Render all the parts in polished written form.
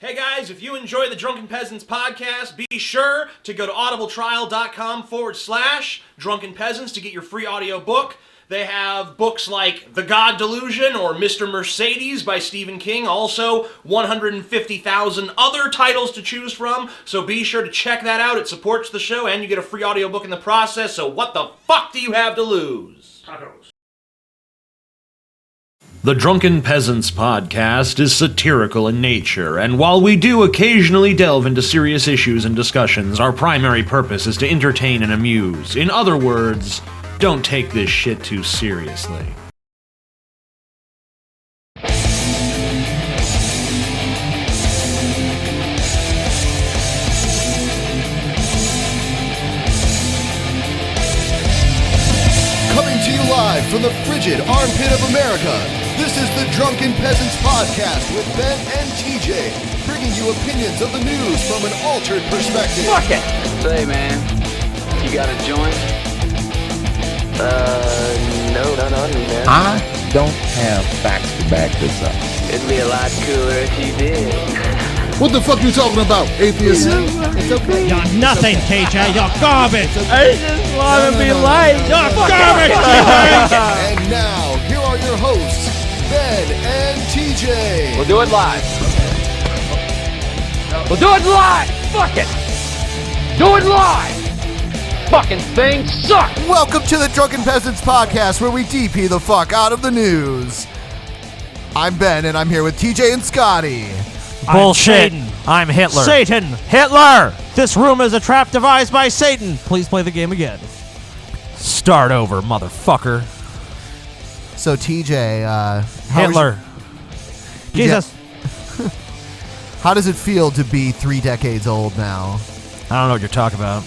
Hey guys, if you enjoy the Drunken Peasants podcast, be sure to go to audibletrial.com/Drunken Peasants to get your free audio book. They have books like The God Delusion or Mr. Mercedes by Stephen King. Also, 150,000 other titles to choose from. So be sure to check that out. It supports the show and you get a free audiobook in the process. So what the fuck do you have to lose? Tacos. The Drunken Peasants podcast is satirical in nature, and while we do occasionally delve into serious issues and discussions, our primary purpose is to entertain and amuse. In other words, don't take this shit too seriously. Coming to you live from the frigid armpit of America, this is the Drunken Peasants podcast with Ben and TJ, bringing you opinions of the news from an altered perspective. Fuck it! Say, man, you got a joint? No, not on me, man. I don't have facts to back this up. It'd be a lot cooler if you did. What the fuck you talking about, atheist? It's okay. You're nothing, TJ. You're garbage. I just want to be light. You're garbage. And now, here are your hosts, Ben and TJ. We'll do it live. We'll do it live. Fuck it. Do it live. Fucking thing sucks. Welcome to the Drunken Peasants podcast, where we DP the fuck out of the news. I'm Ben, and I'm here with TJ and Scotty. Bullshit. I'm Hitler. Satan. Hitler! This room is a trap devised by Satan. Please play the game again. Start over, motherfucker. So TJ, Hitler. Jesus. How does it feel to be 3 decades old now? I don't know what you're talking about.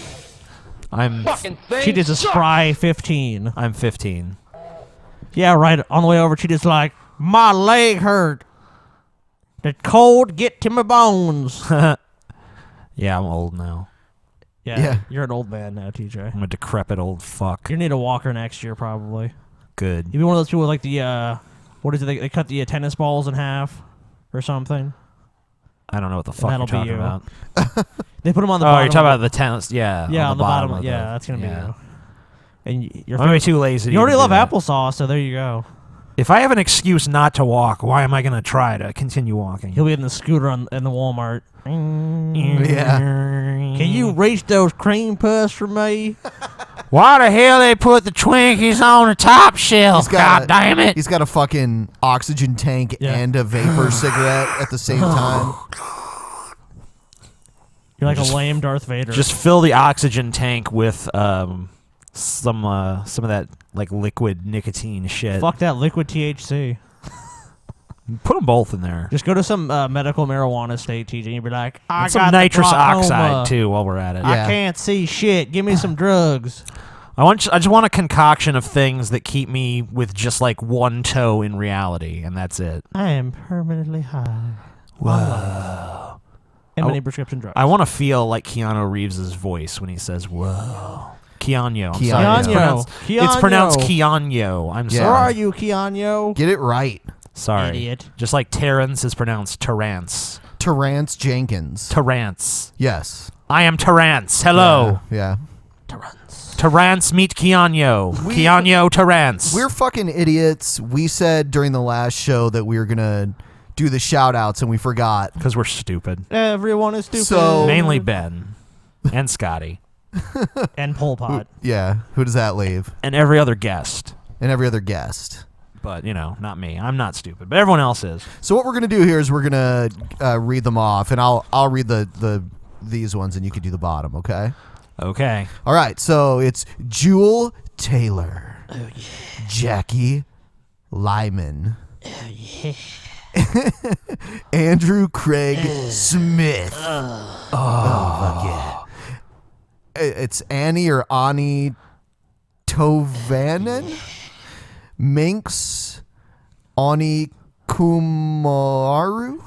I'm Fucking thing She just a sucks. spry 15. I'm 15. Yeah, right. On the way over, she just like, my leg hurt. The cold get to my bones. Yeah, I'm old now. Yeah. You're an old man now, TJ. I'm a decrepit old fuck. You need a walker next year, probably. Good. You'd be one of those people with like the, what is it? They cut the tennis balls in half or something. I don't know what the fuck you're that'll be talking you. about. They put them on the Oh, bottom. you're talking about the tennis. Yeah. Yeah, on the bottom. of Yeah, the- that's going to yeah. be you. And you're I'm way too lazy. You already to do love that. applesauce, so there you go. If I have an excuse not to walk, why am I going to try to continue walking? He'll be in the scooter in the Walmart. Yeah. Can you reach those cream puffs for me? Why the hell they put the Twinkies on the top shelf? God damn it! He's got a fucking oxygen tank Yeah. and a vapor cigarette at the same time. You're like a lame Darth Vader. Just fill the oxygen tank with some of that like liquid nicotine shit. fuck that liquid THC. Put them both in there. Just go to some medical marijuana state, TJ, and you'll be like, I And got some the nitrous glaucoma. oxide too. While we're at it, I Yeah. can't see shit. Give me some drugs. I just want a concoction of things that keep me with just like one toe in reality, and that's it. I am permanently high. Whoa! And I- many prescription drugs. I want to feel like Keanu Reeves' voice when he says "whoa." Keanu. I'm sorry. Keanu. It's pronounced, Keanu. it's pronounced Keanu. I'm Yeah. Where sorry. are you, Keanu? Get it right. Sorry. Idiot. Just like Terrence is pronounced Terrance. Terrance Jenkins. Terrance. Yes. I am Terrance. Hello. Yeah. Terrance meet Keanu. Keanu Terrance. We're fucking idiots. We said during the last show that we were going to do the shout outs and we forgot. Because we're stupid. Everyone is stupid. So- Mainly Ben and Scotty and Pol Pot. Yeah. Who does that leave? and every other guest. And every other guest. But, you know, not me. I'm not stupid. But everyone else is. So what we're going to do here is we're going to read them off, and I'll read these ones and you can do the bottom, okay? Okay. All right, so it's Jewel Taylor. Oh, yeah. Jackie Lyman. Oh, yeah. Andrew Craig Smith. Oh, fuck yeah. It's Annie or Ani Tovanen. Minx Ani Kumaru.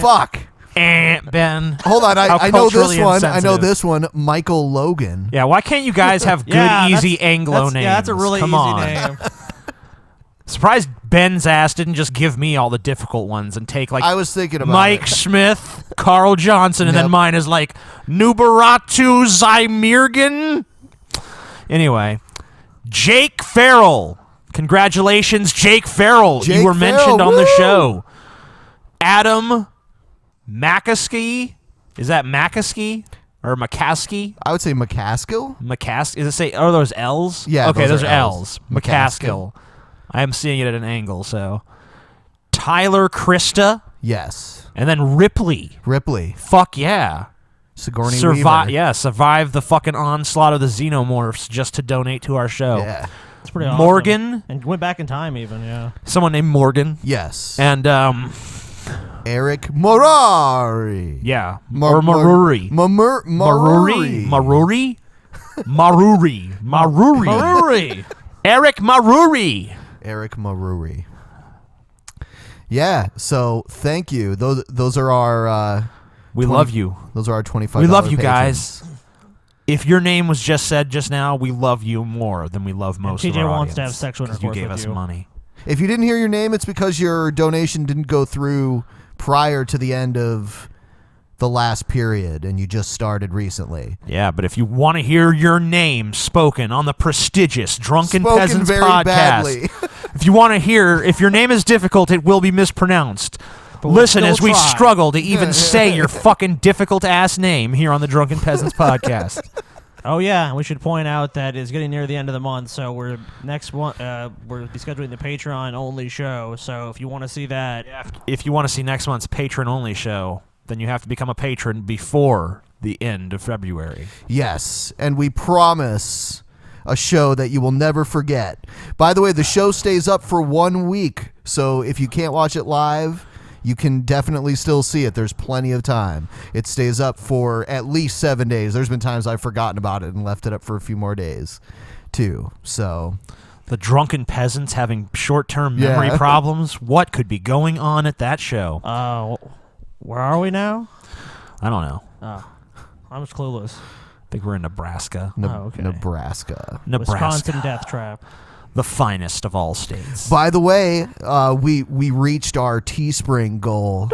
Fuck. Ben. Hold on, How I know this culturally one. I know insensitive. this one. Michael Logan. Yeah, why can't you guys have good, Yeah, easy Anglo names? Yeah, that's a really Come easy on. name. Surprised Ben's ass didn't just give me all the difficult ones and take like I was thinking about Mike it. Smith, Carl Johnson, and Yep. then mine is like Nubaratu Zymirgan. Anyway, Jake Farrell. Congratulations, Jake Farrell. Jake You were mentioned Farrell, on the woo! show. Adam McAskey. Is that McAskey or McCaskey? I would say McCaskill. McCask. Is it say? Are those L's? Yeah, Okay, those those are are L's. L's. McCaskill. I am seeing it at an angle. So, Tyler Krista, Yes. and then Ripley. Ripley. Fuck yeah. Sigourney Survive. Weaver. Yeah, survive the fucking onslaught of the xenomorphs just to donate to our show. Yeah. It's pretty awesome. Morgan. And went back in time even, yeah. Someone named Morgan. Yes. And Eric Morari. yeah, or Maruri. Maruri. Maruri. Maruri. Maruri. Maruri. Eric Maruri. Eric Maruri. Yeah. So thank you. Those are our. We love you. Those are our $25. We love you patrons. guys. If your name was just said just now, we love you more than we love most of TJ our wants to audience, have sexual 'cause you intercourse gave with us you. money. If you didn't hear your name, it's because your donation didn't go through prior to the end of the last period, and you just started recently. Yeah, but if you want to hear your name spoken on the prestigious Drunken Spoken Peasants very podcast, badly. if you want to hear, if your name is difficult, it will be mispronounced. But we'll Listen still as we try. struggle to even say your fucking difficult ass name here on the Drunken Peasants podcast. Oh yeah, we should point out that it's getting near the end of the month, so we're next one. We're be scheduling the Patreon only show. So if you want to see that, If you want to see next month's patron only show, then you have to become a patron before the end of February. Yes, and we promise a show that you will never forget. By the way, the show stays up for 1 week, so if you can't watch it live, you can definitely still see it. There's plenty of time. It stays up for at least 7 days. There's been times I've forgotten about it and left it up for a few more days, too. So The Drunken Peasants having short-term memory Yeah. problems. What could be going on at that show? where are we now? I don't know. I'm just clueless. I think we're in Nebraska. Okay. Nebraska. Wisconsin Death Trap. The finest of all states. By the way, we reached our Teespring goal.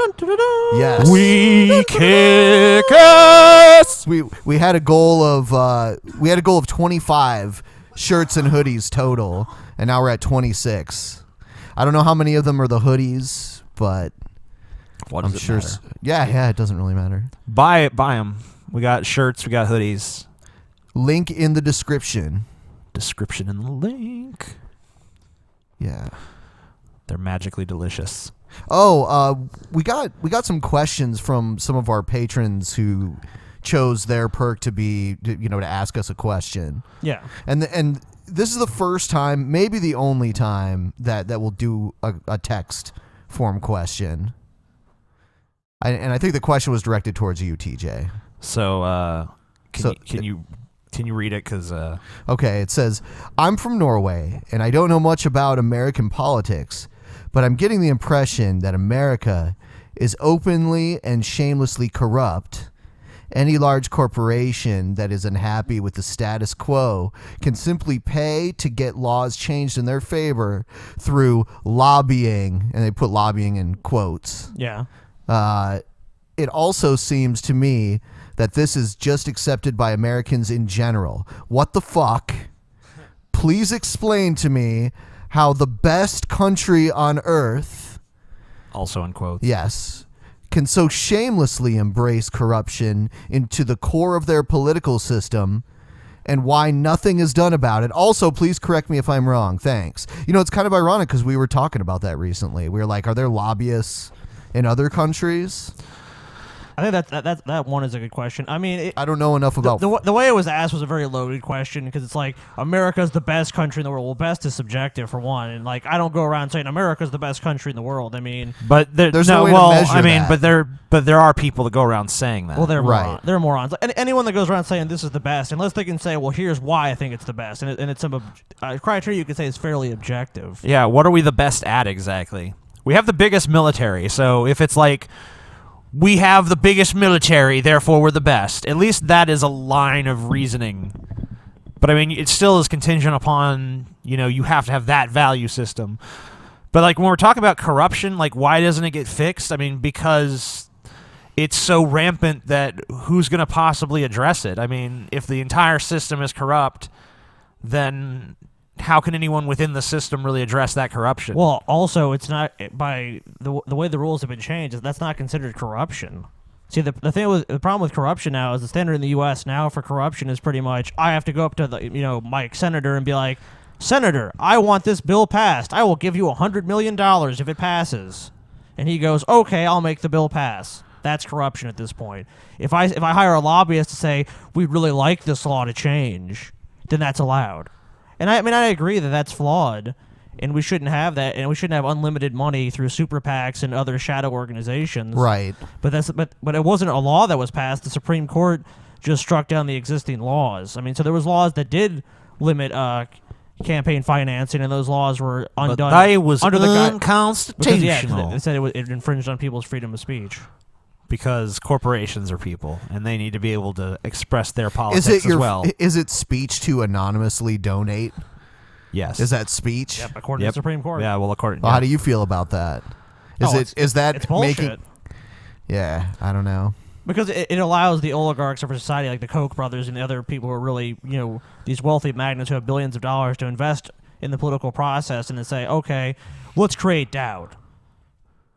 Yes. We kick ass. We had a goal of 25 shirts and hoodies total, and now we're at 26. I don't know how many of them are the hoodies, but What I'm does it sure. matter? Yeah, it doesn't really matter. Buy them. We got shirts. We got hoodies. Link in the description. Description in the link. Yeah. They're magically delicious. Oh, we got some questions from some of our patrons who chose their perk to be, to ask us a question. Yeah. And this is the first time, maybe the only time that we'll do a text form question. And I think the question was directed towards you, TJ. So, can you read it? Because Okay, it says, I'm from Norway, and I don't know much about American politics, but I'm getting the impression that America is openly and shamelessly corrupt. Any large corporation that is unhappy with the status quo can simply pay to get laws changed in their favor through lobbying, and they put lobbying in quotes. Yeah. It also seems to me that this is just accepted by Americans in general. What the fuck? Please explain to me how the best country on earth, also in quotes. yes, can so shamelessly embrace corruption into the core of their political system, and why nothing is done about it. Also, please correct me if I'm wrong. Thanks. It's kind of ironic because we were talking about that recently. We were like, are there lobbyists in other countries? I think that one is a good question. I mean, I don't know enough about the way it was asked was a very loaded question because it's like America's the best country in the world. Well, best is subjective for one, and like I don't go around saying America's the best country in the world. I mean, But There's no way to measure that. but there are people that go around saying that. well, they're Right. They're morons. And anyone that goes around saying this is the best, unless they can say, well, here's why I think it's the best, and it's some criteria you could say is fairly objective. Yeah, what are we the best at exactly? We have the biggest military, so if it's like we have the biggest military, therefore we're the best, at least that is a line of reasoning But I mean, it still is contingent upon, you have to have that value system. But like when we're talking about corruption, like why doesn't it get fixed? I mean, because it's so rampant that who's going to possibly address it? I mean, if the entire system is corrupt, then how can anyone within the system really address that corruption? Well, also, it's not by the way the rules have been changed. That's not considered corruption. See, the problem with corruption now is the standard in the U.S. now for corruption is pretty much I have to go up to the my senator and be like, Senator, I want this bill passed. I will give you $100 million if it passes. And he goes, okay, I'll make the bill pass. That's corruption at this point. If I hire a lobbyist to say we'd really like this law to change, then that's allowed. And I agree that that's flawed. And we shouldn't have that, and we shouldn't have unlimited money through super PACs and other shadow organizations. Right. But it wasn't a law that was passed. The Supreme Court just struck down the existing laws. I mean, so there was laws that did limit campaign financing, and those laws were undone. But that was under unconstitutional. They said it infringed on people's freedom of speech. Because corporations are people, and they need to be able to express their politics as well. Is it speech to anonymously donate? Yes. Is that speech? Yep, according to the Supreme Court. Yeah, well, according. Well, how do you feel about that? It's bullshit. Yeah, I don't know. Because it allows the oligarchs of our society, like the Koch brothers and the other people who are really, these wealthy magnates who have billions of dollars to invest in the political process and to say, okay, let's create doubt.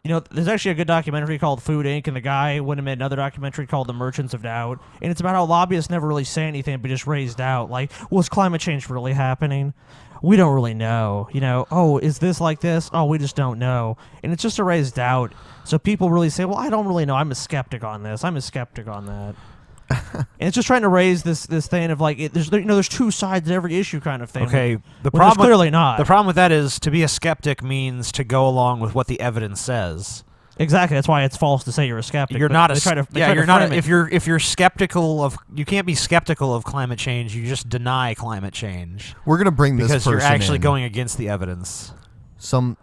There's actually a good documentary called Food Inc., and the guy went and made another documentary called The Merchants of Doubt, and it's about how lobbyists never really say anything but just raise doubt. Like, is climate change really happening? We don't really know. Oh, is this like this? Oh, we just don't know. And it's just to raise doubt. So people really say, well, I don't really know. I'm a skeptic on this. I'm a skeptic on that. And it's just trying to raise this thing of like, there's two sides to every issue kind of thing. Okay, clearly not. The problem with that is to be a skeptic means to go along with what the evidence says. Exactly. That's why it's false to say you're a skeptic. You're not you're not. If you're skeptical of, you can't be skeptical of climate change. You just deny climate change. We're gonna bring this because person you're actually in. going against the evidence. Some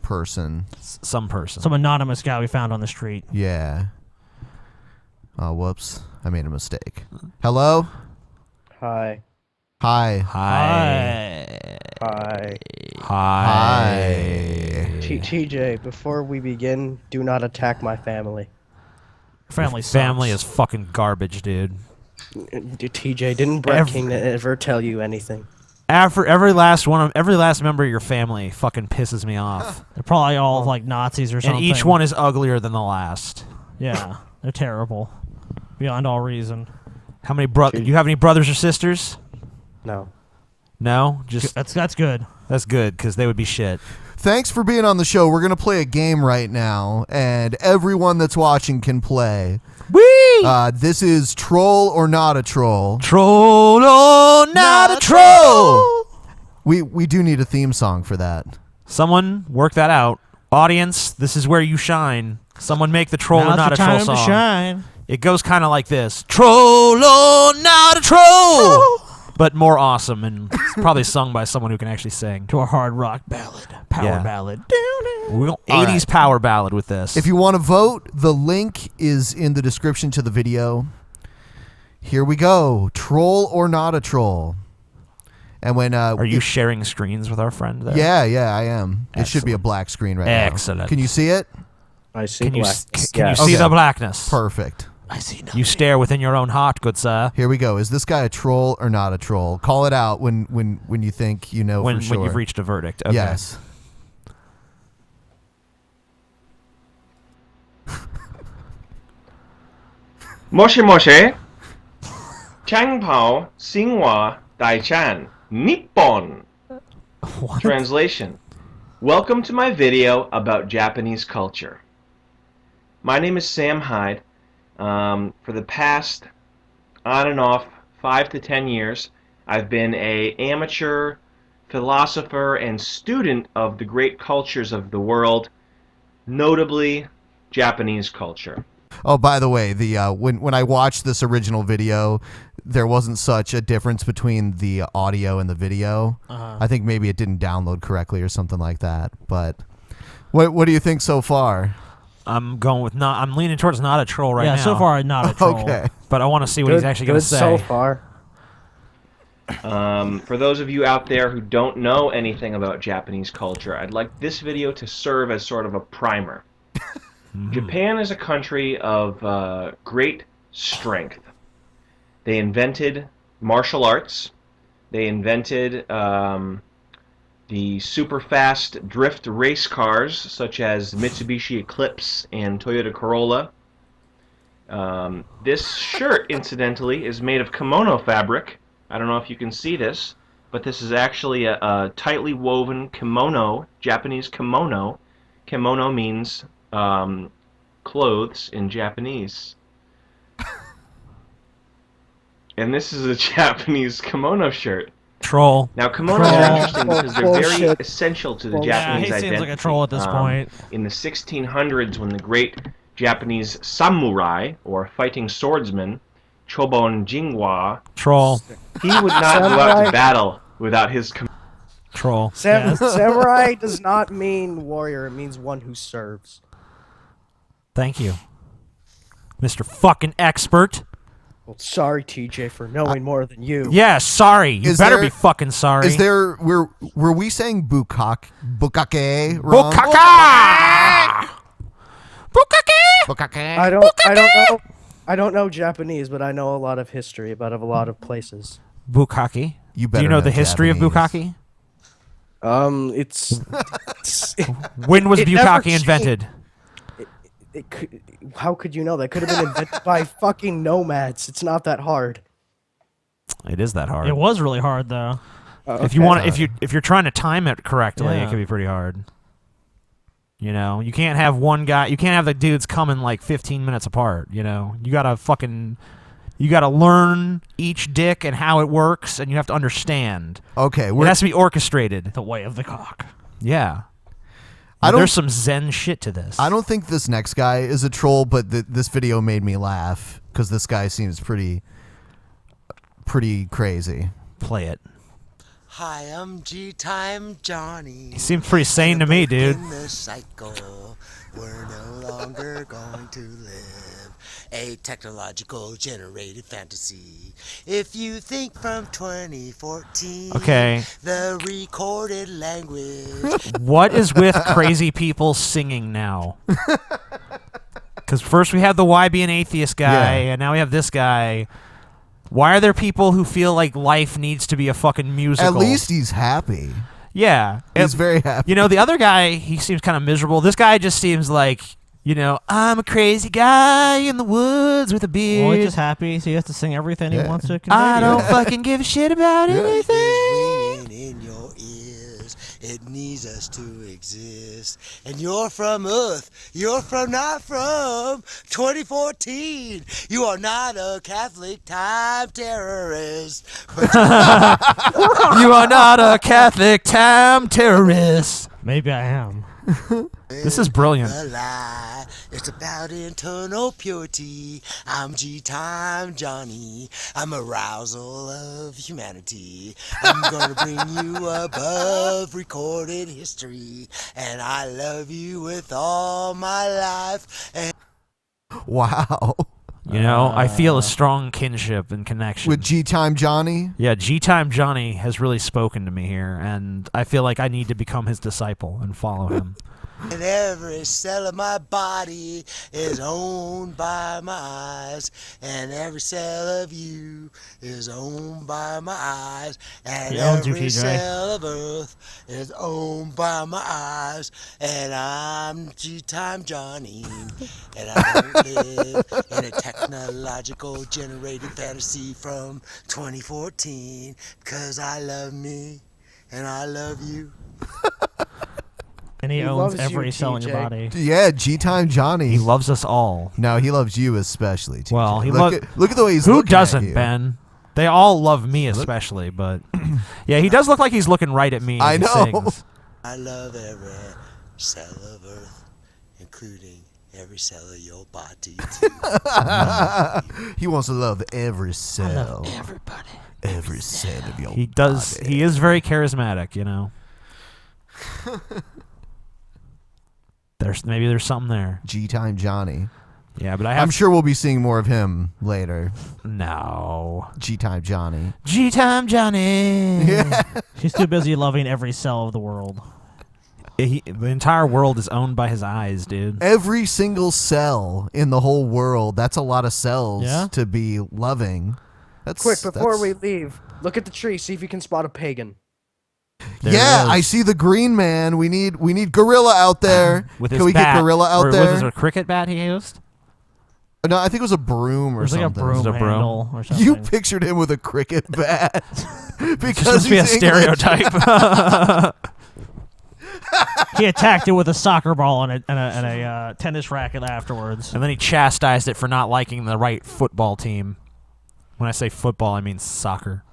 person. Some person. Some anonymous guy we found on the street. Yeah. Oh, whoops. I made a mistake. Hello? Hi. Hi. Hi. Hi. Hi. TJ, before we begin, do not attack my family. Family sucks. Family is fucking garbage, dude. TJ, didn't Brett King ever tell you anything? Every last member of your family fucking pisses me off. They're probably all like Nazis or something. And each one is uglier than the last. Yeah, they're terrible. Beyond all reason. How many do you have any brothers or sisters? No. No? Just that's good. That's good, because they would be shit. Thanks for being on the show. We're going to play a game right now, and everyone that's watching can play. Whee! This is Troll or Not a Troll. Troll or Not a Troll! We do need a theme song for that. Someone work that out. Audience, this is where you shine. Someone make the Troll or Not a Troll time song. To shine. It goes kind of like this. Troll or Not a Troll! But more awesome, and it's probably sung by someone who can actually sing. To a hard rock ballad. Power ballad. We're 80s power ballad with this. If you want to vote, the link is in the description to the video. Here we go. Troll or Not a Troll. And when Are you sharing screens with our friend there? Yeah, I am. Excellent. It should be a black screen right Excellent. now. Can you see it? I see Can you black. can you see the blackness? Perfect. I see nothing. You stare within your own heart, good sir. Here we go. Is this guy a troll or not a troll? Call it out when you think you know for sure. When you've reached a verdict. Okay. Yes. Moshe Moshe, Changpao Xinhua Daichan, Nippon. What? Translation. Welcome to my video about Japanese culture. My name is Sam Hyde. For the past, on and off, 5 to 10 years, I've been an amateur philosopher and student of the great cultures of the world, notably Japanese culture. Oh, by the way, the when I watched this original video, there wasn't such a difference between the audio and the video. I think maybe it didn't download correctly or something like that. But what do you think so far? I'm leaning towards not a troll right now. Yeah, so far not a troll. Okay. But I want to see what he's actually going to say. So far. For those of you out there who don't know anything about Japanese culture, I'd like this video to serve as sort of a primer. Japan is a country of great strength. They invented martial arts. They invented the super fast drift race cars such as Mitsubishi Eclipse and Toyota Corolla. This shirt, incidentally, is made of kimono fabric. I don't know if you can see this, but this is actually a tightly woven kimono, Japanese kimono. Kimono means clothes in Japanese. And this is a Japanese kimono shirt. Troll. Now, kimonos are interesting because they're very essential to the Japanese he identity. seems like a troll at this point. In the 1600s, when the great Japanese samurai, or fighting swordsman, Chobon Jingwa, Troll. he would not go out to battle without his Troll. Samurai does not mean warrior, it means one who serves. Thank you, Mr. Fucking Expert. Well, sorry, TJ, for knowing more than you. Yeah, sorry. You better be fucking sorry. Is there were we saying bukake wrong? Bukaka! Bukake! I don't know Japanese, but I know a lot of history about a lot of places. Bukkake. You Do better you know the history Japanese. of bukkake? It's When was it never bukkake changed. invented? How could you know? That could have been invented by fucking nomads. It's not that hard. It is that hard. It was really hard though. If you want, if you're trying to time it correctly, Yeah. it can be pretty hard. You know, you can't have one guy. You can't have the dudes coming like 15 minutes apart. You know, you gotta learn each dick and how it works, and you have to understand. Okay, it has to be orchestrated. The way of the cock. Yeah. don't- There's some Zen shit to this. I don't think this next guy is a troll, but this video made me laugh because this guy seems pretty crazy. Play it. Hi, I'm G-Time Johnny. He seems pretty sane to me, dude. In the cycle, we're no longer going to live a technological generated fantasy. If you think from 2014, Okay. the recorded language. What is with crazy people singing now? Because first we had the Why Be an Atheist guy, and now we have this guy. Why are there people who feel like life needs to be a fucking musical? At least he's happy. Yeah. He's very happy. You know, the other guy, he seems kind of miserable. This guy just seems like, you know, I'm a crazy guy in the woods with a beard. Well, he's just happy, so he has to sing everything he wants to convey. I don't fucking give a shit about anything. Ringing in your ears, it needs us to exist. And you're from Earth, you're not from 2014. You are not a Catholic time terrorist. But You are not a Catholic time terrorist. Maybe I am. This is brilliant. A lie. It's about internal purity. I'm G-Time Johnny. I'm arousal of humanity. I'm gonna bring you above recorded history. And I love you with all my life. And Wow. You know, I feel a strong kinship and connection. With G-Time Johnny? Yeah, G-Time Johnny has really spoken to me here, and I feel like I need to become his disciple and follow him. And every cell of my body is owned by my eyes. And every cell of you is owned by my eyes. And He owns you, every TJ. cell of Earth is owned by my eyes. And I'm G-Time Johnny. And I don't live in a technological generated fantasy from 2014. 'Cause I love me and I love you. And he owns loves every you, cell in your TJ. body. Yeah, G-Time Johnny. He loves us all. No, he loves you especially, TJ. Well, he look at the way he's Who looking doesn't, at you. Ben? They all love me especially, but yeah, he does look like he's looking right at me. I as he know. sings. I love every cell of Earth, including every cell of your body, too. He wants to love every cell. Everybody. Every cell of your He does. body. He is very charismatic, you know. There's something there. G-Time Johnny. Yeah, but I'm sure we'll be seeing more of him later. No. G-Time Johnny. G-Time Johnny. Yeah. He's too busy loving every cell of the world. The entire world is owned by his eyes, dude. Every single cell in the whole world. That's a lot of cells to be loving. Quick, before we leave, look at the tree. See if you can spot a pagan. Yeah, I see the green man. We need Gorilla out there. With his Can we bat, get Gorilla out or there? Was it a cricket bat he used? No, I think it was a broom or It was like something. a broom It was a broom. handle or something. You pictured him with a cricket bat because Just must be a he's English. stereotype. He attacked it with a soccer ball and a tennis racket afterwards. And then he chastised it for not liking the right football team. When I say football, I mean soccer.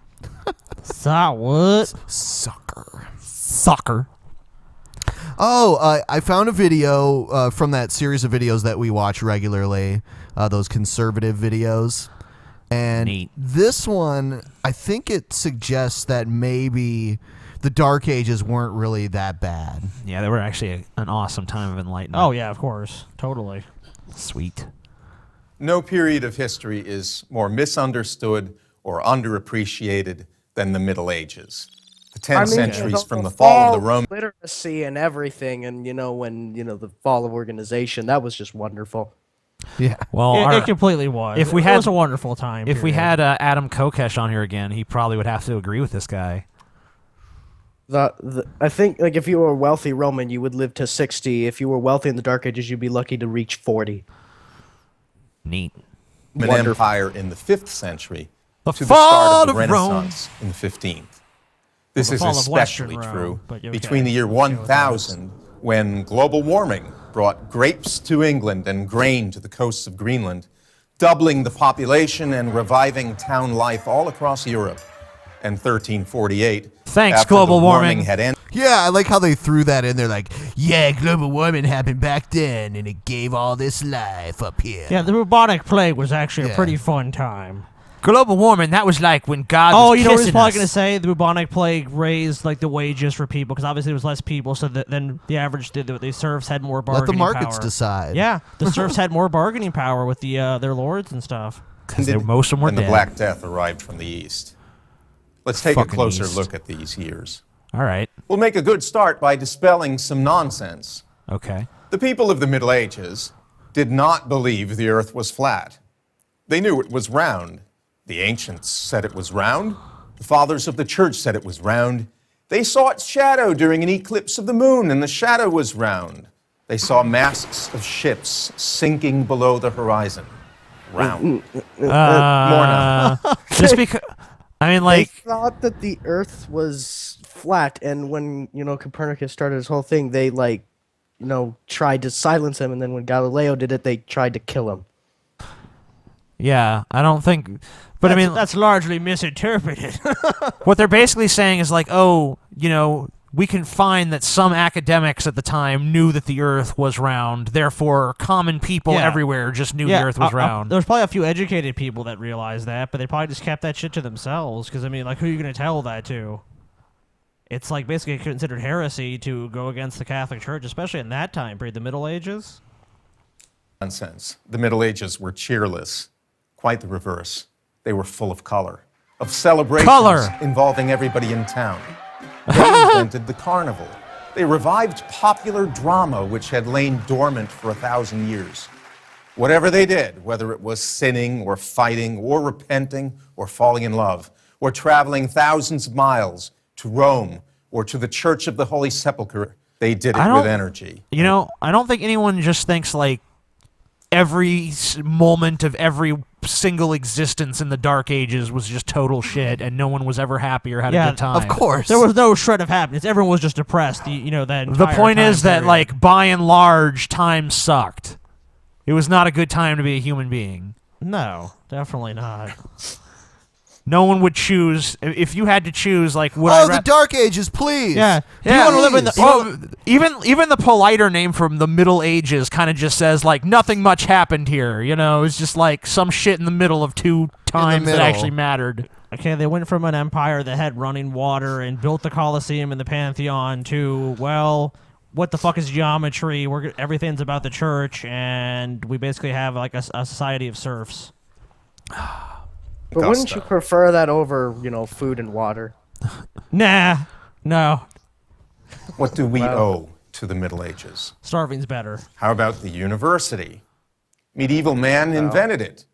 What? Soccer. Oh, I found a video from that series of videos that we watch regularly, those conservative videos. And Neat. this one, I think it suggests that maybe the Dark Ages weren't really that bad. Yeah, they were actually an awesome time of enlightenment. Oh, yeah, of course. Totally. Sweet. No period of history is more misunderstood or underappreciated than the Middle Ages. The 10 centuries from the fall of the Roman literacy and everything, and when the fall of organization, that was just wonderful. Yeah. Well, It completely was. If we it had, was a wonderful time. If we period. had Adam Kokesh on here again, he probably would have to agree with this guy. I think if you were a wealthy Roman, you would live to 60. If you were wealthy in the Dark Ages, you'd be lucky to reach 40. Neat. Empire in the 5th century The to the fall start of the of Rome. Renaissance in the 15th. This the is fall of especially Western true Rome, but okay. between the year 1000, when global warming brought grapes to England and grain to the coasts of Greenland, doubling the population and reviving town life all across Europe, and 1348. Thanks, after global the warming. had ended. Yeah, I like how they threw that in there like, yeah, global warming happened back then, and it gave all this life up here. Yeah, the bubonic plague was actually Yeah. a pretty fun time. Global warming, that was like when God Oh, was you know what he's kissing probably us. going to say? The bubonic plague raised the wages for people because obviously there was less people, so then the average the serfs had more bargaining Let the markets power. decide. Yeah, the serfs had more bargaining power with their lords and stuff. Because most of them were and the dead. Black Death arrived from the east. Let's take a Fucking closer east. look at these years. All right. We'll make a good start by dispelling some nonsense. Okay. The people of the Middle Ages did not believe the earth was flat. They knew it was round. The ancients said it was round. The fathers of the church said it was round. They saw its shadow during an eclipse of the moon, and the shadow was round. They saw masts of ships sinking below the horizon. Round. More now. Just because, I mean, They thought that the Earth was flat, and when Copernicus started his whole thing, they tried to silence him, and then when Galileo did it, they tried to kill him. yeah, I don't think. But I mean, that's largely misinterpreted. what they're basically saying is like, oh, we can find that some academics at the time knew that the Earth was round. Therefore, common people Yeah. everywhere just knew the Earth was round. There's probably a few educated people that realized that, but they probably just kept that shit to themselves. Because I mean, who are you going to tell that to? It's basically considered heresy to go against the Catholic Church, especially in that time period, the Middle Ages. Nonsense. The Middle Ages were cheerless. Quite the reverse. They were full of color, of celebrations involving everybody in town. They invented the carnival. They revived popular drama, which had lain dormant for 1,000 years. Whatever they did, whether it was sinning or fighting or repenting or falling in love or traveling thousands of miles to Rome or to the Church of the Holy Sepulchre, they did it with energy. I don't think anyone just thinks every moment of every single existence in the Dark Ages was just total shit, and no one was ever happy or had a good time. Of course. There was no shred of happiness. Everyone was just depressed. The point is that, by and large, time sucked. It was not a good time to be a human being. No, definitely not. No one would choose if you had to choose. Would the Dark Ages, please. Yeah. Do you want to live in Please. even the politer name from the Middle Ages kind of just says nothing much happened here. It's just some shit in the middle of two times that middle. actually mattered. Okay, they went from an empire that had running water and built the Colosseum and the Pantheon to, what the fuck is geometry? Everything's about the church, and we basically have like a society of serfs. But wouldn't you prefer that over, food and water? Nah, no. What do we owe to the Middle Ages? Starving's better. How about the university? Medieval man invented it.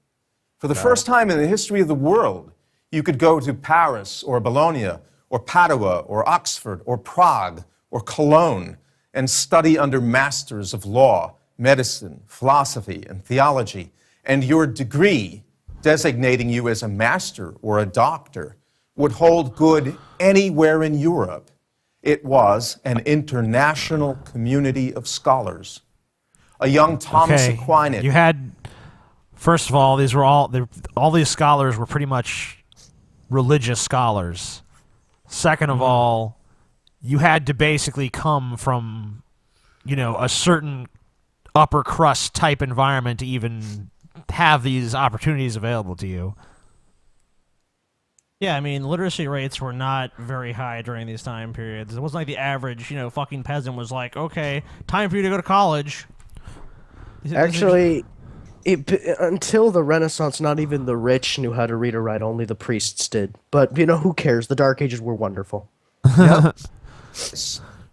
For the first time in the history of the world, you could go to Paris or Bologna or Padua or Oxford or Prague or Cologne and study under masters of law, medicine, philosophy, and theology, and your degree, designating you as a master or a doctor, would hold good anywhere in Europe. It was an international community of scholars. A young Thomas Aquinas. You had, first of all, all these scholars were pretty much religious scholars. Second of all, you had to basically come from, a certain upper crust type environment to even have these opportunities available to you. Yeah, I mean, literacy rates were not very high during these time periods. It wasn't like the average, fucking peasant was like, okay, time for you to go to college. Actually, until the Renaissance, not even the rich knew how to read or write, only the priests did. But, who cares? The Dark Ages were wonderful. Yep.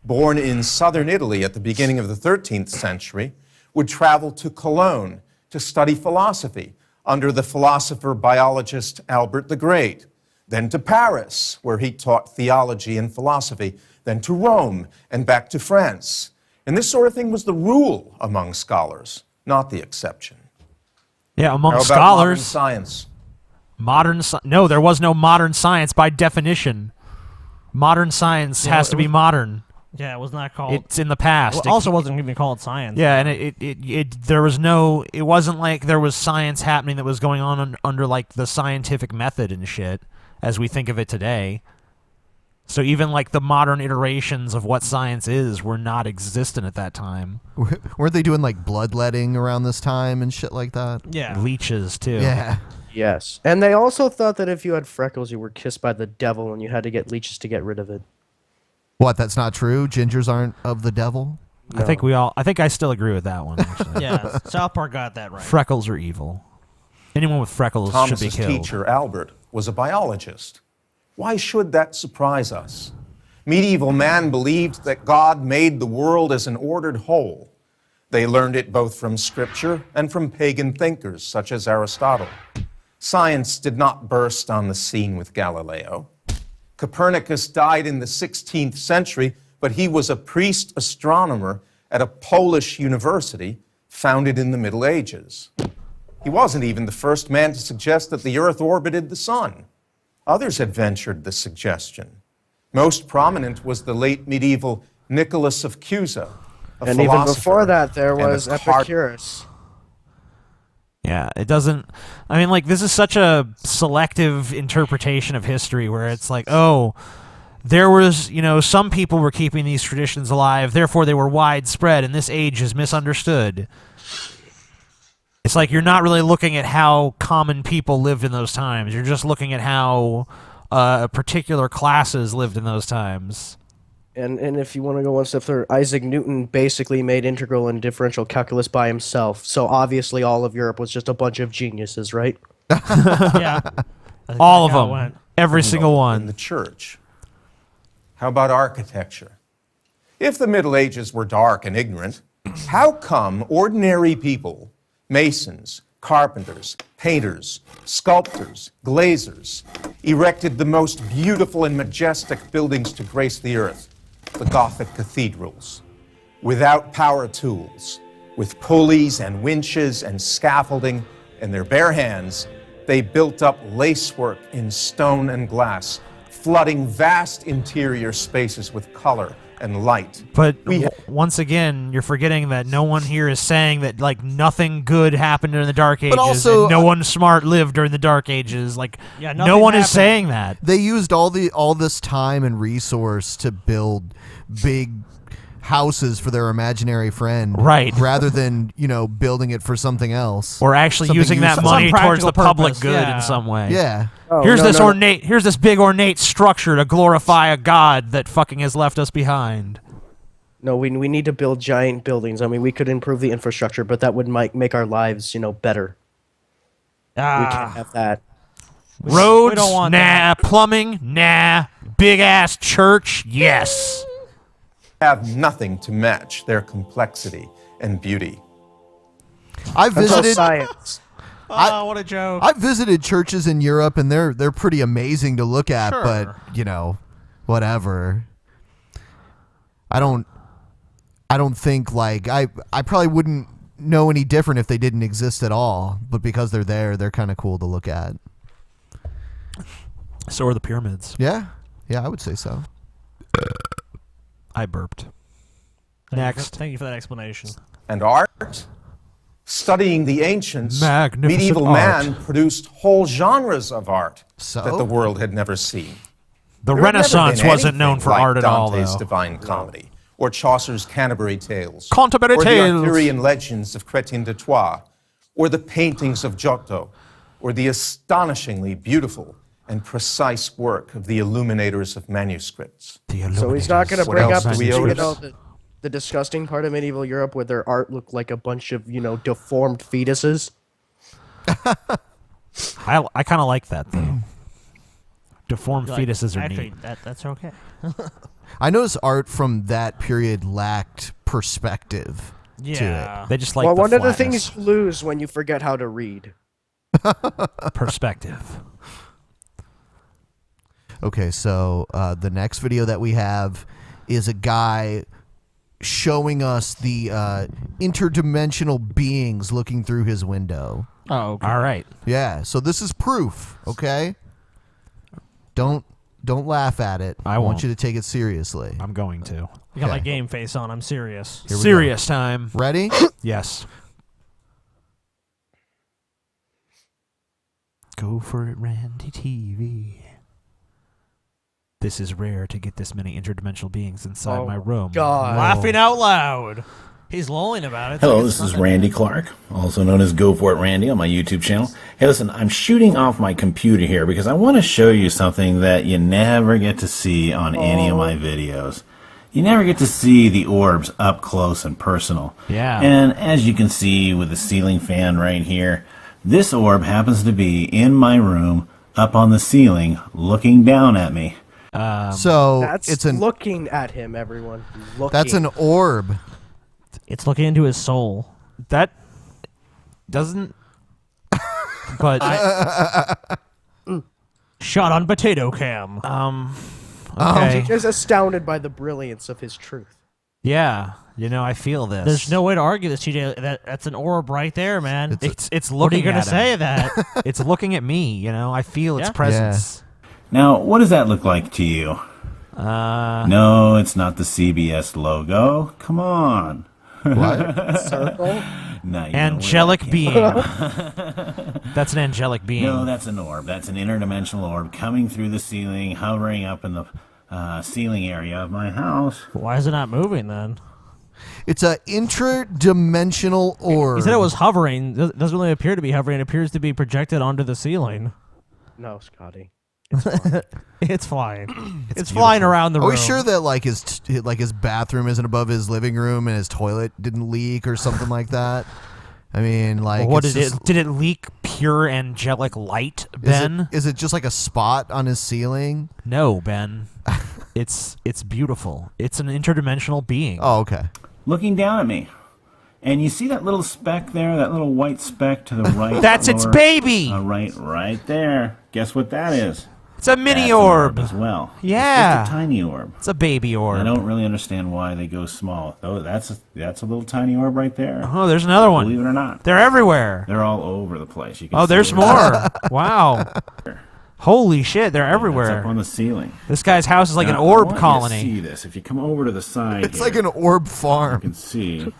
Born in southern Italy at the beginning of the 13th century, would travel to Cologne to study philosophy under the philosopher-biologist Albert the Great, then to Paris, where he taught theology and philosophy, then to Rome, and back to France. And this sort of thing was the rule among scholars, not the exception. Yeah, among How about scholars. Modern science? No, there was no modern science by definition. Modern science has to be modern. Yeah, it was not called. It's in the past. Well, also wasn't even called science. Yeah, and it wasn't like there was science happening that was going on under like the scientific method and shit as we think of it today. So even like the modern iterations of what science is were not existent at that time. Weren't they doing like bloodletting around this time and shit like that? Yeah. Leeches too. Yeah. Yes. And they also thought that if you had freckles, you were kissed by the devil and you had to get leeches to get rid of it. What, that's not true? Gingers aren't of the devil? No. I think I still agree with that one, actually. Yeah, South Park got that right. Freckles are evil. Anyone with freckles should be killed. Thomas's teacher, Albert, was a biologist. Why should that surprise us? Medieval man believed that God made the world as an ordered whole. They learned it both from scripture and from pagan thinkers such as Aristotle. Science did not burst on the scene with Galileo. Copernicus died in the 16th century, but he was a priest astronomer at a Polish university founded in the Middle Ages. He wasn't even the first man to suggest that the Earth orbited the sun. Others had ventured the suggestion. Most prominent was the late medieval Nicholas of Cusa, a and even philosopher before that, there was and a card- Epicurus. Yeah, it doesn't... I mean, like, this is such a selective interpretation of history where it's like, oh, there was, some people were keeping these traditions alive, therefore they were widespread, and this age is misunderstood. It's like you're not really looking at how common people lived in those times. You're just looking at how particular classes lived in those times. And if you want to go one step further, Isaac Newton basically made integral and differential calculus by himself. So obviously all of Europe was just a bunch of geniuses, right? Yeah. All of them. Every single one. In the church. How about architecture? If the Middle Ages were dark and ignorant, how come ordinary people, masons, carpenters, painters, sculptors, glazers, erected the most beautiful and majestic buildings to grace the earth? The Gothic cathedrals, without power tools, with pulleys and winches and scaffolding in their bare hands, they built up lacework in stone and glass, flooding vast interior spaces with color and light. But once again, you're forgetting that no one here is saying that like nothing good happened during the Dark Ages. But also, and no one smart lived during the Dark Ages. Like no one is saying that. They used all this time and resource to build big houses for their imaginary friend, right? Rather than building it for something else, or actually using that money towards the public good in some way. Yeah. Here's this big ornate structure to glorify a god that fucking has left us behind. No, we need to build giant buildings. I mean, we could improve the infrastructure, but that would make our lives, better. We can't have that. Roads? we don't want nah. that. Plumbing? Nah. Big ass church? Yes. Have nothing to match their complexity and beauty. I That's all visited. science. Oh, what a joke. I've visited churches in Europe, and they're pretty amazing to look at. Sure. But whatever. I don't think I probably wouldn't know any different if they didn't exist at all. But because they're there, they're kind of cool to look at. So are the pyramids. Yeah, I would say so. I burped. Next. Thank you for that explanation. And art? Studying the ancients, Magnificent medieval art. man produced whole genres of art So? that the world had never seen. The There had never Renaissance been wasn't known anything for like art at all, Dante's though. Divine Comedy, or Chaucer's Canterbury Tales, Canterbury or Tales. the Arthurian legends of Chrétien de Troyes, or the paintings of Giotto, or the astonishingly beautiful and precise work of the illuminators of manuscripts. So he's not going to What bring else up do we owe the disgusting part of medieval Europe where their art looked like a bunch of, deformed fetuses. I kind of like that, though. Deformed fetuses are Actually, neat. that's okay. I noticed art from that period lacked perspective to Yeah. They just like Well, the one of the flatness. things you lose when you forget how to read. Perspective. it. Okay, so the next video that we have is a guy showing us the interdimensional beings looking through his window. Oh, okay. All right. Yeah, so this is proof, okay? Don't laugh at it. I want won't. you to take it seriously. I'm going to. You got my Okay. game face on. I'm serious. Here we Serious time. Ready? Yes. Go for it, Randy TV. This is rare to get this many interdimensional beings inside my room. God. Laughing out loud. He's lolling about it. Hello, this is Randy Clark, also known as Go For It Randy on my YouTube channel. Hey, listen, I'm shooting off my computer here because I want to show you something that you never get to see on any of my videos. You never get to see the orbs up close and personal. Yeah. And as you can see with the ceiling fan right here, this orb happens to be in my room, up on the ceiling, looking down at me. So That's it's an looking at him, everyone. Looking. that's an orb. It's looking into his soul. That doesn't. But Shot on potato cam. okay. He's just astounded by the brilliance of his truth. Yeah. I feel this. There's no way to argue this, TJ. That's an orb right there, man. It's What are looking you gonna at him. say that? It's looking at me. I feel its Yeah. presence. Now, what does that look like to you? No, it's not the CBS logo. Come on. What? Circle? No, you know Angelic what? being. That's an angelic being. No, that's an orb. That's an interdimensional orb coming through the ceiling, hovering up in the ceiling area of my house. Why is it not moving then? It's a interdimensional orb. He said it was hovering. It doesn't really appear to be hovering. It appears to be projected onto the ceiling. No, Scotty. It's flying. It's flying around the Are room. we sure that his bathroom isn't above his living room and his toilet didn't leak or something like that? I mean, like, What it's did just- it? Did it leak pure angelic light, is Ben? it just like a spot on his ceiling? No, Ben. It's beautiful. It's an interdimensional being. Oh, okay. Looking down at me. And you see that little speck there, that little white speck to the right? That's its lower- baby. right there. Guess what that is? It's a mini That's an orb. as well. Yeah. It's just a tiny orb. It's a baby orb. I don't really understand why they go small. Oh, that's a little tiny orb right there. Oh, there's another one. Believe it or not. They're everywhere. They're all over the place. You can Oh, see there's them. more. Wow. Holy shit, they're That's everywhere. up on the ceiling. This guy's house is like an Now, I orb want you to colony. see this. If you come over to the side It's here, like an orb you farm. can see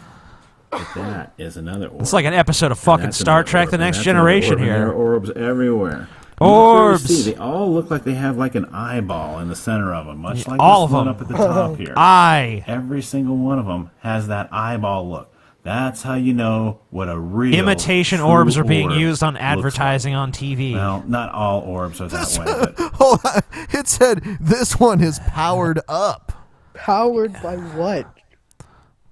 that is another orb. It's like an episode of And fucking that's Star another Trek: orb, The and Next that's another Generation orb, and there are here. orbs everywhere. Orbs. You can see, they all look like they have like an eyeball in the center of them, much like all this of one them. up at the top here. Eye. Every single one of them has that eyeball look. That's how you know what a real Imitation true orbs are being orb used on looks advertising like. on TV. Well, not all orbs are that way, but Hold on. It said this one is powered up. Powered by what?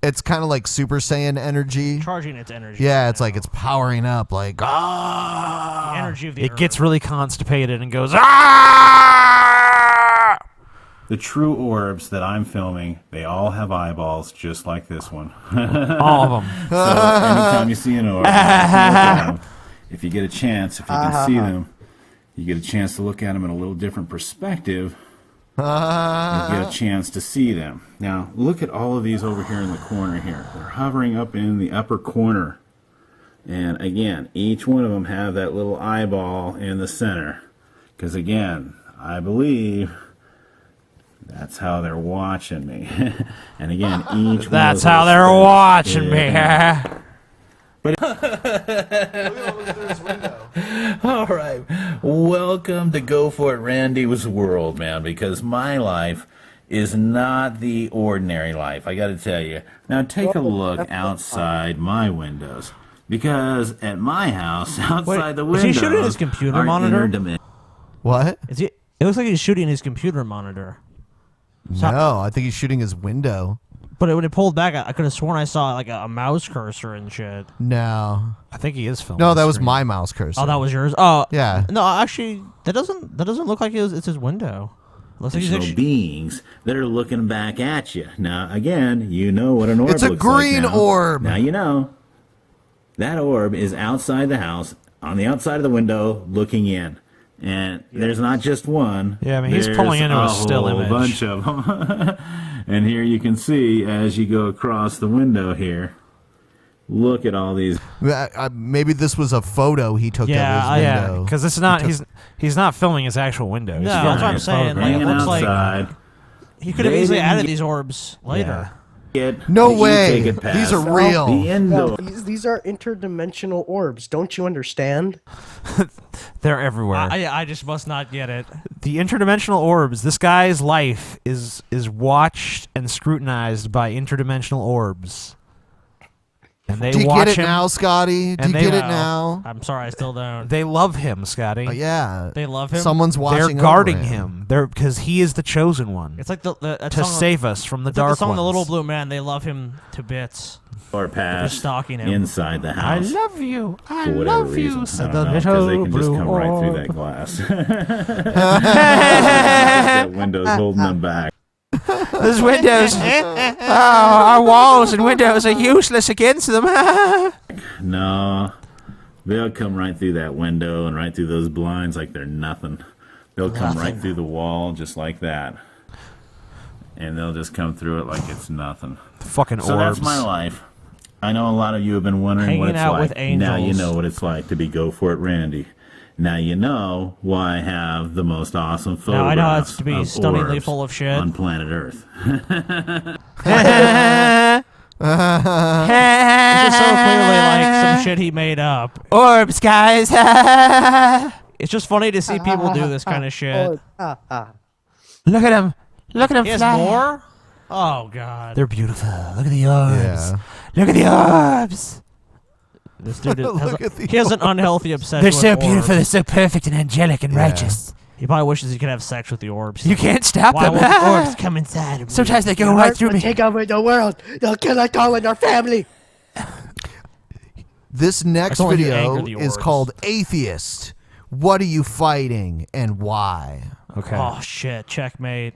It's kind of like Super Saiyan energy. Charging its energy. Yeah, it's like it's powering up, like The energy of the It gets earth. really constipated and goes, ah! The true orbs that I'm filming, they all have eyeballs just like this one. All of them. So anytime you see an orb, you have to look at 'em. If you get a chance, if you can see them, you get a chance to look at them in a little different perspective. You get a chance to see them. Now, look at all of these over here in the corner here. They're hovering up in the upper corner. And again, each one of them have that little eyeball in the center. Because again, I believe that's how they're watching me. And again, each one of those That's how little they're specks- watching me. Yeah. All right. Welcome to Go For It Randy's world, man, because my life is not the ordinary life, I got to tell you. Now, take a look outside my windows, because at my house, outside the is windows, he shooting his computer are monitor? What? Is he? It looks like he's shooting his computer monitor. No, I think he's shooting his window. But when it pulled back, I could have sworn I saw like a mouse cursor and shit. No. I think he is filming. No, the that was screen. my mouse cursor. Oh, that was yours. Oh, Yeah. No, actually, that doesn't look like it's his window. Looks like he's Additional beings that are looking back at you. Now, again, you know what an orb It's a looks green like now. orb. Now you know. That orb is outside the house, on the outside of the window, looking in. And there's not just one. Yeah, I mean, he's There's pulling into a still whole image. bunch of them. And here you can see, as you go across the window here, look at all these. Maybe this was a photo he took of his window. because it's not. He's not filming his actual window. He's No, filming that's what I'm his saying. Like, it photograph. looks like outside. he could have They easily didn't added get- these orbs later. No that you way. take it past These are real. The indoor. These are interdimensional orbs. Don't you understand? They're everywhere. I just must not get it. The interdimensional orbs. This guy's life is watched and scrutinized by interdimensional orbs. And they Do you watch get it him, now, Scotty? Do and you they- get it now? I'm sorry, I still don't. They love him, Scotty. Yeah. They love him? Someone's watching They're guarding over him. They're because he is the chosen one. It's like that to song, save us from the it's like dark the song ones. "The Little Blue Man." They love him to bits. Or past stalking him. inside the house. love you. I For whatever love reason. you. I Said don't the know, 'cause they little can just blue come right through that orb. glass. That window's holding them back. Those windows. Our walls and windows are useless against them. No, they'll come right through that window and right through those blinds like they're nothing. They'll come right through the wall just like that. And they'll just come through it like it's nothing. Fucking So orbs. that's my life. I know a lot of you have been wondering what Hanging it's out like. with Now you angels. know what it's like to be Go For It Randy. Now you know why I have the most awesome photographs Now I know how it's to be of stunningly orbs full of shit. on planet Earth. This is so clearly like some shit he made up. Orbs, guys. It's just funny to see people do this kind of shit. Look at him. Look at him He has fly. more? Oh, God. They're beautiful. Look at the orbs. Yeah. Look at the orbs. This dude Look has, at the he has an unhealthy obsession They're with so beautiful. orbs. They're so perfect and angelic and Yeah. righteous. He probably wishes he could have sex with the orbs. You can't stop Why them. won't the orbs come inside of me? Sometimes they go right through me. Take over the world. They'll kill us all in our family. This next I told you video anger the is orbs. called Atheist. What are you fighting and why? Okay. Oh, shit. Checkmate.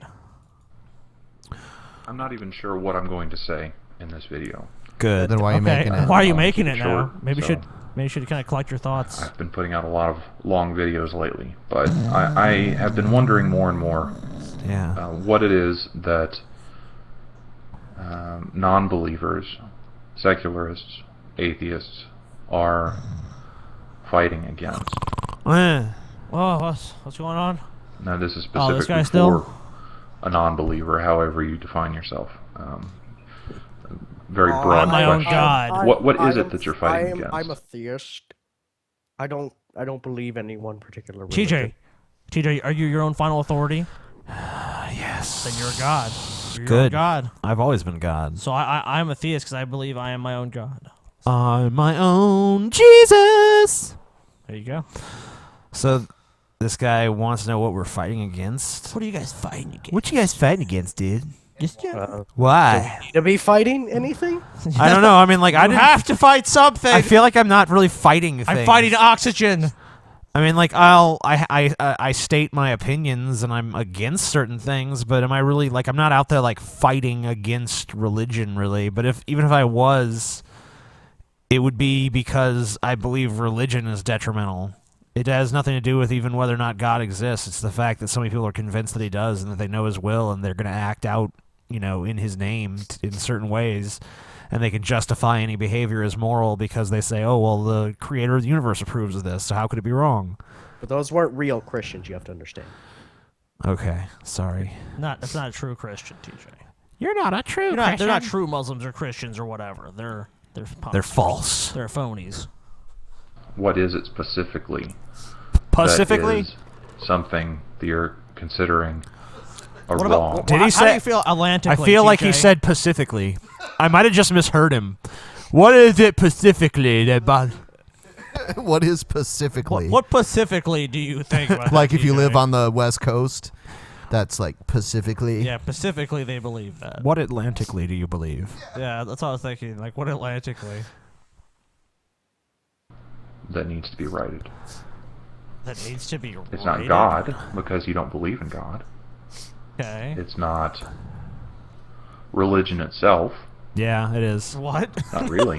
I'm not even sure what I'm going to say in this video. Good. Then why are you Okay. making it? Why are you making it now? Short, Maybe so- you should kind of collect your thoughts. I've been putting out a lot of long videos lately, but I have been wondering more and more Yeah. what it is that non-believers, secularists, atheists are fighting against. Oh, what's going on? Now, this is Oh, this specifically guy still? for a non-believer, however you define yourself. Very broad I'm my own question. God. What is I it am- that you're fighting against? I'm a theist. I don't believe any one particular religion. TJ, are you your own final authority? Yes. Then you're a god. You're your own Good. God. I've always been God. So I'm a theist because I believe I am my own God. I'm my own Jesus. There you go. So this guy wants to know what we're fighting against. What are you guys fighting against? What you guys fighting against, dude? Why? To be fighting anything? I don't know. I mean, like, I didn't have to fight something. I feel like I'm not really fighting things. I'm fighting oxygen. I mean, like, I state my opinions and I'm against certain things, but am I really, like, I'm not out there, like, fighting against religion, really. But even if I was, it would be because I believe religion is detrimental. It has nothing to do with even whether or not God exists. It's the fact that so many people are convinced that he does and that they know his will and they're going to act out, in his name in certain ways. And they can justify any behavior as moral because they say, oh, well, the creator of the universe approves of this, so how could it be wrong? But those weren't real Christians, you have to understand. Okay, sorry. That's not a true Christian, TJ. You're not a true Christian. They're not true Muslims or Christians or whatever. They're false. They're phonies. What is it specifically? Specifically? That is something that you're considering a What wrong. about, Did he how say? do you feel Atlantically, I feel like he TJ? said pacifically. I might have just misheard him. What is it specifically that What is specifically? What specifically do you think about Like that, if you TJ? live on the West Coast, that's like pacifically. Yeah, pacifically they believe that. What Atlantically do you believe? Yeah, that's what I was thinking. Like, what Atlantically? That needs to be righted. That needs to be It's righted? not God, because you don't believe in God. Okay. It's not religion itself. Yeah, it is. What? Not really.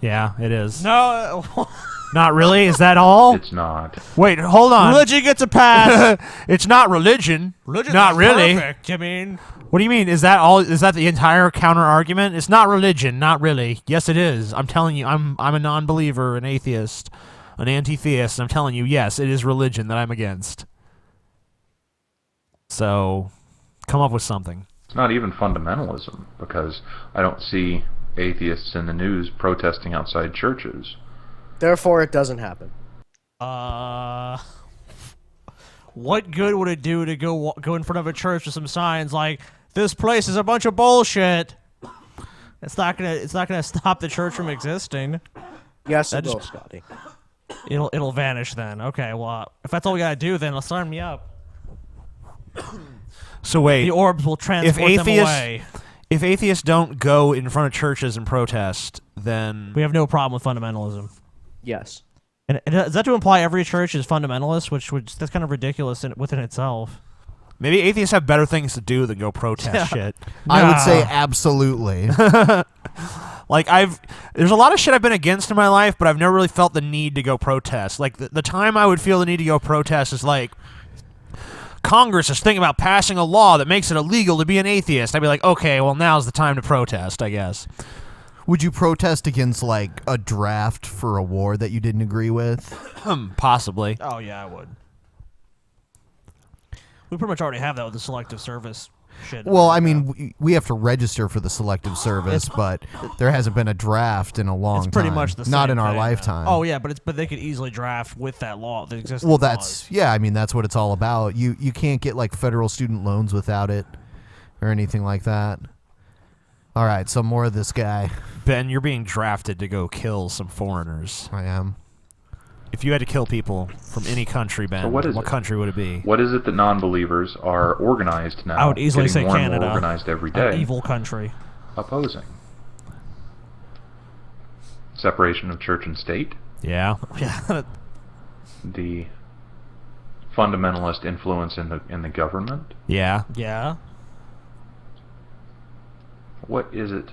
Yeah, it is. No. Not really? Is that all? It's not. Wait, hold on. Religion gets a pass. It's not religion. Religion's not really. perfect. I mean, What do you mean? Is that all? Is that the entire counter argument? It's not religion. Not really. Yes, it is. I'm telling you, I'm a non-believer, an atheist, an anti-theist. And I'm telling you, yes, it is religion that I'm against. So, come up with something. It's not even fundamentalism, because I don't see atheists in the news protesting outside churches. Therefore, it doesn't happen. what good would it do to go in front of a church with some signs like "This place is a bunch of bullshit"? It's not gonna stop the church from existing. Yes, it will, Scotty. It'll vanish then. Okay, well, if that's all we gotta do, then sign me up. So wait, the orbs will transport them away. If atheists don't go in front of churches and protest, then We have no problem with fundamentalism. Yes. And is that to imply every church is fundamentalist, which that's kind of ridiculous within itself. maybe atheists have better things to do than go protest shit. I would say absolutely. Like there's a lot of shit I've been against in my life, but I've never really felt the need to go protest. Like the time I would feel the need to go protest is like Congress is thinking about passing a law that makes it illegal to be an atheist. I'd be like, okay, well now's the time to protest, I guess. Would you protest against like a draft for a war that you didn't agree with? Possibly. Oh yeah, I would. We pretty much already have that with the selective service shit. Well, I mean, we have to register for the selective service, but there hasn't been a draft in a long time. It's pretty much the same Not in our thing. lifetime. Oh yeah, but they could easily draft with that law that exists. Well, I mean, that's what it's all about. You can't get like federal student loans without it or anything like that. All right, so more of this guy. Ben, you're being drafted to go kill some foreigners. I am. If you had to kill people from any country, Ben, So what country would it be? What is it that non-believers are organized now? I would easily getting say more and Canada. more organized every An day. evil country. Opposing. Separation of church and state. Yeah. Yeah. The fundamentalist influence in the government. Yeah. Yeah. What is it?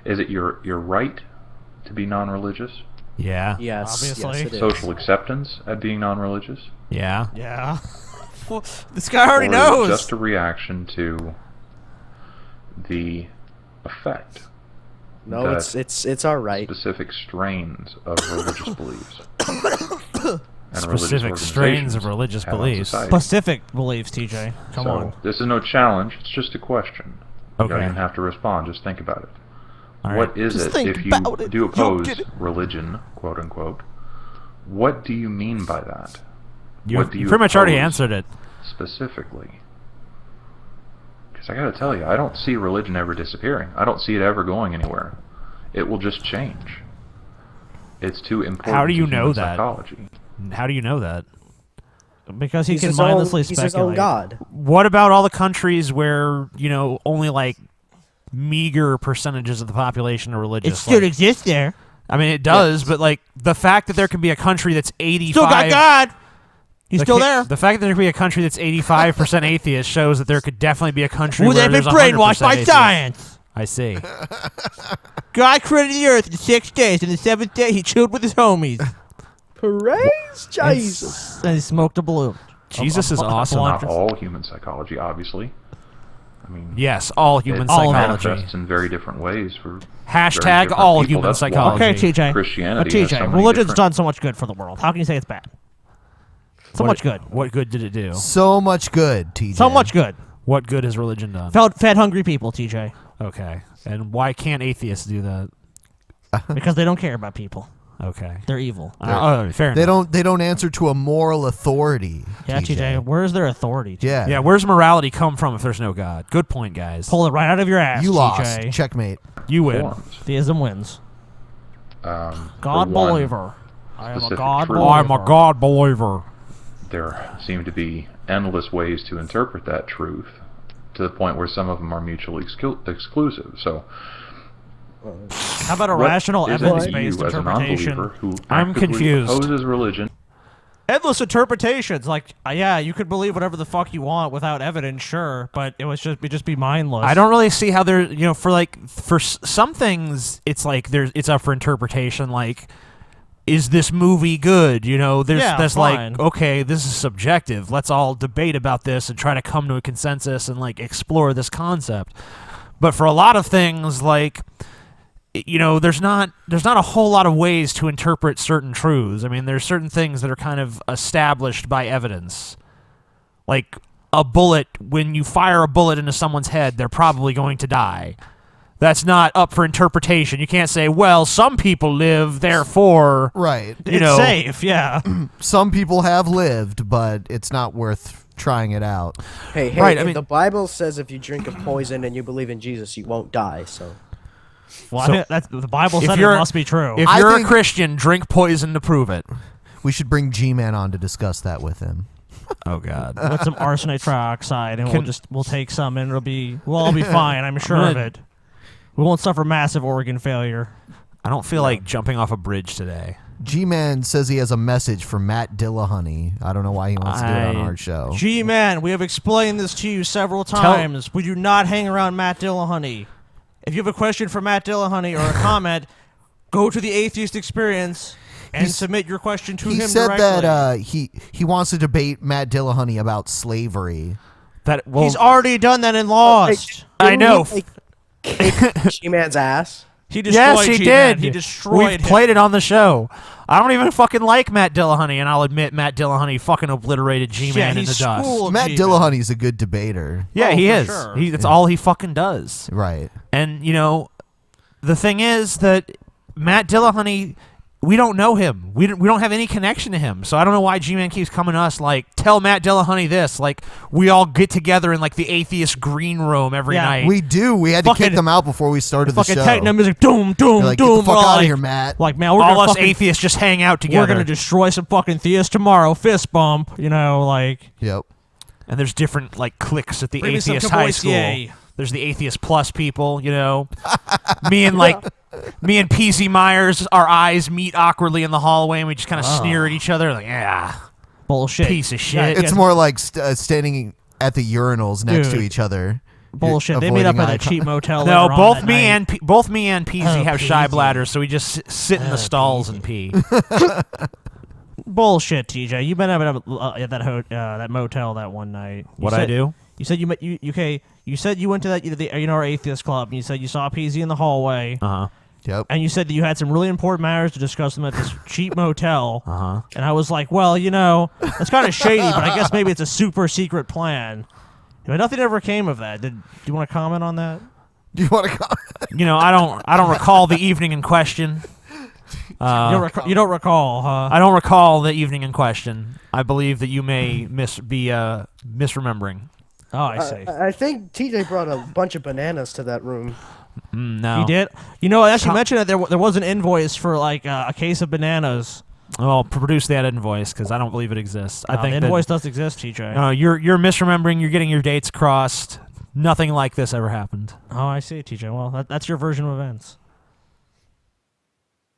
Is it your right to be non-religious? Yeah. Yes. Obviously. Yes, it is. Social acceptance at being non-religious? Yeah. Yeah. Well, this guy already Or is it knows. just a reaction to the effect. No, that it's all right. Specific strains of religious beliefs. And Specific strains of religious have on beliefs. society. Specific beliefs, TJ. Come So, on. This is no challenge, it's just a question. You Okay. don't even have to respond, just think about it. All What right. is Just it, think if you about it. do You'll oppose get it. religion, quote unquote, what do you mean by that? You What do you pretty much already oppose answered it. specifically? Because I gotta tell you, I don't see religion ever disappearing. I don't see it ever going anywhere. It will just change. It's too important How do you to know human that? psychology. How do you know that? Because he He's can his own- mindlessly he's speculate. his own god. What about all the countries where, only like meager percentages of the population are religious? It still exists there. I mean, it does, but like the fact that there can be a country that's 85 Still got God. He's still there. The fact that there can be a country that's 85% atheist shows that there could definitely be a country Well, where they've been there's 100% brainwashed by atheist. science. I see. God created the earth in 6 days, and the 7th day he chilled with his homies. Praise Jesus. And he smoked a balloon. Jesus is awesome. Not all human psychology, obviously. I mean, yes, all human it psychology manifests in very different ways for Hashtag very different all people. human That's why psychology. Okay, TJ. Christianity has TJ, so many religion's different- done so much good for the world. How can you say it's bad? So much good. What good did it do? So much good, TJ. So much good. What good has religion done? Fed hungry people, TJ. Okay. And why can't atheists do that? Because they don't care about people. Okay. They're evil. Fair They enough. don't answer to a moral authority. Yeah, TJ. Where's their authority? Yeah. Yeah, where's morality come from if there's no God? Good point, guys. Pull it right out of your ass, You TJ. lost. Checkmate. You win. forms. Theism wins. For God one believer. I am a specific God truth, believer. I'm a God believer. there seem to be endless ways to interpret that truth, to the point where some of them are mutually exclusive. So, How about a what rational, is it evidence-based you, as a interpretation? non-believer who I'm actively confused. opposes religion? Endless interpretations. Like, yeah, you could believe whatever the fuck you want without evidence, sure, but it'd just be mindless. I don't really see how there, for some things, it's like it's up for interpretation. Like, is this movie good? There's fine. like, okay, this is subjective. Let's all debate about this and try to come to a consensus and like explore this concept. But for a lot of things, like, there's not a whole lot of ways to interpret certain truths. I mean, there's certain things that are kind of established by evidence. Like a bullet, when you fire a bullet into someone's head, they're probably going to die. That's not up for interpretation. You can't say, well, some people live, therefore... Right. It's safe, yeah. Some people have lived, but it's not worth trying it out. Hey, Right, if the Bible says if you drink a poison and you believe in Jesus, you won't die, so... Well, So, I think the Bible if said it you're- must be true. If you're a Christian, drink poison to prove it. We should bring G-Man on to discuss that with him. Oh, God. With some arsenic trioxide, and we'll take some, and we'll all be fine. I'm sure of it. We won't suffer massive organ failure. I don't feel like jumping off a bridge today. G-Man says he has a message for Matt Dillahunty. I don't know why he wants to do it on our show. G-Man, we have explained this to you several times. Would you not hang around Matt Dillahunty? If you have a question for Matt Dillahunty or a comment, go to the Atheist Experience and submit your question to him He said directly. that he wants to debate Matt Dillahunty about slavery. He's already done that and lost. I know. G-Man's ass. He destroyed Yes, he G-Man. did. He destroyed We've him. played it on the show. I don't even fucking like Matt Dillahunty, and I'll admit Matt Dillahunty fucking obliterated G-Man in the dust. Matt Dillahunty's a good debater. Yeah, he for is. sure. That's all he fucking does. Right. And, the thing is that Matt Dillahunty, we don't know him. We don't have any connection to him. So I don't know why G-Man keeps coming to us like, tell Matt Dillahunty this. Like, we all get together in, like, the atheist green room every night. We do. We had to kick them out before we started the Fucking show. techno music, doom, doom, They're like, doom. Get the fuck We're out like- of here, Matt. Like, man, we're all gonna us fucking, atheists just hang out together. We're gonna destroy some fucking theists tomorrow. Fist bump, like. Yep. And there's different, like, cliques at the Bring me some atheist high school. Cavoisier. There's the atheist plus people, me and PZ Myers, our eyes meet awkwardly in the hallway, and we just kind of sneer at each other, like, yeah, bullshit, piece of shit. It's more like standing at the urinals next to Dude. each other. Bullshit. They meet up Avoiding at a eye cheap motel. No, later on both that me night. and PZ have shy bladders, so we just sit in the stalls and pee. Bullshit, TJ. You've been at that motel that one night. What'd I do? You said you said you went to that our atheist club, and you said you saw PZ in the hallway. Yep. And you said that you had some really important matters to discuss them at this cheap motel. And I was like, well, that's kind of shady, but I guess maybe it's a super secret plan. But nothing ever came of that. Do you want to comment on that? Do you want to comment? I don't recall the evening in question. You don't recall, huh? I don't recall the evening in question. I believe that you may be misremembering. Oh, I see. I think TJ brought a bunch of bananas to that room. No. He did? As you mentioned it, there was an invoice for like a case of bananas. Well, produce that invoice because I don't believe it exists. I think the invoice does exist, TJ. No, you're misremembering. You're getting your dates crossed. Nothing like this ever happened. Oh, I see, TJ. Well, that's your version of events.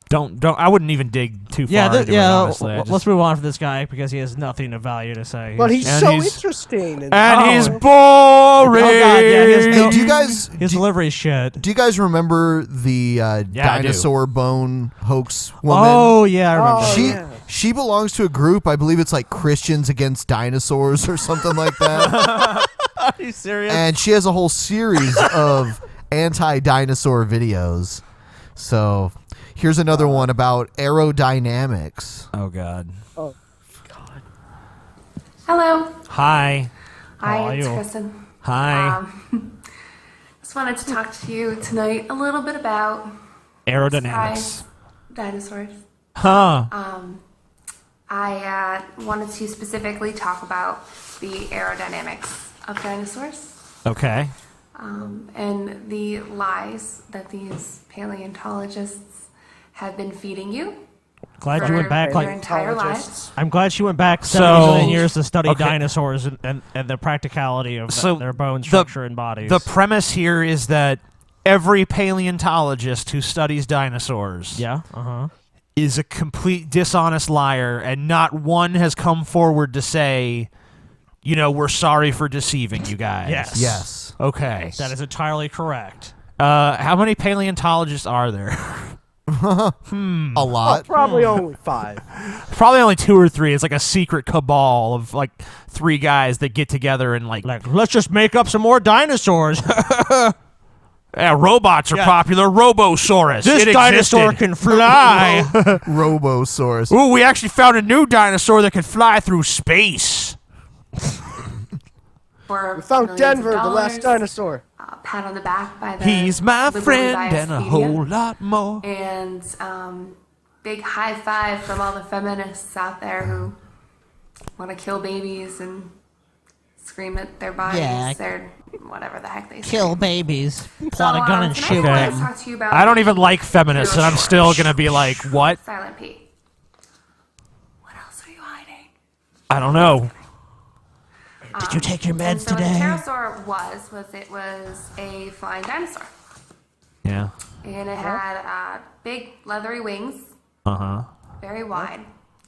Don't. I wouldn't even dig too far into it, honestly. Let's move on for this guy because he has nothing of value to say. But he's so interesting. He's boring. Oh God, yeah, Hey, do you guys? His delivery is shit. Do you guys remember the dinosaur bone hoax woman? Oh yeah, I remember. She belongs to a group. I believe it's like Christians Against Dinosaurs or something like that. Are you serious? And she has a whole series of anti-dinosaur videos. So here's another one about aerodynamics. Oh God. Oh God. Hello. Hi. Hi, it's Kristen. Hi. Just wanted to talk to you tonight a little bit about Aerodynamics. Dinosaurs. Huh. I wanted to specifically talk about the aerodynamics of dinosaurs. Okay. And the lies that these paleontologists have been feeding you. Glad you went back your entire lives. I'm glad she went back 7 million years to study dinosaurs and the practicality of their bone structure and bodies. The premise here is that every paleontologist who studies dinosaurs is a complete dishonest liar, and not one has come forward to say, you know, we're sorry for deceiving you guys. Yes. Okay. That is entirely correct. How many paleontologists are there? A lot. Probably only 5. Probably only 2 or 3. It's like a secret cabal of like 3 guys that get together and like let's just make up some more dinosaurs. Yeah, robots are popular. Robosaurus. This dinosaur can fly. Robosaurus. Ooh, we actually found a new dinosaur that can fly through space. For we found millions Denver, of the last dollars, dinosaur. Pat on the back by the He's my liberally friend biased and a media. whole lot more. And big high five from all the feminists out there who want to kill babies and scream at their bodies or whatever the heck they say. Kill babies. Plot a gun and tonight shoot I them. wanted to talk to you about I don't even like feminists, and I'm still gonna be like, what? Silent P. What else are you hiding? I don't know. Did you take your And meds so today? what the pterosaur was a flying dinosaur. Yeah. And it had big leathery wings, very wide.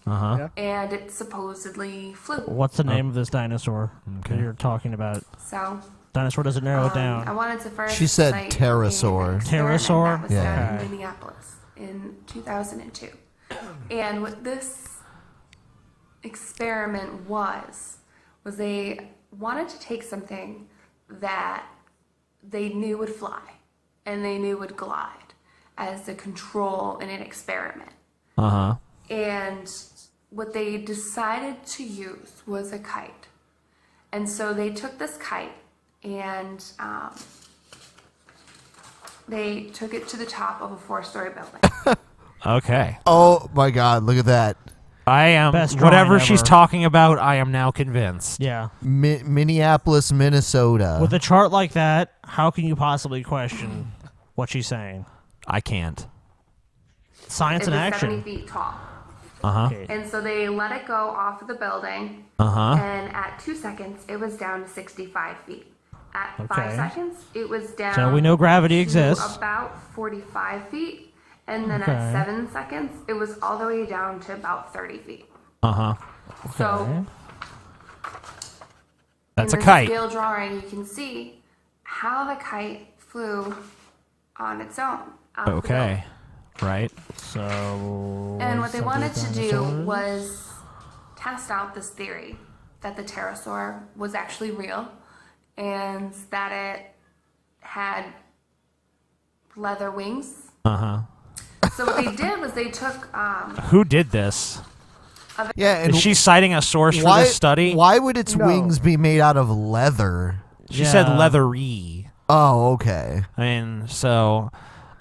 And it supposedly flew. What's the name of this dinosaur that you're talking about? So Dinosaur doesn't narrow it down. I wanted to first She said cite pterosaur. an experiment Pterosaur? that was done in Minneapolis in 2002. And what this experiment was they wanted to take something that they knew would fly and they knew would glide as a control in an experiment. And what they decided to use was a kite. And so they took this kite and they took it to the top of a 4-story building. Okay. Oh my God! Look at that. I am. Best drawing Whatever she's ever. talking about, I am now convinced. Yeah. Minneapolis, Minnesota. With a chart like that, how can you possibly question what she's saying? I can't. Science It in was action. 70 feet tall. Okay. And so they let it go off of the building. Uh-huh. And at 2 seconds, it was down to 65 feet. At Okay. 5 seconds, it was down So we know gravity to exists. about 45 feet. And then Okay. at 7 seconds, it was all the way down to about 30 feet. So That's in a the kite. scale drawing, you can see how the kite flew on its own. out of the building. Okay. Right. So. And what they some wanted to do dinosaurs. was test out this theory that the pterosaur was actually real and that it had leather wings. So what they did was they took Who did this? Yeah, and Is she citing a source for why? this study? Why would its wings be made out of leather? She said leathery. Oh, okay. I mean,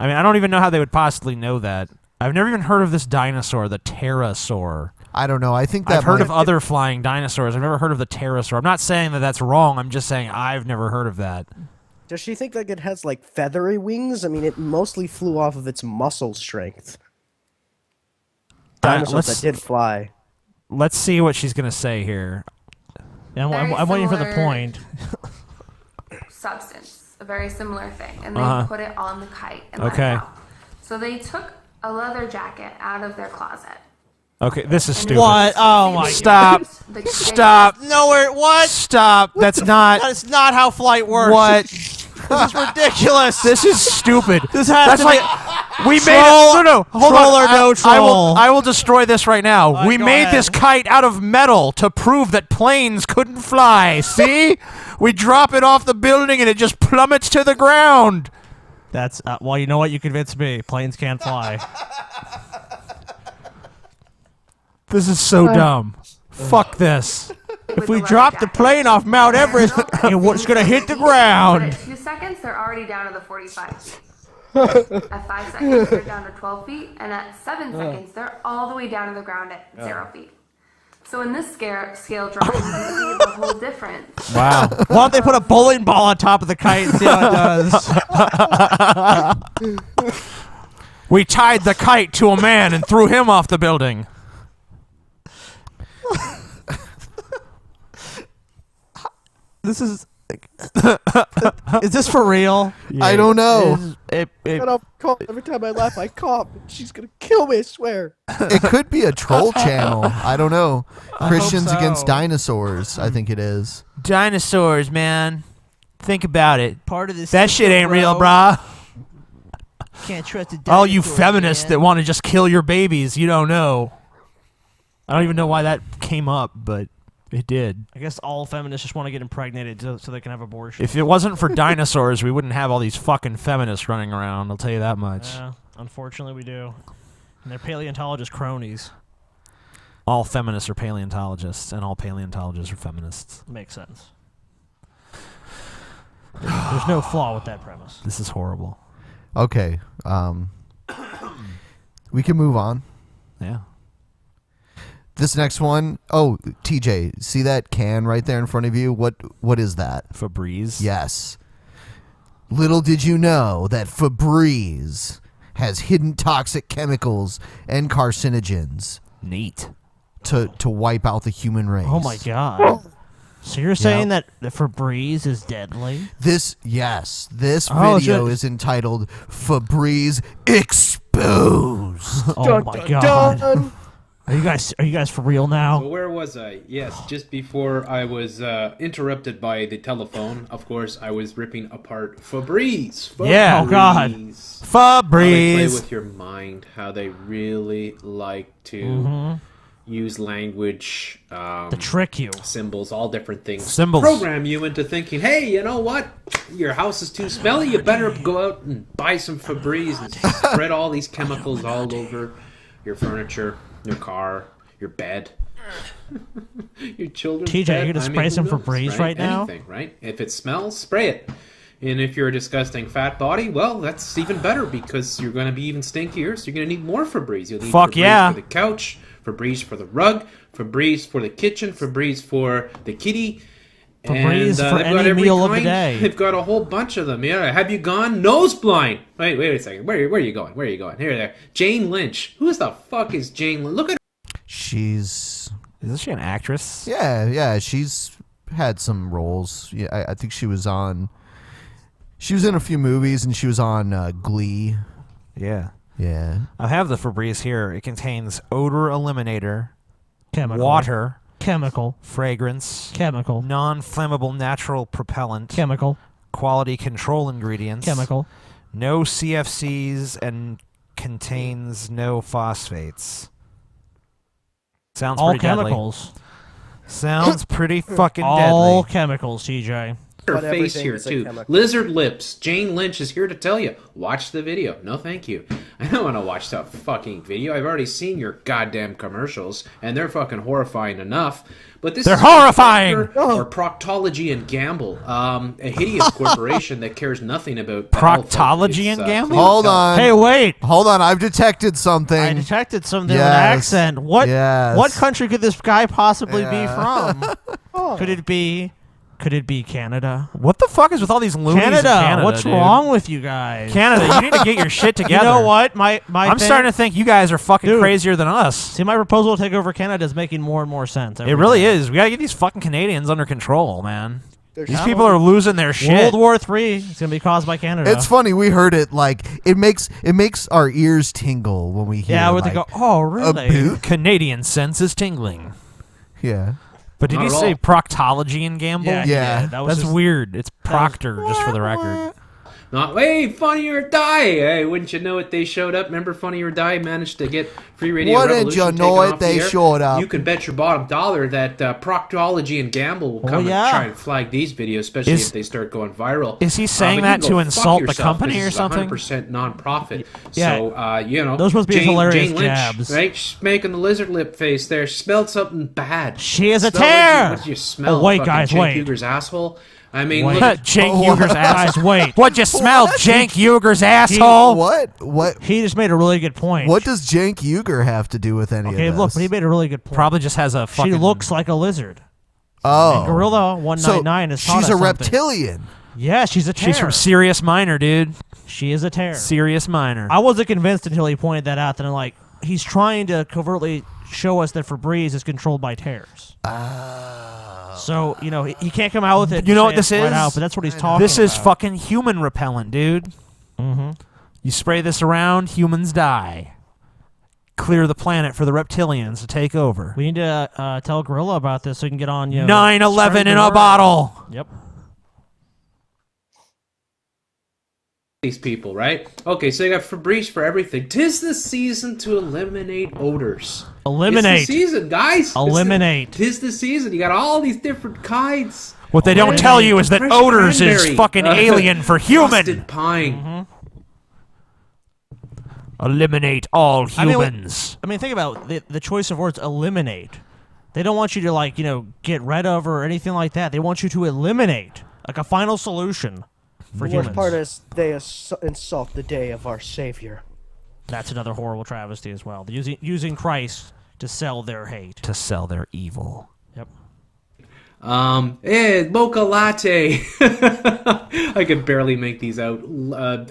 I don't even know how they would possibly know that. I've never even heard of this dinosaur, the pterosaur. I don't know. I think that I've heard might- of other flying dinosaurs. I've never heard of the pterosaur. I'm not saying that that's wrong. I'm just saying I've never heard of that. Does she think like it has like feathery wings? I mean, it mostly flew off of its muscle strength. dinosaurs that did fly. Let's see what she's gonna say here. Yeah, I'm waiting for the similar point. Substance, a very similar thing, and they put it on the kite and Okay. let it go. So they took a leather jacket out of their closet. Okay, this is stupid. What? Oh my! Stop! The Stop! Nowhere. What? Stop! That's not. That's not how flight works. What? This is ridiculous. This is stupid. This has That's to like be we troll, made it. No, hold troll on. or no troll. I will destroy this right now. right, We go made ahead. this kite out of metal to prove that planes couldn't fly. See? We drop it off the building and it just plummets to the ground. That's well, you know what? You convinced me. Planes can't fly. This is so dumb. Fuck this. If we drop the plane off Mount Everest, it's gonna hit the But ground. at 2 seconds, they're already down to the 45 feet. At 5 seconds, they're down to 12 feet, and at 7 seconds, they're all the way down to the ground at 0 feet. So in this scale drawing, you see the whole difference. Wow. Why don't they put a bowling ball on top of the kite and see how it does? We tied the kite to a man and threw him off the building. This is. Is this for real? I don't know. I don't cough. Every time I laugh, I cough. She's gonna kill me, I swear. It could be a troll channel. I don't know. Christians so. against dinosaurs, I think it is. Dinosaurs, man. Think about it. Part of this. That shit ain't real, brah. Can't trust a All you dinosaur, feminists man. that want to just kill your babies, you don't know. I don't even know why that came up, but it did. I guess all feminists just want to get impregnated so they can have abortion. If it wasn't for dinosaurs, we wouldn't have all these fucking feminists running around, I'll tell you that much. Yeah, unfortunately, we do. And they're paleontologist cronies. All feminists are paleontologists, and all paleontologists are feminists. Makes sense. There's no flaw with that premise. This is horrible. Okay. We can move on. Yeah. This next one, oh, TJ, see that can right there in front of you? What is that? Febreze? Yes. Little did you know that Febreze has hidden toxic chemicals and carcinogens. Neat. To wipe out the human race. Oh my god. So you're saying that the Febreze is deadly? This video is entitled Febreze Exposed. Oh my god. Are you guys for real now? So where was I? Yes, just before I was interrupted by the telephone. Of course, I was ripping apart Febreze. Yeah. Oh god. Febreze. How they play with your mind. How they really like to use language. To trick you. Symbols, all different things. Symbols. Program you into thinking, hey, you know what? Your house is too smelly. You better go out and buy some Febreze and spread all these chemicals all over your furniture, your car, your bed, your children's TJ, bed. you gonna spray some Febreze right now? Anything, right? If it smells, spray it. And if you're a disgusting fat body, well, that's even better because you're going to be even stinkier, so you're going to need more Febreze. You'll need Febreze for the couch, Febreze for the rug, Febreze for the kitchen, Febreze for the kitty. Febreze for any meal of the day. They've got a whole bunch of them. Yeah. Have you gone nose blind? Wait a second. Where are you going? Where are you going? Here, there. Jane Lynch. Who the fuck is Jane Lynch? Look at her. Isn't she an actress? Yeah. She's had some roles. Yeah, I think she was in a few movies, and she was on Glee. Yeah. Yeah. I have the Febreze here. It contains odor eliminator, Chemical. water, Chemical. fragrance, Chemical. non-flammable natural propellant, Chemical. quality control ingredients, Chemical. no CFCs, and contains no phosphates. Sounds All pretty chemicals. deadly. Sounds pretty fucking All deadly. chemicals, TJ. Her But face everything here is a too. chemical. Lizard lips. Jane Lynch is here to tell you. Watch the video. No, thank you. I don't want to watch that fucking video. I've already seen your goddamn commercials, and they're fucking horrifying enough. But this They're is horrifying! Or Proctology and Gamble, a hideous corporation that cares nothing about the health of Proctology its, and Gamble? Hold on. Hey, wait. Hold on. I've detected something. I detected something with an Yes. accent. What Yes. What country could this guy possibly be Yeah. from? Could it be Could it be Canada? What the fuck is with all these loonies Canada, in Canada, what's dude? wrong with you guys? Canada, you need to get your shit together. You know what? I'm starting to think you guys are fucking crazier than us. See, my proposal to take over Canada is making more and more sense. It really is. We gotta get these fucking Canadians under control, man. These people are losing their shit. World War III is gonna be caused by Canada. It's funny. We heard it like it makes our ears tingle when we hear. Yeah, where like, they go, oh really? A boot? Canadian sense is tingling. Yeah. But did Not he at say all. proctology and gamble? Yeah. That's weird. It's Proctor, just for the record. Not, hey, Funny or Die. Hey, wouldn't you know it? They showed up. Remember Funny or Die managed to get Free Radio Wouldn't Revolution you taken know it? off the They air? showed up. You can bet your bottom dollar that Proctology and Gamble will come yeah. and try and flag these videos, especially Is- if they start going viral. is he saying but you that can to go insult fuck the yourself. company This or is something? 100% non-profit. Yeah. So, you know. Those must be Jane, hilarious Jane Lynch, jabs. right? She's making the lizard lip face there. She smelled something bad. She is a Smelled like tear! What did you smell? Oh, wait, Fucking guys, Cenk wait. Uger's asshole? I mean, Wait. look. Cenk Uger's ass. Guys, wait. What'd you smell, Cenk Uger's asshole? What? He just made a really good point. What does Cenk Uger have to do with any Okay, of this? look, but he made a really good point. Probably just has a fucking... She looks like a lizard. Oh. And Gorilla 199 is she's a reptilian. Yeah, she's a tear. She's from Sirius Minor, dude. She is a tear. Sirius Minor. I wasn't convinced until he pointed that out. That I'm like, he's trying to covertly show us that Febreze is controlled by tears. So, you know, he can't come out with it. You know what say this it right is? out, but that's what he's talking This is about. fucking human repellent, dude. Mm-hmm. You spray this around, humans die. Clear the planet for the reptilians to take over. We need to tell Gorilla about this so we can get on, 9/11 spreading in the a word. bottle. Yep. These people, right? Okay, so you got Febreze for everything. 'Tis the season to eliminate odors. Eliminate. It's the season, guys. Eliminate. Tis the season. You got all these different kinds. What they don't tell you is that Fresh odors is cranberry. fucking alien for human. Frosted pine. Mm-hmm. Eliminate all humans. I mean, think about the choice of words. Eliminate. They don't want you to get rid of or anything like that. They want you to eliminate, like a final solution for The worst humans. part is they insult the day of our Savior. That's another horrible travesty as well. Using Christ to sell their hate. To sell their evil. Yep. Mocha latte. I could barely make these out.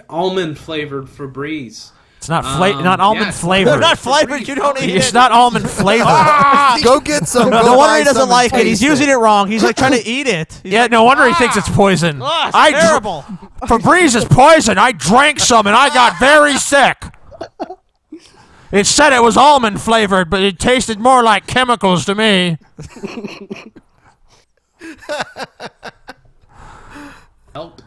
Almond flavored Febreze. It's not not almond flavored. They're not flavored. You don't eat it. It's not almond flavored. Go get some. No Go wonder buy he doesn't some and like it. He's taste using it wrong. He's like trying to eat it. He's Yeah, like, no wonder he thinks it's poison. It's terrible. Febreze is poison. I drank some and I got very sick. It said it was almond flavored, but it tasted more like chemicals to me. Help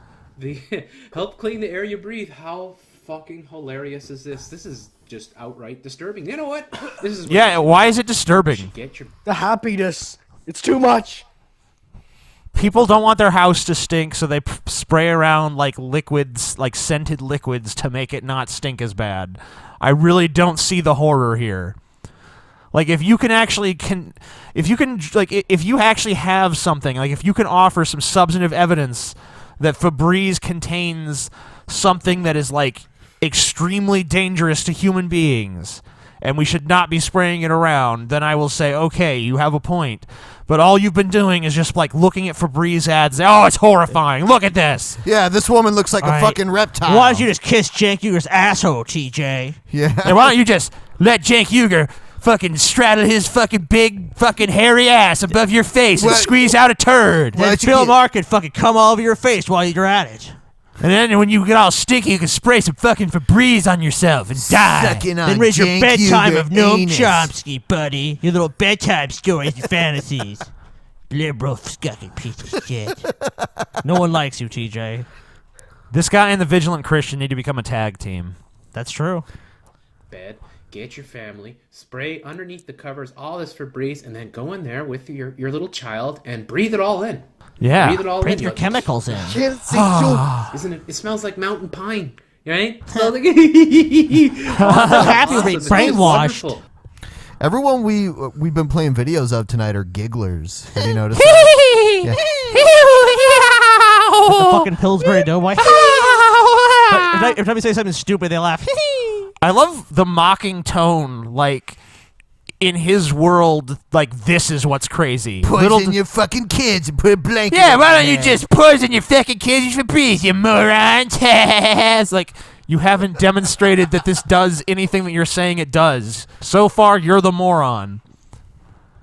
clean the air you breathe. How fucking hilarious is this? This is just outright disturbing. You know what? This is Yeah, why is it disturbing? Get your The happiness. It's too much. People don't want their house to stink, so they spray around like liquids, like scented liquids, to make it not stink as bad. I really don't see the horror here. Like, if you actually have something, like if you can offer some substantive evidence that Febreze contains something that is like extremely dangerous to human beings, and we should not be spraying it around, then I will say, okay, you have a point. But all you've been doing is just like looking at Febreze ads. Oh, it's horrifying. Look at this. Yeah, this woman looks like All a right. fucking reptile. Why don't you just kiss Cenk Uger's asshole, TJ? Yeah. And why don't you just let Cenk Uger fucking straddle his fucking big fucking hairy ass above your face and Well, squeeze out a turd. Then Bill Maher could fucking come all over your face while you're at it. And then when you get all stinky, you can spray some fucking Febreze on yourself and die. Sucking on Then read your Cenk bedtime Uger of Noam anus. Chomsky, buddy. Your little bedtime stories and fantasies. Liberal fucking piece of shit. No one likes you, TJ. This guy and the Vigilant Christian need to become a tag team. That's true. bed, get your family, spray underneath the covers all this Febreze, and then go in there with your little child and breathe it all in. Yeah. Breathe it all Breathe in. your chemicals in. Isn't it? It smells like mountain pine, right? It smells like I'm so happy we're being It smells brainwashed. wonderful. Everyone we've been playing videos of tonight are gigglers. Have you noticed that? Yeah. With the fucking Pillsbury Doughboy. Every time you say something stupid, they laugh. I love the mocking tone. Like, in his world, like, this is what's crazy. Poison your fucking kids and put a blanket. Yeah, over why their don't you head. just poison your fucking kids with Febreze, you morons? It's like, you haven't demonstrated that this does anything that you're saying it does. So far, you're the moron.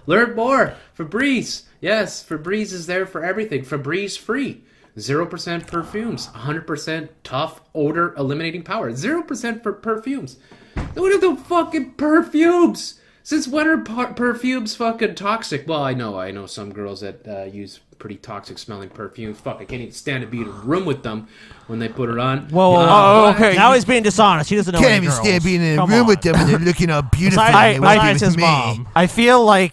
Learn more. Febreze. Yes, Febreze is there for everything. Febreze free. 0% perfumes. 100% tough odor eliminating power. 0% for perfumes. What are the fucking perfumes? Since when are perfumes fucking toxic? Well, I know some girls that use pretty toxic smelling perfumes. Fuck, I can't even stand to be in a room with them when they put it on. Whoa, okay. Now he's being dishonest. He doesn't know Can't any even girls. stand being in a Come room on. with them and they're looking all beautiful. Besides- and they wanna be besides with his me. mom. I feel like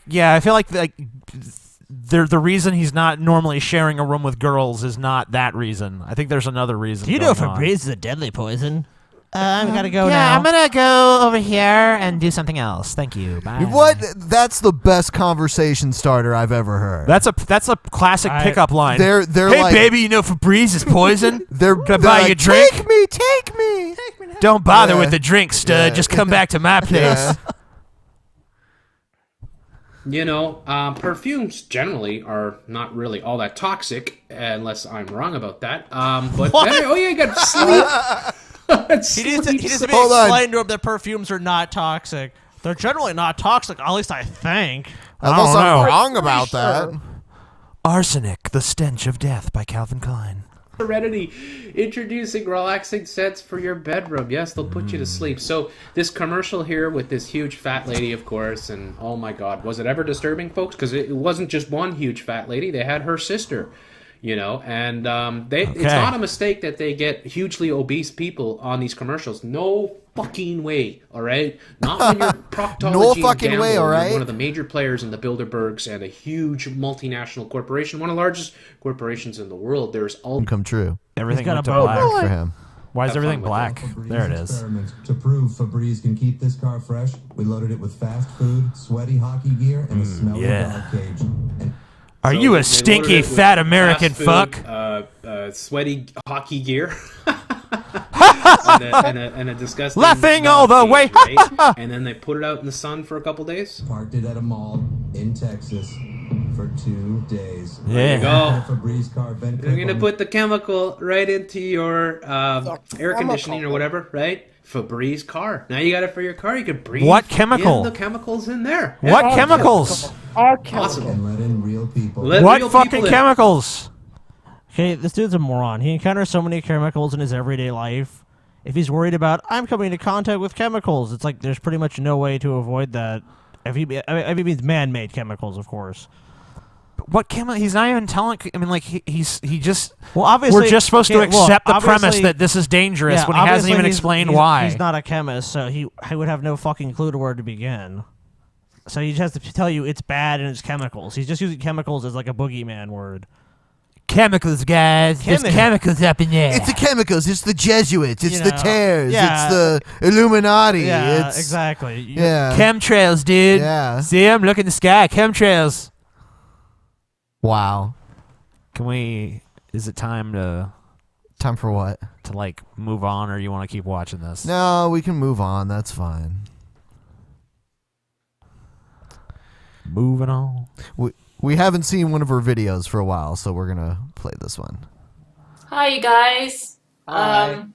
the reason he's not normally sharing a room with girls is not that reason. I think there's another reason. Do you know going on. Febreze is a deadly poison? I'm gotta go yeah, now. I'm gonna go over here and do something else. Thank you. Bye. What? That's the best conversation starter I've ever heard. That's a classic pickup line. They're hey like, baby, you know Febreze is poison. They're Can I buy you a like, drink? Take me, take me. Don't bother Yeah. with the drink, stud. Yeah. Just come back to my place. Yeah. You know, perfumes generally are not really all that toxic, unless I'm wrong about that. But What? then, you got sleep. He needs to be Hold on. explained to him that perfumes are not toxic. They're generally not toxic, at least I think. Unless don't I'm know. wrong about that. Arsenic, the Stench of Death by Calvin Klein. Serenity, introducing relaxing scents for your bedroom. Yes, they'll put you to sleep. So this commercial here with this huge fat lady, of course, and oh my God, was it ever disturbing, folks? Because it wasn't just one huge fat lady; they had her sister, you know. And it's not a mistake that they get hugely obese people on these commercials. No fucking way, all right? Not when you're proctology No and fucking Gamble, way, all you're right? one of the major players in the Bilderbergs and a huge multinational corporation, one of the largest corporations in the world. There's all Come true. Everything got went a to bow. black For him. Why is Have everything fun with black? There it is. Experiment. To prove Febreze can keep this car fresh, we loaded it with fast food, sweaty hockey gear, and a smelly yeah. dog cage. And Are So you they a loaded stinky it with fat American fast fuck? food, sweaty hockey gear, and a disgusting Laughing dog all the cage, way. right? And then they put it out in the sun for a couple days. parked it at a mall in Texas for 2 days. There you go. Febreze car vent They're clip gonna on- put the chemical right into your air conditioning or whatever, right? Febreze car. Now you got it for your car. You can breathe. What chemical? in the chemicals in there. What Yeah. chemicals? Awesome. and let in real people. Let What real fucking people in. chemicals? Okay, this dude's a moron. He encounters so many chemicals in his everyday life. If he's worried about, I'm coming into contact with chemicals, it's like there's pretty much no way to avoid that. If he means man-made chemicals, of course. What chemical? He's not even telling. I mean, like he just. Well, obviously, we're just supposed to okay, look, accept the premise obviously- that this is dangerous Yeah, when he hasn't obviously even he's- explained he's- why. He's not a chemist, so he would have no fucking clue to where to begin. So he just has to tell you it's bad and it's chemicals. He's just using chemicals as like a boogeyman word. Chemicals, guys. There's chemicals up in there. It's the chemicals. It's the Jesuits. It's You the know, tears. yeah. It's the Illuminati. Yeah, it's, exactly. Yeah. Chemtrails, dude. Yeah. See him? Look in the sky. Chemtrails. Wow. Can we? Is it time to? Time for what? To like move on, or you want to keep watching this? No, we can move on. That's fine. Moving on. We haven't seen one of her videos for a while, so we're gonna play this one. Hi, you guys. Hi.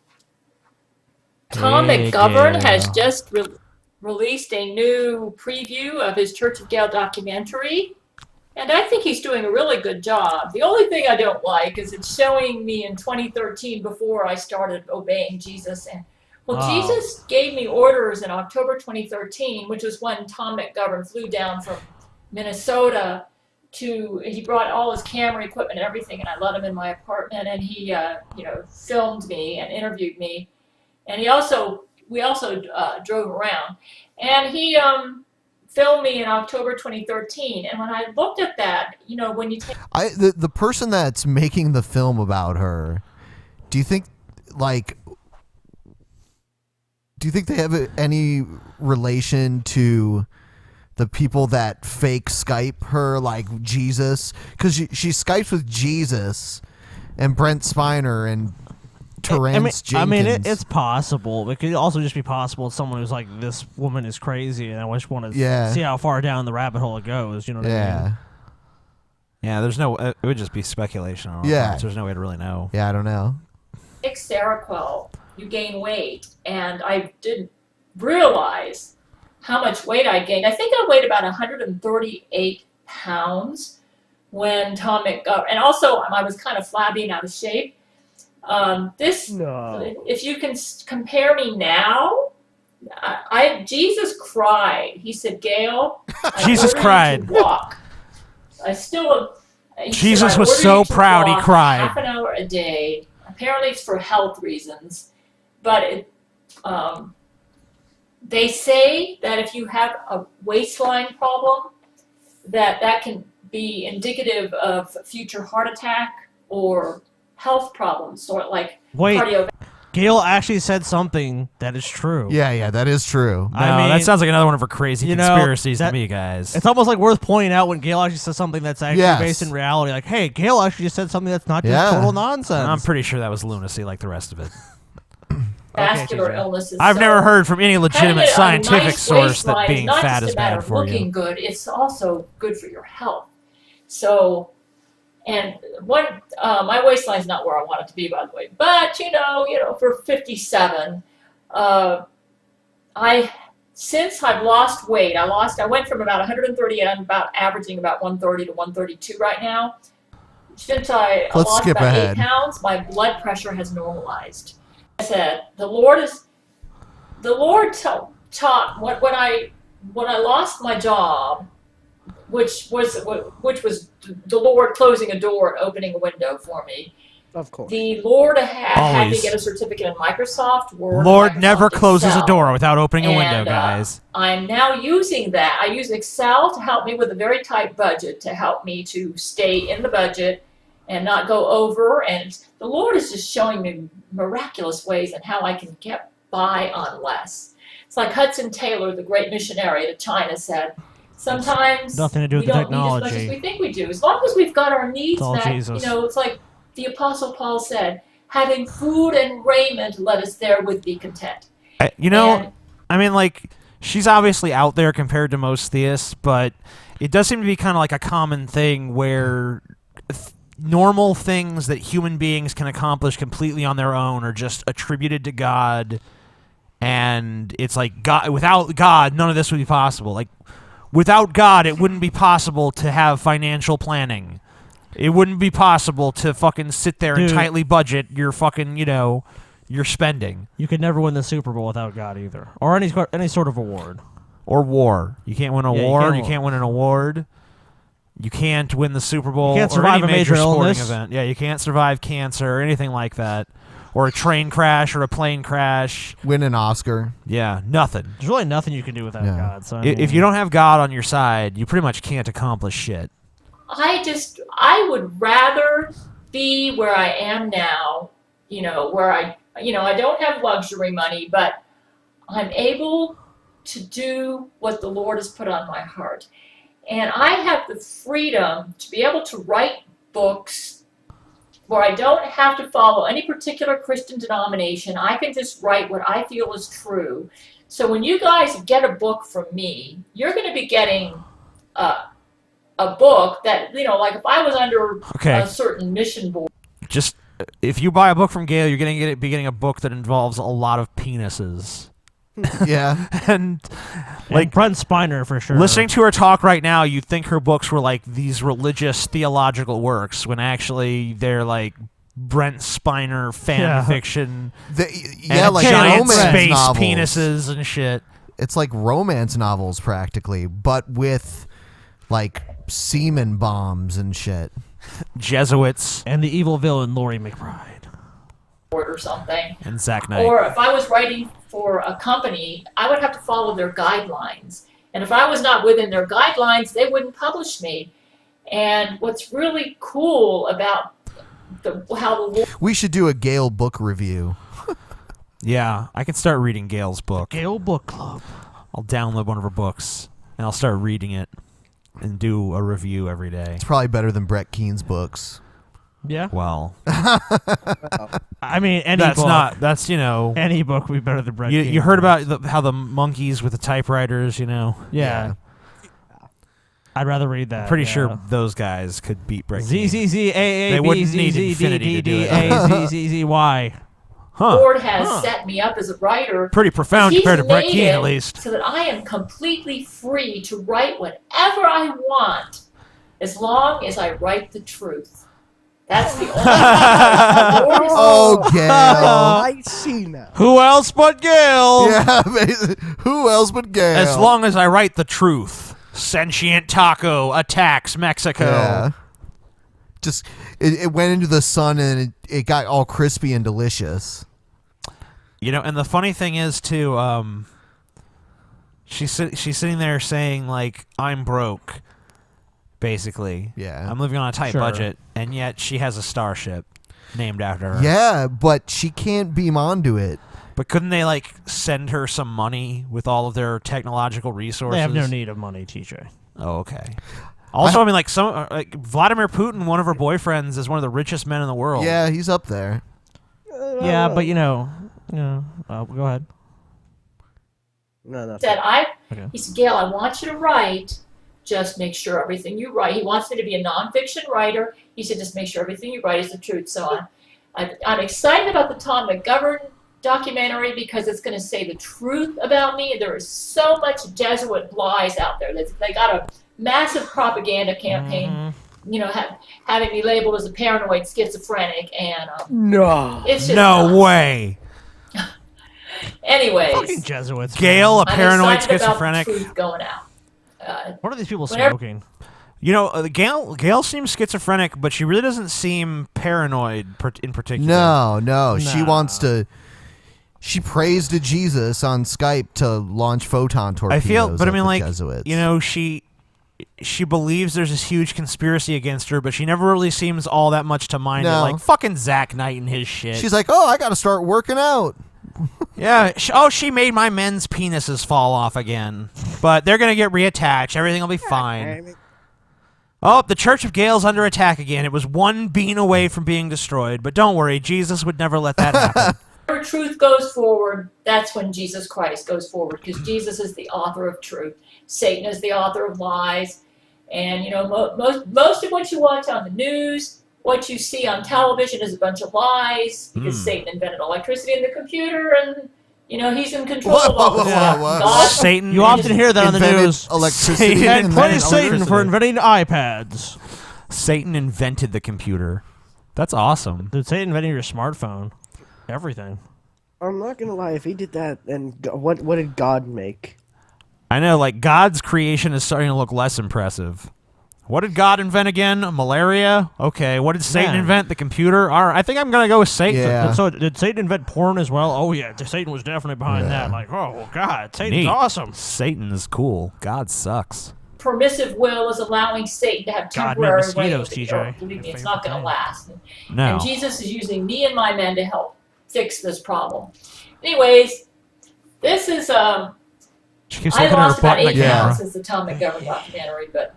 Tom Hey, McGovern Gail. has just released a new preview of his Church of Gale documentary, and I think he's doing a really good job. The only thing I don't like is it's showing me in 2013 before I started obeying Jesus. And Jesus gave me orders in October 2013, which was when Tom McGovern flew down from Minnesota he brought all his camera equipment and everything, and I let him in my apartment, and he, filmed me and interviewed me, and we also drove around, and he filmed me in October 2013, and when I looked at that, when you take The person that's making the film about her, do you think they have any relation to the people that fake Skype her, like Jesus? Because she Skypes with Jesus and Brent Spiner and Terrence Jenkins. It's possible. It could also just be possible someone who's like, this woman is crazy, and I just want to see how far down the rabbit hole it goes. You know what I mean? Yeah, there's no. It would just be speculation on our parts. There's no way to really know. Yeah, I don't know. Take Seroquel, you gain weight, and I didn't realize how much weight I gained. I think I weighed about 138 pounds when Tom and also I was kind of flabby and out of shape. If you can compare me now, Jesus cried. He said, "Gail, Jesus cried. Walk." I still. Jesus was so proud. He cried. Half an hour a day. Apparently, it's for health reasons, but they say that if you have a waistline problem, that can be indicative of future heart attack or health problems, sort of like cardio. Gail actually said something that is true. Yeah, that is true. No, that sounds like another one of her crazy conspiracies to me, guys. It's almost like worth pointing out when Gail actually says something that's actually based in reality. Like, hey, Gail actually just said something that's not just total nonsense. I'm pretty sure that was lunacy like the rest of it. Vascular illnesses. I've never heard from any legitimate scientific nice source that waistline being not fat just is a matter bad of for looking you. good, it's also good for your health. So, and my waistline's not where I want it to be, by the way. But for 57, since I've lost weight, I went from about 138. I'm about averaging about 130 to 132 right now. Since I lost about 8 pounds, my blood pressure has normalized. I said the Lord taught when I lost my job, which was the Lord closing a door and opening a window for me. Of course. The Lord had me Always. get a certificate in Microsoft Word. Lord Microsoft never closes Excel. a door without opening a window, And, guys. I'm now using that. I use Excel to help me with a very tight budget, to help me to stay in the budget and not go over. And the Lord is just showing me miraculous ways on how I can get by on less. It's like Hudson Taylor, the great missionary to China, said, sometimes Nothing to do with we the don't need as much as technology. we think we do. As long as we've got our needs It's all met, Jesus. it's like the Apostle Paul said, having food and raiment, let us therewith be content. She's obviously out there compared to most theists, but it does seem to be kind of like a common thing where normal things that human beings can accomplish completely on their own are just attributed to God, and it's like God, without God, none of this would be possible. Like, without God, it wouldn't be possible to have financial planning. It wouldn't be possible to fucking sit there and tightly budget your fucking, your spending. You could never win the Super Bowl without God either, or any sort of award. Or war. You can't win a war. You can't can't win an award. You can't win the Super Bowl. You can't or survive any a major sporting illness. event. Yeah, you can't survive cancer or anything like that. Or a train crash or a plane crash. Win an Oscar. Yeah, nothing. There's really nothing you can do without God. So If you don't have God on your side, you pretty much can't accomplish shit. I would rather be where I am now, where I don't have luxury money, but I'm able to do what the Lord has put on my heart. And I have the freedom to be able to write books where I don't have to follow any particular Christian denomination. I can just write what I feel is true. So when you guys get a book from me, you're going to be getting a book that, like if I was under a certain mission board. Just, if you buy a book from Gail, you're going to be getting a book that involves a lot of penises. Yeah. and Brent Spiner for sure. Listening to her talk right now, you'd think her books were like these religious theological works, when actually they're like Brent Spiner fan fiction. Like giant romance space novels. penises and shit. It's like romance novels practically, but with like semen bombs and shit. Jesuits. And the evil villain Laurie McBride. Or something. And Zach Knight. Or if I was writing for a company, I would have to follow their guidelines. And if I was not within their guidelines, they wouldn't publish me. And what's really cool about how the We should do a Gale book review. Yeah, I can start reading Gail's book. Gale Book Club. I'll download one of her books, and I'll start reading it and do a review every day. It's probably better than Brett Keene's books. Yeah. Well. I mean, any That's book. not. That's Any book would be better than Brett Keane. You heard about how the monkeys with the typewriters, Yeah. I'd rather read that. I'm pretty sure those guys could beat Brett Keane. ZZZAA They wouldn't need Infinity to do it. ZZZY. Huh. Lord has set me up as a writer. Pretty profound He's compared to Brett made Keane, it at least. So that I am completely free to write whatever I want, as long as I write the truth. That's the only thing. Lord is Oh, Gail. I see now. Who else but Gail? Yeah, who else but Gail? As long as I write the truth. Sentient taco attacks Mexico. Yeah. Just it went into the sun and it got all crispy and delicious. And the funny thing is too, she's sitting there saying like, I'm broke, basically. Yeah. I'm living on a tight Sure. budget, and yet she has a starship named after her. Yeah, but she can't beam onto it. But couldn't they like send her some money with all of their technological resources? They have no need of money, TJ. Oh, okay. Also, I mean, like Vladimir Putin, one of her boyfriends, is one of the richest men in the world. Yeah, he's up there. Yeah, but go ahead. No. said, Okay. He said, Gail, I want you to write. Just make sure everything you write. He wants me to be a nonfiction writer. He said, just make sure everything you write is the truth. So I'm excited about the Tom McGovern documentary because it's going to say the truth about me. There is so much Jesuit lies out there. They got a massive propaganda campaign, having me labeled as a paranoid schizophrenic, and No. it's just No nuts. way. Anyways, Fucking Jesuits. Gail, a I'm paranoid excited about the schizophrenic. truth going out. What are these people whenever- smoking? Gail seems schizophrenic, but she really doesn't seem paranoid in particular. No. She wants to. She prays to Jesus on Skype to launch photon torpedoes. I feel, but I at mean, the like, Jesuits. she believes there's this huge conspiracy against her, but she never really seems all that much to mind it. No. Like fucking Zack Knight and his shit. She's like, oh, I got to start working out. Yeah. She made my men's penises fall off again, but they're gonna get reattached. Everything will be fine. Oh, the Church of Gail's under attack again. It was one bean away from being destroyed, but don't worry, Jesus would never let that happen. Whenever truth goes forward, that's when Jesus Christ goes forward, because Jesus is the author of truth. Satan is the author of lies. And, most of what you watch on the news, what you see on television is a bunch of lies, because Satan invented electricity in the computer, and, he's in control of all this stuff. God- Satan. You often hear that on the invented news. electricity And and praise invented Satan for electricity. inventing iPads. Satan invented the computer. That's awesome. Dude, Satan inventing your smartphone. Everything. I'm not gonna lie. If he did that, then what did God make? I know, like, God's creation is starting to look less impressive. What did God invent again? Malaria? Okay. What did Satan Yeah. invent? The computer? All right. I think I'm going to go with Satan. Yeah. So did Satan invent porn as well? Oh yeah, Satan was definitely behind that. Like, oh God, Satan's Neat. awesome. Satan is cool. God sucks. permissive will is allowing Satan to have God, temporary no reign mosquitoes, over the TJ. earth. Believe me, it's not going to last. No. And Jesus is using me and my men to help fix this problem. Anyways, this is She keeps I looking at her lost butt about in the 8 camera. pounds since the Tom McGovern documentary, but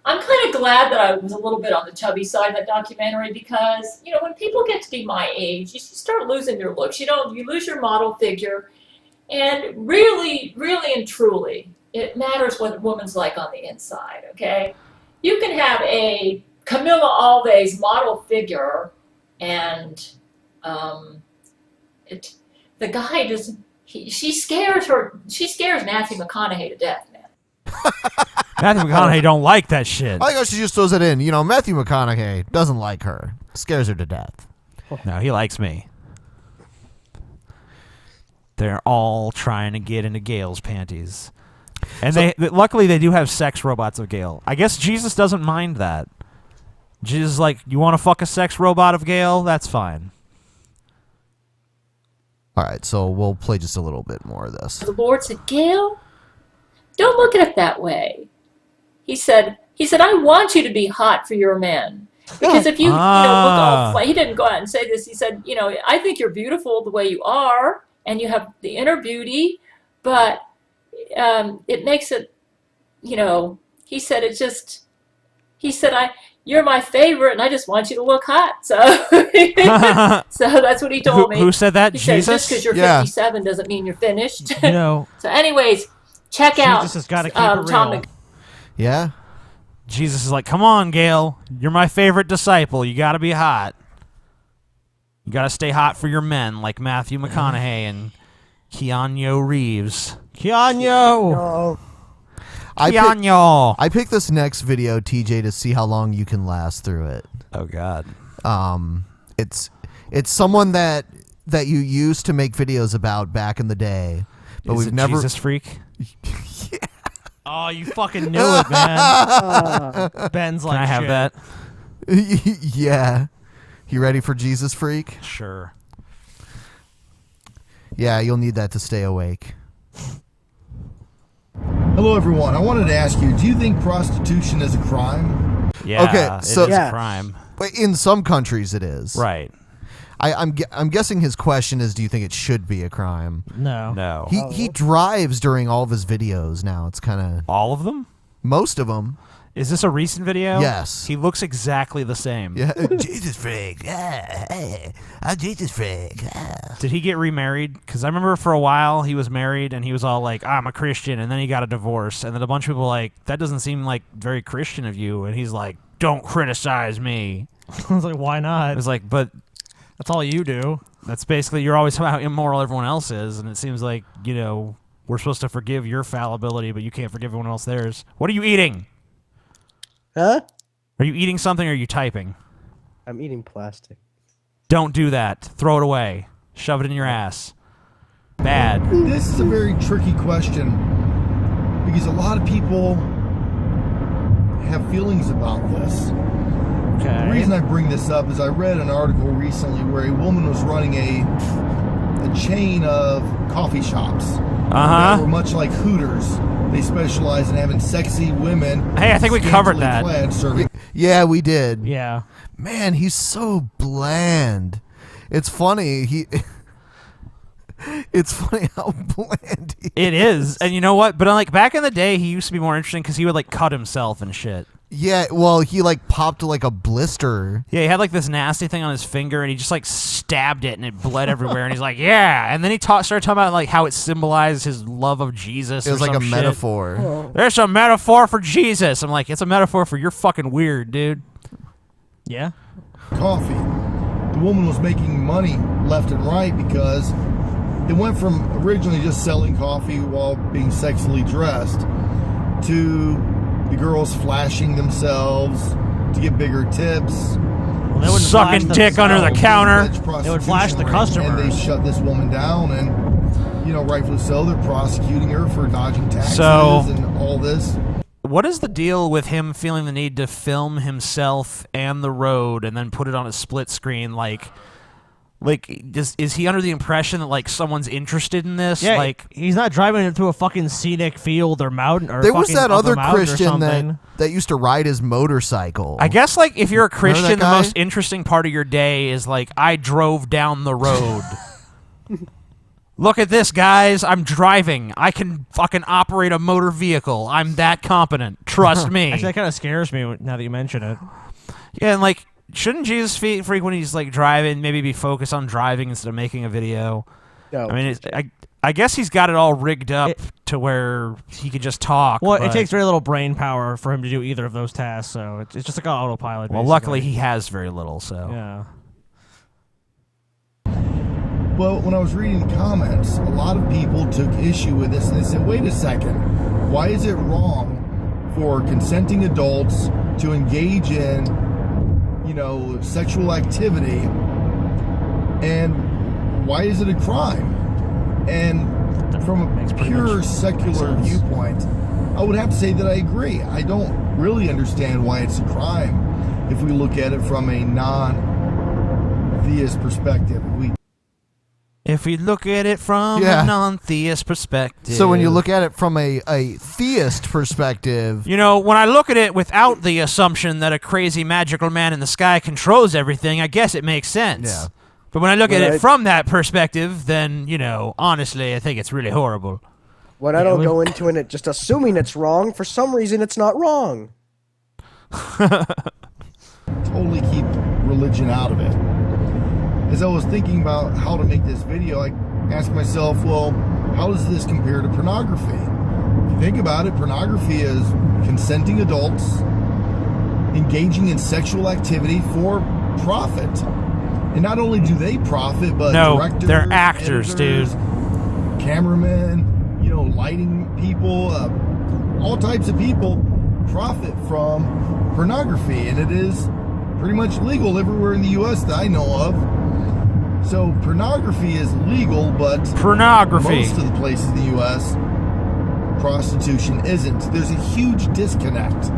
I'm kind of glad that I was a little bit on the chubby side of that documentary because when people get to be my age, you start losing your looks. You lose your model figure, and really, really and truly, it matters what a woman's like on the inside. Okay, you can have a Camilla Alves model figure, and the guy just she scares Matthew McConaughey to death, man. Matthew McConaughey don't like that shit. I think she just throws it in. Matthew McConaughey doesn't like her. Scares her to death. No, he likes me. They're all trying to get into Gail's panties. And luckily they do have sex robots of Gail. I guess Jesus doesn't mind that. Jesus is like, you want to fuck a sex robot of Gail? That's fine. All right, so we'll play just a little bit more of this. The Lord said, Gail, don't look at it that way. He said, I want you to be hot for your men. Because if you, look all he didn't go out and say this. He said, I think you're beautiful the way you are, and you have the inner beauty, but it makes it, he said, you're my favorite, and I just want you to look hot. So, so that's what he told me. Who said that? He Jesus? said, just because you're 57 doesn't mean you're finished. You know. So, anyways, check out Jesus has got to keep it real. Tom. Yeah. Jesus is like, come on, Gail. You're my favorite disciple. You got to be hot. You got to stay hot for your men, like Matthew McConaughey and Keanu Reeves. Keanu! I picked this next video, TJ, to see how long you can last through it. Oh God. It's someone that you used to make videos about back in the day, but Is we've it never. Jesus freak. Yeah. Oh, you fucking knew it, man. Ben's like, Can I have shit. that? Yeah. You ready for Jesus freak? Sure. Yeah, you'll need that to stay awake. Hello, everyone. I wanted to ask you, do you think prostitution is a crime? Yeah, Okay, so it is a crime. In some countries, it is. Right. I'm guessing his question is, do you think it should be a crime? No. No. He drives during all of his videos now. It's kind of all of them. Most of them. Is this a recent video? Yes. He looks exactly the same. Yeah. Jesus freak. I'm Jesus freak. Did he get remarried? Because I remember for a while he was married and he was all like, I'm a Christian, and then he got a divorce, and then a bunch of people were like, that doesn't seem like very Christian of you, and he's like, don't criticize me. I was like, why not? It was like, but that's all you do. That's basically, you're always how immoral everyone else is, and it seems like, you know, we're supposed to forgive your fallibility, but you can't forgive everyone else theirs. What are you eating? Huh? Are you eating something or are you typing? I'm eating plastic. Don't do that. Throw it away. Shove it in your ass. Bad. This is a very tricky question because a lot of people have feelings about this. Okay. The reason I bring this up is I read an article recently where a woman was running a chain of coffee shops that were much like Hooters. They specialize in having sexy women. Hey, I think we covered that. Clad, serving. Yeah, we did. Yeah. Man, he's so bland. It's funny. It's funny how bland he It is. And you know what? But like back in the day, he used to be more interesting because he would like cut himself and shit. Yeah, well, he like popped like a blister. Yeah, he had like this nasty thing on his finger, and he just like stabbed it, and it bled everywhere. And he's like, "Yeah." And then he started talking about like how it symbolized his love of Jesus. It was like a shit. metaphor. Oh. There's a metaphor for Jesus. I'm like, it's a metaphor for you're fucking weird, dude. Yeah. Coffee. The woman was making money left and right because it went from originally just selling coffee while being sexily dressed to the girls flashing themselves to get bigger tips. Well, they wouldn't Sucking flash dick under the counter. They would flash the customer. And they shut this woman down, and you know, rightfully so, they're prosecuting her for dodging taxes So- and all this. What is the deal with him feeling the need to film himself and the road and then put it on a split screen? Like is he under the impression that like someone's interested in this? Yeah, like he's not driving it through a fucking scenic field or mountain or There was fucking that up a other mountain or Christian something. that used to ride his motorcycle. I guess like if you're a Remember that Christian, the guy? most interesting part of your day is like I drove down the road. Look at this, guys. I'm driving. I can fucking operate a motor vehicle. I'm that competent. Trust me. Actually, that kind of scares me now that you mention it. Yeah, and like, shouldn't Jesus freak when he's like driving? Maybe be focused on driving instead of making a video. No. I mean, I guess he's got it all rigged up to where he can just talk. Well, it but- takes very little brain power for him to do either of those tasks, so it's just like an autopilot. Well, basically. luckily he has very little. So Yeah. Well, when I was reading the comments, a lot of people took issue with this and they said, wait a second, why is it wrong for consenting adults to engage in, you know, sexual activity? And why is it a crime? And from a pure secular viewpoint, I would have to say that I agree. I don't really understand why it's a crime if we look at it from a non-theist perspective. if we look at it from Yeah. a non-theist perspective. So when you look at it from a theist perspective, You know, when I look at it without the assumption that a crazy magical man in the sky controls everything, I guess it makes sense. Yeah. But when I look at Right. it from that perspective, then, you know, honestly, I think it's really horrible. When I don't go into it just assuming it's wrong, for some reason it's not wrong. totally keep religion out of it. As I was thinking about how to make this video, I asked myself, well, how does this compare to pornography? If you think about it, pornography is consenting adults engaging in sexual activity for profit. And not only do they profit, but directors, they're actors, editors, dude. Cameramen, lighting people, all types of people profit from pornography, and it is pretty much legal everywhere in the U.S. that I know of. So pornography is legal, but most of the places in the U.S., prostitution isn't. There's a huge disconnect.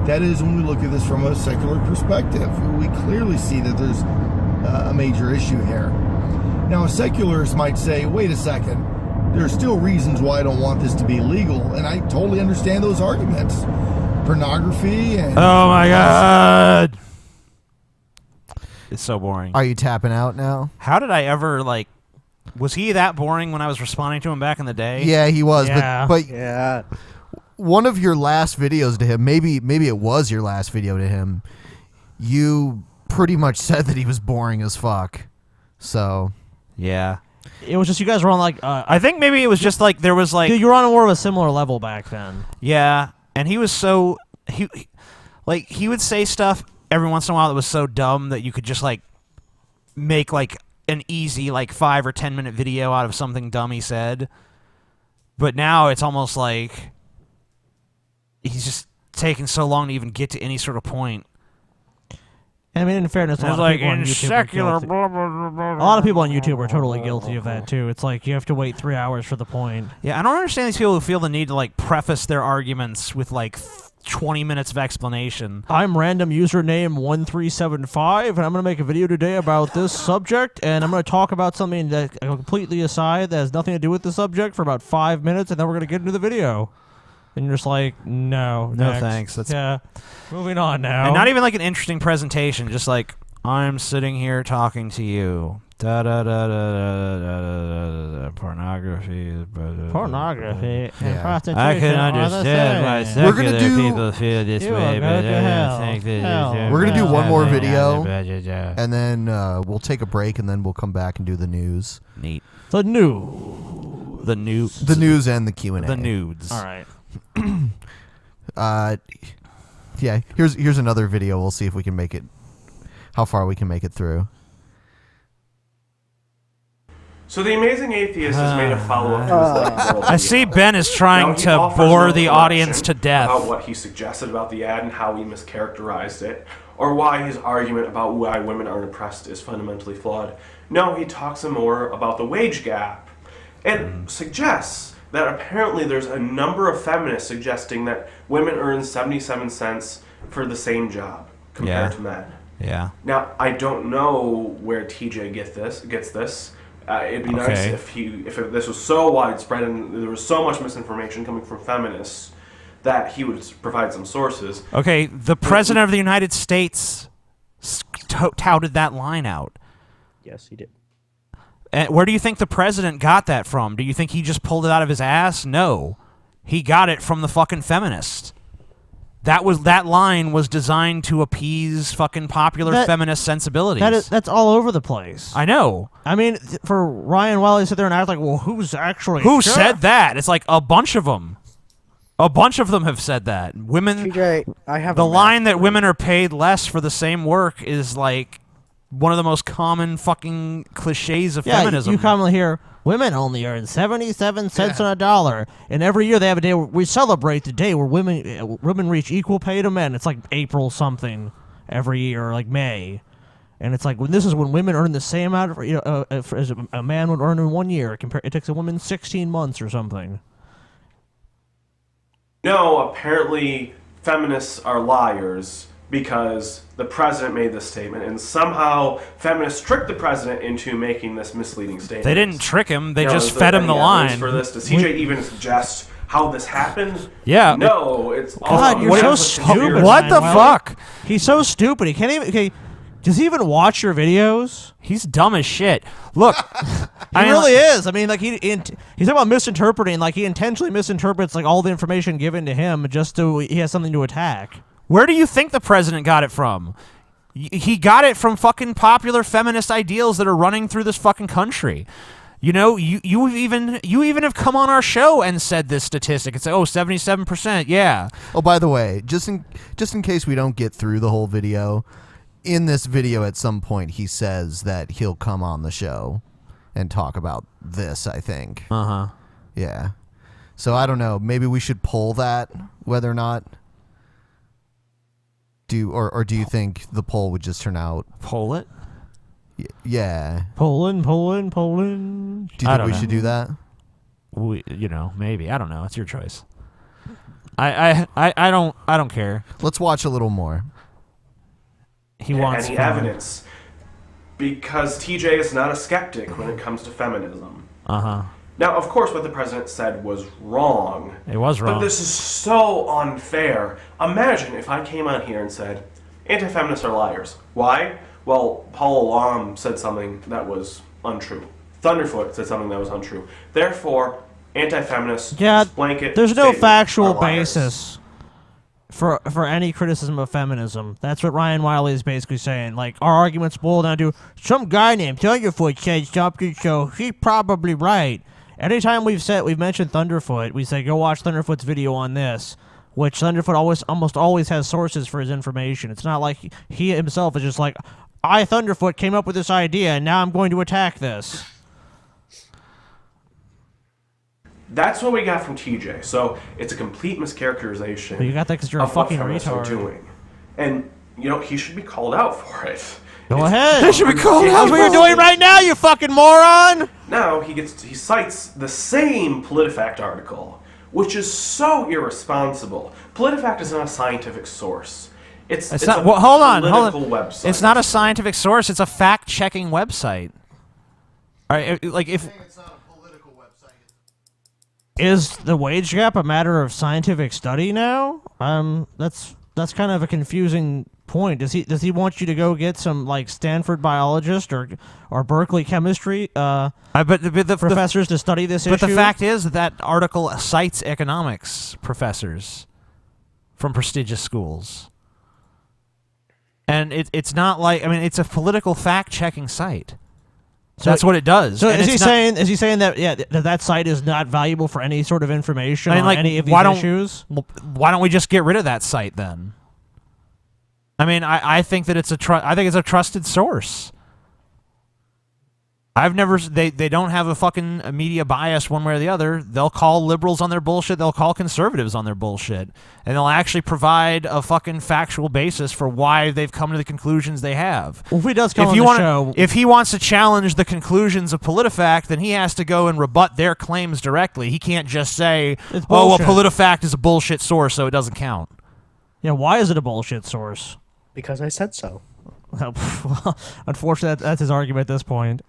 That is when we look at this from a secular perspective. We clearly see that there's a major issue here. Now, a secularist might say, wait a second, there are still reasons why I don't want this to be legal, and I totally understand those arguments. Pornography and... Oh my God! It's so boring. Are you tapping out now? How did I ever, was he that boring when I was responding to him back in the day? Yeah, he was. Yeah. But yeah. One of your last videos to him, maybe it was your last video to him, you pretty much said that he was boring as fuck. So... Yeah. It was just you guys were on I think maybe it was just there was Dude, you were on more of a similar level back then. Yeah, and he was so he would say stuff every once in a while that was so dumb that you could just make an easy 5 or 10 minute video out of something dumb he said. But now it's almost like he's just taking so long to even get to any sort of point. I mean, in fairness, a lot of people on YouTube a lot of people on YouTube are totally guilty of that too. It's like you have to wait 3 hours for the point. Yeah, I don't understand these people who feel the need to preface their arguments with 20 minutes of explanation. I'm random username 1375, and I'm going to make a video today about this subject, and I'm going to talk about something that completely aside that has nothing to do with the subject for about 5 minutes, and then we're going to get into the video. And you're just like, no thanks. Yeah, moving on now. And not even an interesting presentation, just I'm sitting here talking to you. Pornography and prostitution. I can understand why secular people feel this way, but I think that we're gonna do one more video, and then we'll take a break, and then we'll come back and do the news. Neat. The news and the Q&A. The nudes. All right. Yeah. Here's another video. We'll see if we can make it. How far we can make it through. So the Amazing Atheist has made a follow-up to his I see Ben is trying to bore the audience to death. About what he suggested about the ad and how he mischaracterized it, or why his argument about why women are oppressed is fundamentally flawed. No, he talks some more about the wage gap and suggests that apparently there's a number of feminists suggesting that women earn 77 cents for the same job compared to men. Yeah. Now, I don't know where TJ gets this. It'd be nice if this was so widespread and there was so much misinformation coming from feminists that he would provide some sources. Okay, the President of the United States touted that line out. Yes, he did. And where do you think the president got that from? Do you think he just pulled it out of his ass? No. He got it from the fucking feminists. That line was designed to appease fucking popular feminist sensibilities. That's all over the place. I know. I mean, for Ryan Wiley to sit there and act like, well, who's actually Who said that? It's a bunch of them. A bunch of them have said that. Women. TJ, I have the line that women are paid less for the same work is one of the most common fucking cliches of feminism. You commonly hear women only earn 77 cents on a dollar, and every year they have a day where we celebrate the day where women reach equal pay to men. It's April something every year, May, and it's when women earn the same amount as a man would earn in 1 year. It takes a woman 16 months or something. No, apparently feminists are liars, because the president made this statement, and somehow feminists tricked the president into making this misleading statement. They didn't trick him; they just fed him the line. For this, does TJ even suggest how this happened? Yeah. No, it's all. God, you're so stupid. What the fuck? He's so stupid. He can't even. Okay, does he even watch your videos? He's dumb as shit. Look, he really is. I mean, he's talking about misinterpreting. He intentionally misinterprets all the information given to him just so he has something to attack. Where do you think the president got it from? He got it from fucking popular feminist ideals that are running through this fucking country. You know, you even have come on our show and said this statistic. It's 77%, yeah. Oh, by the way, just in case we don't get through the whole video, in this video at some point he says that he'll come on the show and talk about this, I think. Uh-huh. Yeah. So I don't know, maybe we should poll that, whether or not do you think the poll would just turn out? Poll it? Yeah. Poland. Do you think we should do that? Maybe. I don't know. It's your choice. I don't care. Let's watch a little more. He wants any evidence, because TJ is not a skeptic when it comes to feminism. Uh-huh. Now, of course, what the president said was wrong. It was wrong. But this is so unfair. Imagine if I came on here and said, anti-feminists are liars. Why? Well, Paul Alam said something that was untrue. Thunderfoot said something that was untrue. Therefore, anti-feminists, blanket there's no statement, factual are liars. basis for any criticism of feminism. That's what Ryan Wiley is basically saying. Like, our arguments boil down to some guy named Thunderfoot said something, so he's probably right. Anytime we've mentioned Thunderfoot, we say, go watch Thunderfoot's video on this, which Thunderfoot almost always has sources for his information. It's not like he himself is just like, I, Thunderfoot, came up with this idea, and now I'm going to attack this. That's what we got from TJ. So it's a complete mischaracterization. But you got that because you're a of what fucking feminists are retard. doing. And, he should be called out for it. Go ahead. He should be called out. That's what you're doing right now, you fucking moron. Now he cites the same PolitiFact article, which is so irresponsible. PolitiFact is not a scientific source. It's not. a Hold on. website. It's not a scientific source. It's a fact-checking website. All right, like if. Is the wage gap a matter of scientific study now? That's kind of a confusing point. Does he want you to go get some like Stanford biologist or Berkeley chemistry professors to study this issue? But the fact is that article cites economics professors from prestigious schools, and it's not like it's a political fact-checking site. So that's what it does. So and is he saying that that site is not valuable for any sort of information on any of these issues? Why don't we just get rid of that site then? I think that it's a trusted source. They don't have a fucking media bias one way or the other. They'll call liberals on their bullshit. They'll call conservatives on their bullshit. And they'll actually provide a fucking factual basis for why they've come to the conclusions they have. Well, if he does come on the show... If he wants to challenge the conclusions of PolitiFact, then he has to go and rebut their claims directly. He can't just say, PolitiFact is a bullshit source, so it doesn't count. Yeah, why is it a bullshit source? Because I said so. Well, unfortunately, that's his argument at this point.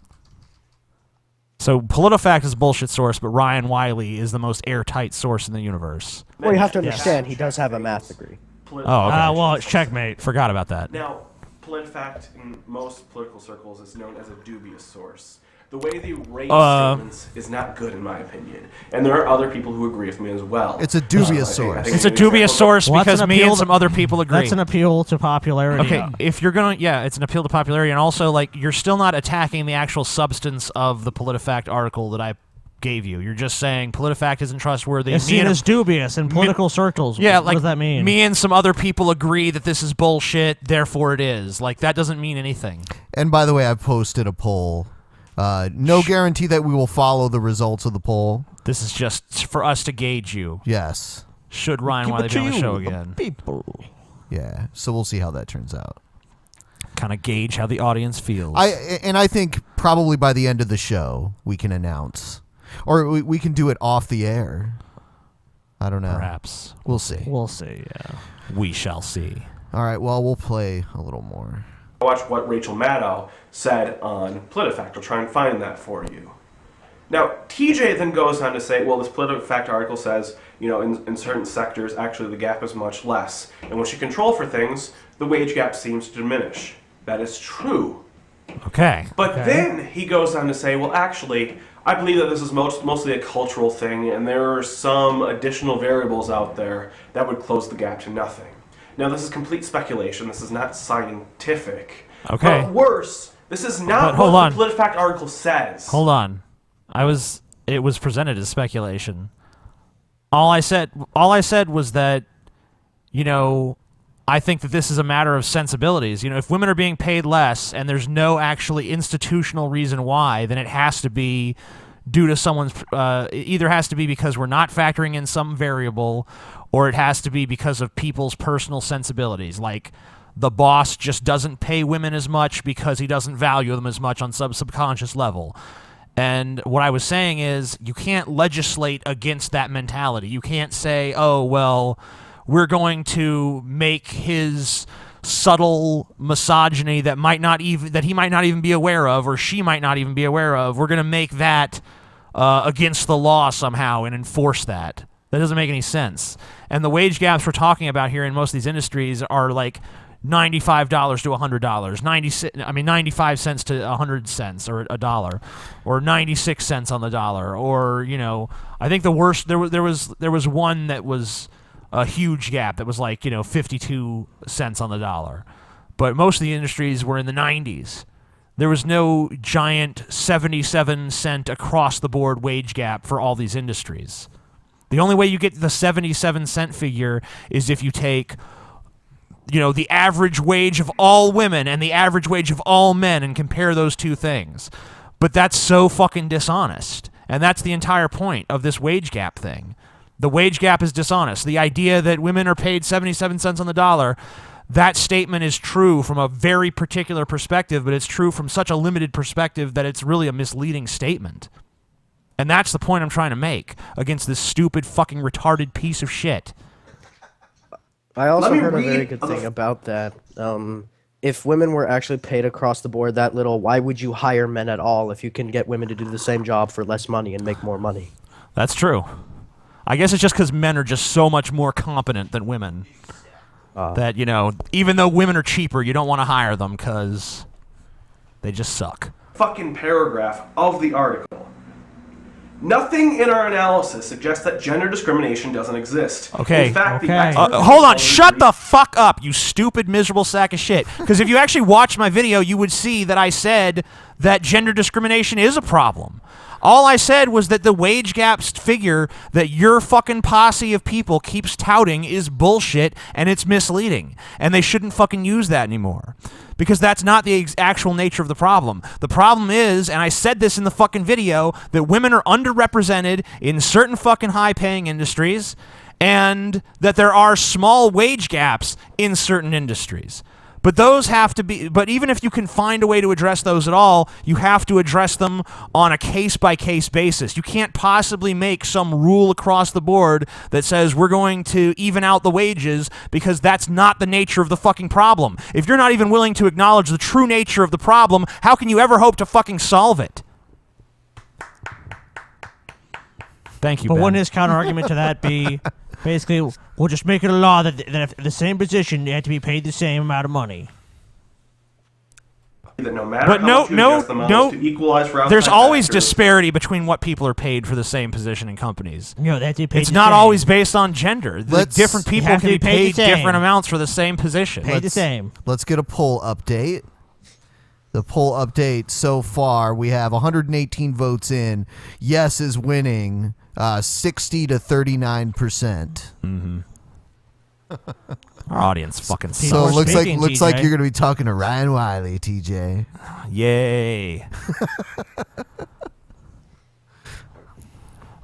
So PolitiFact is a bullshit source, but Ryan Wiley is the most airtight source in the universe. Well, you have to understand, he does have a math degree. Oh, okay. Well, it's checkmate. Forgot about that. Now, PolitiFact in most political circles is known as a dubious source. The way they rate statements is not good, in my opinion. And there are other people who agree with me as well. It's a dubious source. It's a dubious source because me and some other people agree. That's an appeal to popularity. Okay, if you're going to... it's an appeal to popularity, and also, you're still not attacking the actual substance of the PolitiFact article that I gave you. You're just saying PolitiFact isn't trustworthy. It's seen as dubious in political circles. Yeah, what does that mean? Me and some other people agree that this is bullshit, therefore it is. That doesn't mean anything. And by the way, I've posted a poll. No guarantee that we will follow the results of the poll. This is just for us to gauge you. Yes. Should Ryan Wiley be on the show again? People. Yeah. So we'll see how that turns out. Kind of gauge how the audience feels. I think probably by the end of the show we can announce, or we can do it off the air. I don't know. Perhaps. We'll see. We'll see. Yeah. We shall see. All right. Well, we'll play a little more. Watch what Rachel Maddow said on PolitiFact. I'll try and find that for you. Now, TJ then goes on to say, well, this PolitiFact article says, in certain sectors, actually the gap is much less. And once you control for things, the wage gap seems to diminish. That is true. Okay. But then he goes on to say, well, actually, I believe that this is mostly a cultural thing, and there are some additional variables out there that would close the gap to nothing. Now, this is complete speculation. This is not scientific. Okay. But worse, this is not hold what on. the PolitiFact article says. Hold on. It was presented as speculation. All I said was that, you know, I think that this is a matter of sensibilities. You know, if women are being paid less and there's no actually institutional reason why, then it has to be due to someone's, it either has to be because we're not factoring in some variable, or it has to be because of people's personal sensibilities. Like, the boss just doesn't pay women as much because he doesn't value them as much on some subconscious level. And what I was saying is, you can't legislate against that mentality. You can't say, oh, well, we're going to make his subtle misogyny that he might not even be aware of, or she might not even be aware of, we're going to make that against the law somehow and enforce that. That doesn't make any sense. And the wage gaps we're talking about here in most of these industries are like $95 to $100, 95 cents to 100 cents, or $1, or 96 cents on the dollar, or, you know, I think the worst, there was one that was a huge gap that was like, you know, 52 cents on the dollar. But most of the industries were in the 90s. There was no giant 77 cent across the board wage gap for all these industries. The only way you get the 77 cent figure is if you take, you know, the average wage of all women and the average wage of all men and compare those two things. But that's so fucking dishonest. And that's the entire point of this wage gap thing. The wage gap is dishonest. The idea that women are paid 77 cents on the dollar, that statement is true from a very particular perspective, but it's true from such a limited perspective that it's really a misleading statement. And that's the point I'm trying to make against this stupid fucking retarded piece of shit. I also heard a very good thing about that. If women were actually paid across the board that little, why would you hire men at all if you can get women to do the same job for less money and make more money? That's true. I guess it's just because men are just so much more competent than women. That, you know, even though women are cheaper, you don't want to hire them because they just suck. Fucking paragraph of the article. Nothing in our analysis suggests that gender discrimination doesn't exist. Okay. In fact, Hold on. Shut the fuck up, you stupid, miserable sack of shit. Because if you actually watched my video, you would see that I said that gender discrimination is a problem. All I said was that the wage gaps figure that your fucking posse of people keeps touting is bullshit and it's misleading. And they shouldn't fucking use that anymore. Because that's not the actual nature of the problem. The problem is, and I said this in the fucking video, that women are underrepresented in certain fucking high-paying industries, and that there are small wage gaps in certain industries. But those have to be, but even if you can find a way to address those at all, you have to address them on a case-by-case basis. You can't possibly make some rule across the board that says we're going to even out the wages, because that's not the nature of the fucking problem. If you're not even willing to acknowledge the true nature of the problem, how can you ever hope to fucking solve it? Thank you, But Ben. wouldn't his counter-argument to that be, basically, we'll just make it a law that if the same position, you have to be paid the same amount of money? That no matter But how much you adjust the models to equalize for there's outside always factors, disparity between what people are paid for the same position in companies. No, they have to be paid It's the not same. always based on gender. Different They people have can to be be paid paid the same. different amounts for the same position. Let's get a poll update. The poll update so far, we have 118 votes in. Yes is winning 60 to 39%. Mm-hmm. Our audience fucking sucks. So it looks like you're going to be talking to Ryan Wiley, TJ. Yay.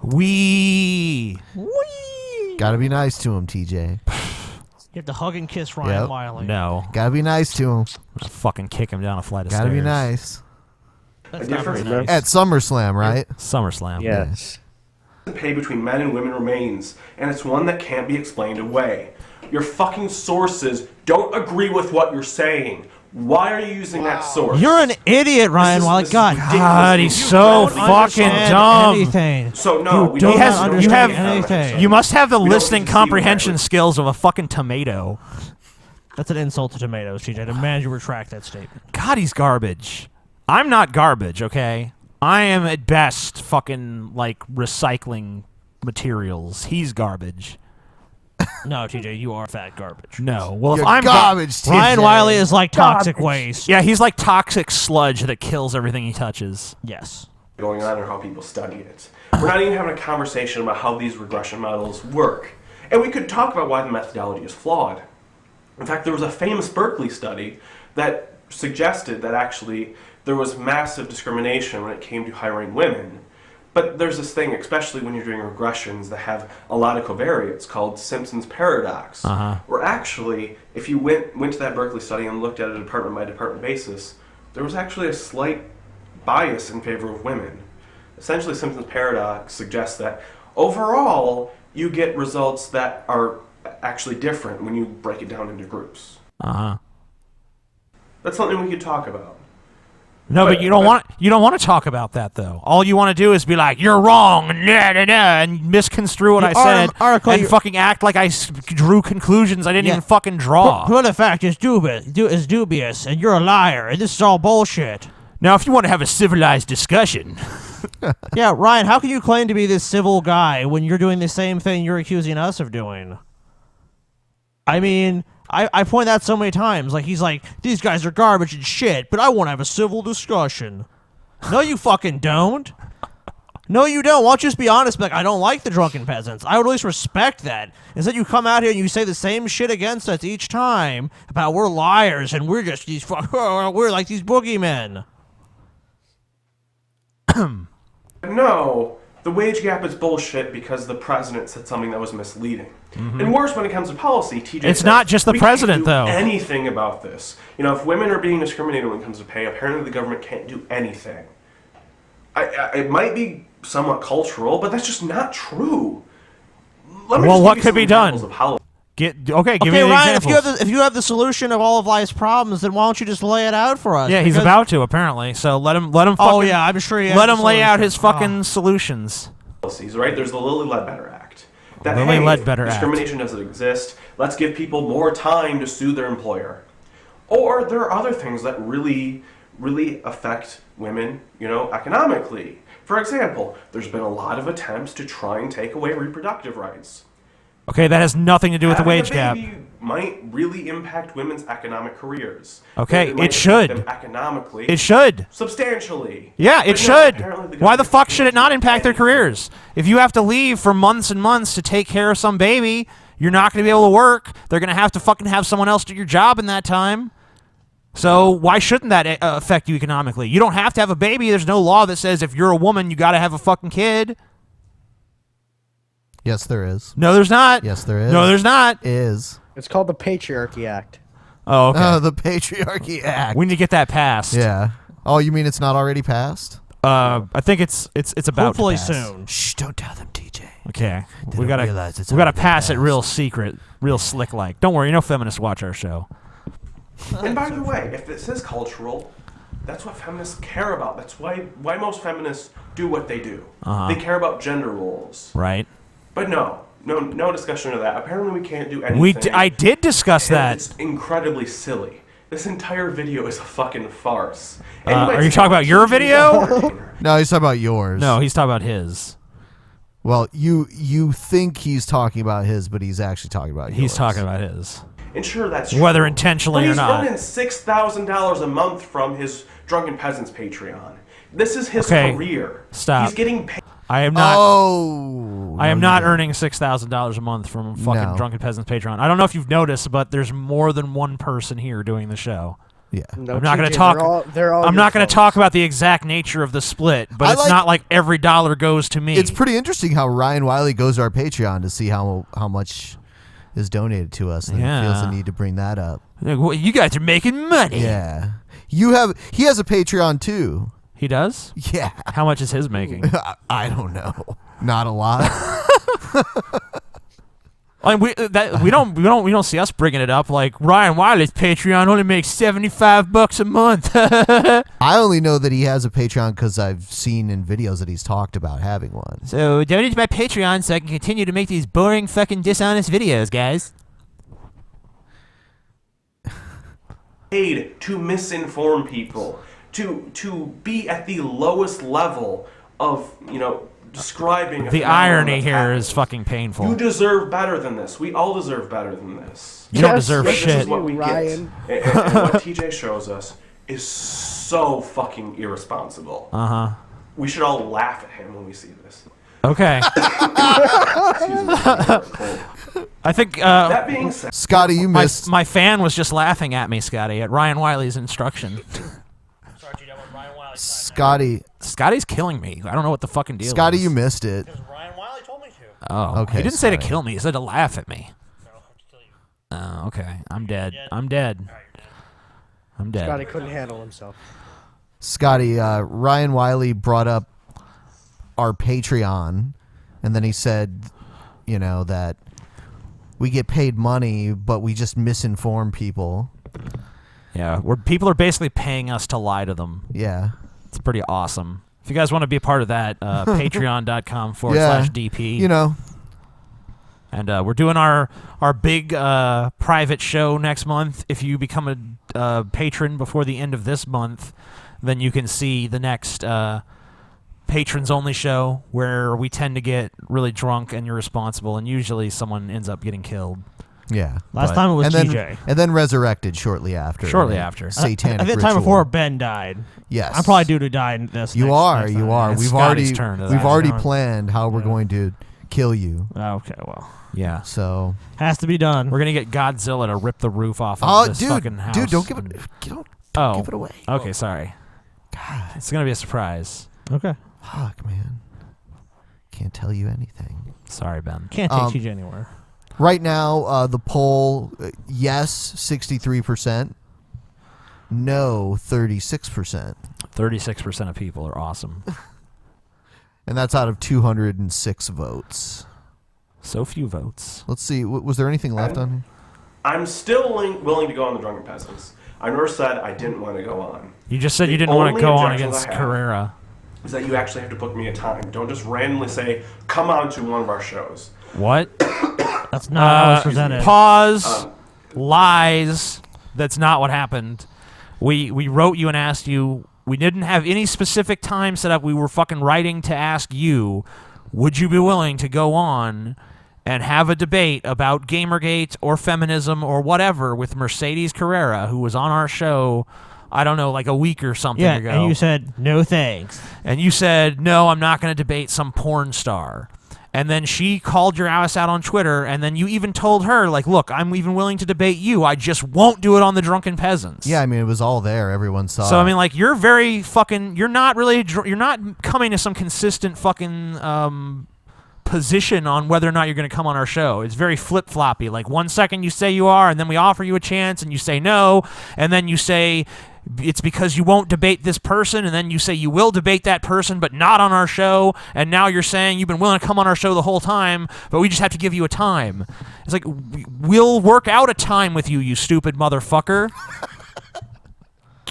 Wee. Gotta be nice to him, TJ. You have to hug and kiss Ryan Wiley. No. Gotta be nice to him. I'm gonna fucking kick him down a flight of Gotta stairs. be nice. That's not very nice. At SummerSlam, right? SummerSlam. Yes. The pay between men and women remains, and it's one that can't be explained away. Your fucking sources don't agree with what you're saying. Why are you using that source? You're an idiot, Ryan Wiley. God, God, he's so fucking dumb. Anything. So no, we You don't have anything. you must have the We don't listening concede comprehension skills of a fucking tomato. That's an insult to tomatoes, TJ. I demand you retract that statement. God, he's garbage. I'm not garbage, okay? I am at best fucking like recycling materials. He's garbage. No, TJ, you are fat garbage. No. Well, You're if I'm garbage, TJ. Ryan Wiley is like toxic Garbage. waste. Yeah, he's like toxic sludge that kills everything he touches. Yes. Going on or how people study it. We're not even having a conversation about how these regression models work. And we could talk about why the methodology is flawed. In fact, there was a famous Berkeley study that suggested that actually there was massive discrimination when it came to hiring women. But there's this thing, especially when you're doing regressions that have a lot of covariates, called Simpson's paradox, where actually, if you went to that Berkeley study and looked at a department by department basis, there was actually a slight bias in favor of women. Essentially, Simpson's paradox suggests that overall, you get results that are actually different when you break it down into groups. That's something we could talk about. No, but you don't want to talk about that though. All you want to do is be like, "You're wrong," and misconstrue what I said, and fucking act like I drew conclusions I didn't even fucking draw. Well, the fact is dubious, and you're a liar, and this is all bullshit. Now, if you want to have a civilized discussion. Yeah, Ryan, how can you claim to be this civil guy when you're doing the same thing you're accusing us of doing? I mean, I point that so many times. Like, he's like, these guys are garbage and shit, but I want to have a civil discussion. No, you fucking don't. No, you don't. Why don't you just be honest? Be like, I don't like the Drunken Peasants. I would at least respect that. Instead, you come out here and you say the same shit against us each time about we're liars and we're just these we're like these boogeymen. No, the wage gap is bullshit because the president said something that was misleading. And worse, when it comes to policy, TJ It's says, not just the "We president, can't do though." anything about this. You know, if women are being discriminated when it comes to pay, apparently the government can't do anything. It might be somewhat cultural, but that's just not true. Well, what could be done? Give me the Ryan, examples. if you have the solution of all of life's problems, then why don't you just lay it out for us? Yeah, he's about to apparently. So let him. Fucking, Oh yeah, I'm sure he has let the him lay out his solution. fucking solutions. Policies, right? There's the Lilly Ledbetter Act. That, Lilly hey, Ledbetter Act. discrimination doesn't exist. Let's give people more time to sue their employer. Or there are other things that really affect women, you know, economically. For example, there's been a lot of attempts to try and take away reproductive rights. Okay, that has nothing to do with the Having wage a gap. baby might really impact women's economic careers. Okay, might it should. affect them economically. It should. Substantially. Yeah, it But no, should. apparently Why the fuck should it not impact their careers? If you have to leave for months and months to take care of some baby, you're not going to be able to work. They're going to have to fucking have someone else do your job in that time. So why shouldn't that affect you economically? You don't have to have a baby. There's no law that says if you're a woman, you got to have a fucking kid. Yes, there is. No, there's not. Yes, there is. No, there's not. Is. It's called the Patriarchy Act. Oh, okay. Oh, the Patriarchy Act. We need to get that passed. Yeah. Oh, you mean it's not already passed? I think it's about Hopefully to pass. soon. Shh, don't tell them, TJ. Okay. They We don't gotta realize it's we gotta already pass it passed. real secret, real slick like. Don't worry, no feminists watch our show. And by the way, if this is cultural, that's what feminists care about. That's why most feminists do what they do. They care about gender roles. Right. But no discussion of that. Apparently we can't do anything. I did discuss And that. It's incredibly silly. This entire video is a fucking farce. Are you talking about your video? No, he's talking about yours. No, he's talking about his. Well, you think he's talking about his, but he's actually talking about yours. He's talking about his. And sure, that's true. Whether intentionally but or not. he's running $6,000 a month from his Drunken Peasants Patreon. This is his Okay, career. stop. He's getting paid. I am not. Oh, I am not earning $6,000 a month from fucking No. Drunken Peasants Patreon. I don't know if you've noticed, but there's more than one person here doing the show. Yeah. No, I'm not going TJ, to talk. they're all I'm your not going to folks. talk about the exact nature of the split, but I it's like- not like every dollar goes to me. It's pretty interesting how Ryan Wiley goes to our Patreon to see how much is donated to us, and Yeah. feels the need to bring that up. Like, well, you guys are making money. Yeah. He has a Patreon too. He does? Yeah. How much is his making? I don't know. Not a lot. I mean, we don't see us bringing it up like Ryan Wiley's Patreon only makes $75 a month. I only know that he has a Patreon because I've seen in videos that he's talked about having one. So donate to my Patreon so I can continue to make these boring fucking dishonest videos, guys. Paid to misinform people, to be at the lowest level of describing The irony here is fucking painful. You deserve better than this. We all deserve better than this. You don't deserve This shit. is what we Ryan. get. And what TJ shows us is so fucking irresponsible. Uh-huh. We should all laugh at him when we see this. Okay. I think. That being said, Scotty, you missed. My fan was just laughing at me, Scotty, at Ryan Wiley's instruction. Scotty's killing me. I don't know what the fucking deal Scotty, is. you missed it. Oh, Okay, He didn't say to sorry. kill me. He said to laugh at me. Oh, okay. I'm dead. I'm dead. I'm dead. Scotty couldn't handle himself. Scotty, Ryan Wiley brought up our Patreon, and then he said, that we get paid money, but we just misinform people. Yeah, people are basically paying us to lie to them. Yeah. It's pretty awesome. If you guys want to be a part of that, patreon.com/DP. And we're doing our big private show next month. If you become a patron before the end of this month, then you can see the next patrons only show where we tend to get really drunk and irresponsible, and usually someone ends up getting killed. Yeah. Last time it was TJ. And then resurrected shortly after. Shortly in a after. Satanic I think the ritual. time before Ben died. Yes. I'm probably due to die in this. You next are. time. We've Scotty's turn to that. already planned how we're going to kill you. Okay, well. Yeah. So has to be done. We're gonna get Godzilla to rip the roof off of this dude, fucking house. dude, don't give it. Don't give it away. Okay, sorry. God, it's gonna be a surprise. Okay. Fuck, man. Can't tell you anything. Sorry, Ben. Can't take TJ anywhere. Right now, the poll: yes, 63%. No, 36%. 36% of people are awesome. And that's out of 206 votes. So few votes. Let's see. Was there anything left on here? I'm still willing to go on the Drunken Peasants. I never said I didn't want to go on. You just said The you didn't want to only go on objections against I have Carrera. Is that you actually have to book me a time. Don't just randomly say, come on to one of our shows. What? That's not how it's presented. Pause. Lies. That's not what happened. We wrote you and asked you. We didn't have any specific time set up. We were fucking writing to ask you, would you be willing to go on and have a debate about Gamergate or feminism or whatever with Mercedes Carrera, who was on our show, I don't know, like a week or something ago. And you said, no thanks. And you said, no, I'm not going to debate some porn star. And then she called your ass out on Twitter, and then you even told her, like, look, I'm even willing to debate you. I just won't do it on the Drunken Peasants. Yeah, I mean, it was all there. Everyone saw So, it. I mean, like, you're very fucking, you're not coming to some consistent fucking position on whether or not you're going to come on our show. It's very flip-floppy. Like, 1 second you say you are, and then we offer you a chance, and you say no, and then you say it's because you won't debate this person, and then you say you will debate that person, but not on our show, and now you're saying you've been willing to come on our show the whole time, but we just have to give you a time. It's like, we'll work out a time with you, you stupid motherfucker.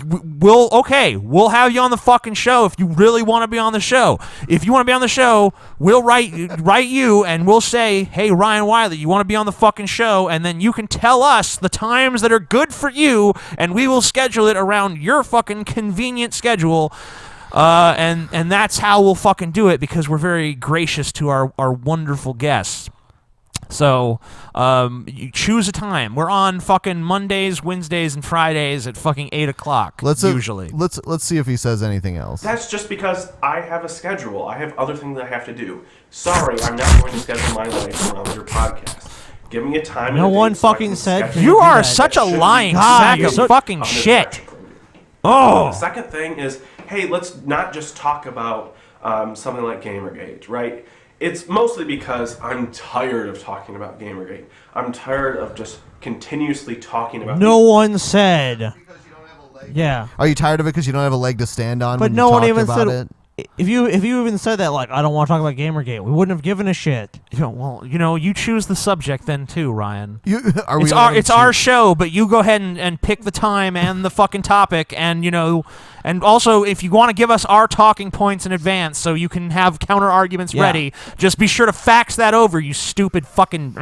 We'll have you on the fucking show if you really want to be on the show. If you want to be on the show, we'll write you and we'll say, hey, Ryan Wiley, you want to be on the fucking show? And then you can tell us the times that are good for you, and we will schedule it around your fucking convenient schedule. And that's how we'll fucking do it, because we're very gracious to our wonderful guests. So, you choose a time. We're on fucking Mondays, Wednesdays, and Fridays at fucking 8 o'clock, usually. Let's see if he says anything else. That's just because I have a schedule. I have other things I have to do. Sorry, I'm not going to schedule my life around your podcast. Give me a time. No and a one date so I fucking can said schedule You it. are such a lying sack of fucking shit. The second thing is, hey, let's not just talk about something like Gamergate, right? It's mostly because I'm tired of talking about Gamergate. I'm tired of just continuously talking about No one said. Yeah. Are you tired of it because you don't have a leg to stand on? But when no you one talked even about said. it? If you even said that, like, I don't want to talk about Gamergate, we wouldn't have given a shit. You choose the subject then too, Ryan. It's our show, but you go ahead and pick the time and the fucking topic, and and also if you want to give us our talking points in advance so you can have counter arguments ready, just be sure to fax that over, you stupid fucking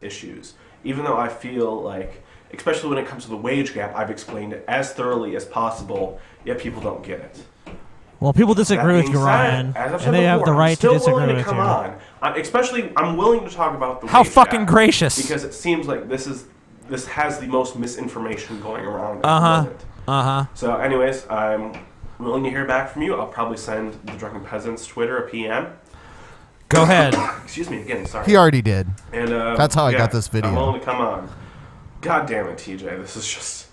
issues. Even though I feel like, especially when it comes to the wage gap, I've explained it as thoroughly as possible, yet people don't get it. Well, people disagree That with being you, said, Ryan, as I've and said they have before, the right I'm still to disagree willing to with come you. on. Especially, I'm willing to talk about the How wage fucking gap, gracious. because it seems like this has the most misinformation going around. So, anyways, I'm willing to hear back from you. I'll probably send the Drunken Peasants Twitter a PM. Go ahead. Excuse me again. Sorry. He already did. And that's how I got this video. I'm willing to come on. God damn it, TJ. This is just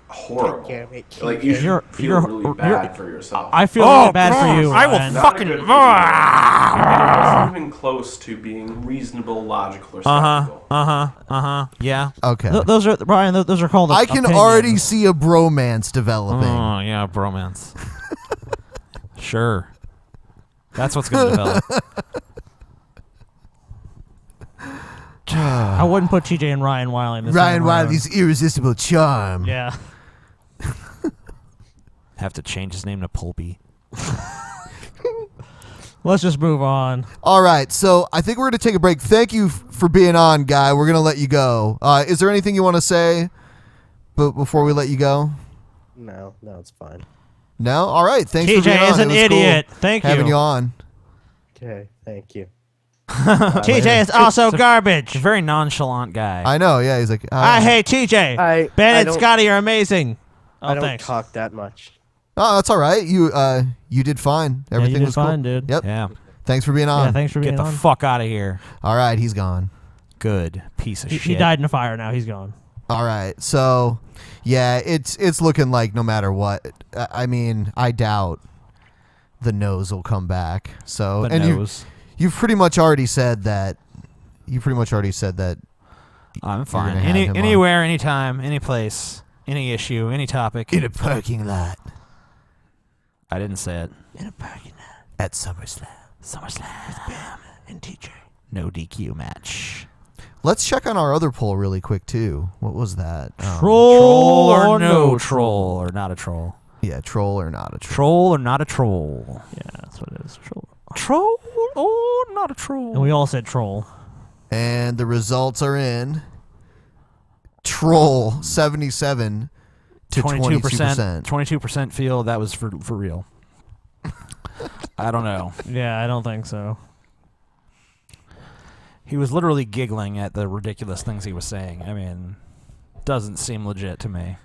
horrible. God damn it, Like, you TJ. should feel really bad for yourself. I feel really bad for you. I will Ryan. fucking. It wasn't even close to being reasonable, logical, or skeptical. Yeah. Okay. Those are Ryan. Those are called. I can opinions. already see a bromance developing. Oh yeah, bromance. Sure. That's what's going to develop. I wouldn't put TJ and Ryan Wiley in this. Ryan Wiley's irresistible charm. Yeah. Have to change his name to Pulpy. Let's just move on. All right, so I think we're going to take a break. Thank you for being on, Guy. We're going to let you go. Is there anything you want to say before we let you go? No, it's fine. No? All right. Thanks TJ for being on. is an It was idiot. cool Thank having you. you on. Okay, thank you. TJ is also garbage. Very nonchalant guy. I know, yeah. He's like, I hate TJ. Ben and don't- Scotty are amazing. Oh, I don't thanks. talk that much. Oh, that's all right. You did fine. you Everything did was cool. fine, dude. Yep. Yeah. Thanks for being on. Yeah, thanks for being Get the on. fuck out of here. All right, he's gone. Good piece of shit. He died in a fire. Now he's gone. All right, so yeah, it's looking like no matter what. I mean, I doubt the nose will come back. So The and nose. you've pretty much already said that. I'm fine. Anywhere, anytime, any place, any issue, any topic. In a parking lot. I didn't say it. In a parking lot. At SummerSlam. With Ben and TJ. No DQ match. Let's check on our other poll really quick too. What was that? Troll or no troll or not a troll? Yeah, troll or not a troll. Troll or not a troll? Yeah, that's what it is. Troll. Troll or not a troll? And we all said troll. And the results are in. Troll 77 to 22%. 22% feel that was for real. I don't know. Yeah, I don't think so. He was literally giggling at the ridiculous things he was saying. I mean, doesn't seem legit to me.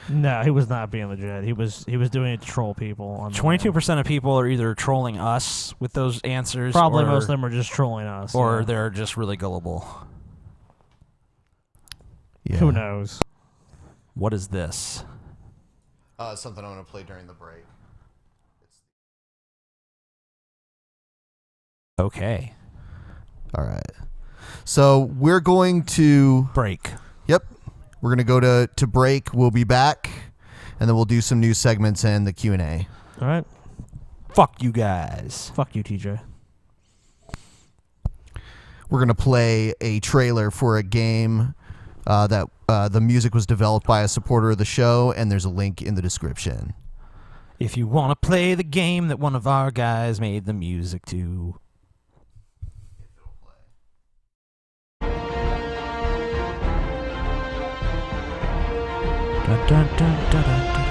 No, he was not being legit. He was doing it to troll people. 22% of people are either trolling us with those answers. Probably or, most of them are just trolling us. Or yeah. they're just really gullible. Yeah. Who knows? What is this? Something I'm going to play during the break. Okay. All right. So we're going to break. Yep. We're going to go to break. We'll be back, and then we'll do some news segments and the Q&A. All right. Fuck you guys. Fuck you, TJ. We're going to play a trailer for a game that the music was developed by a supporter of the show, and there's a link in the description. If you want to play the game that one of our guys made the music to. Dun, dun, dun, dun, dun.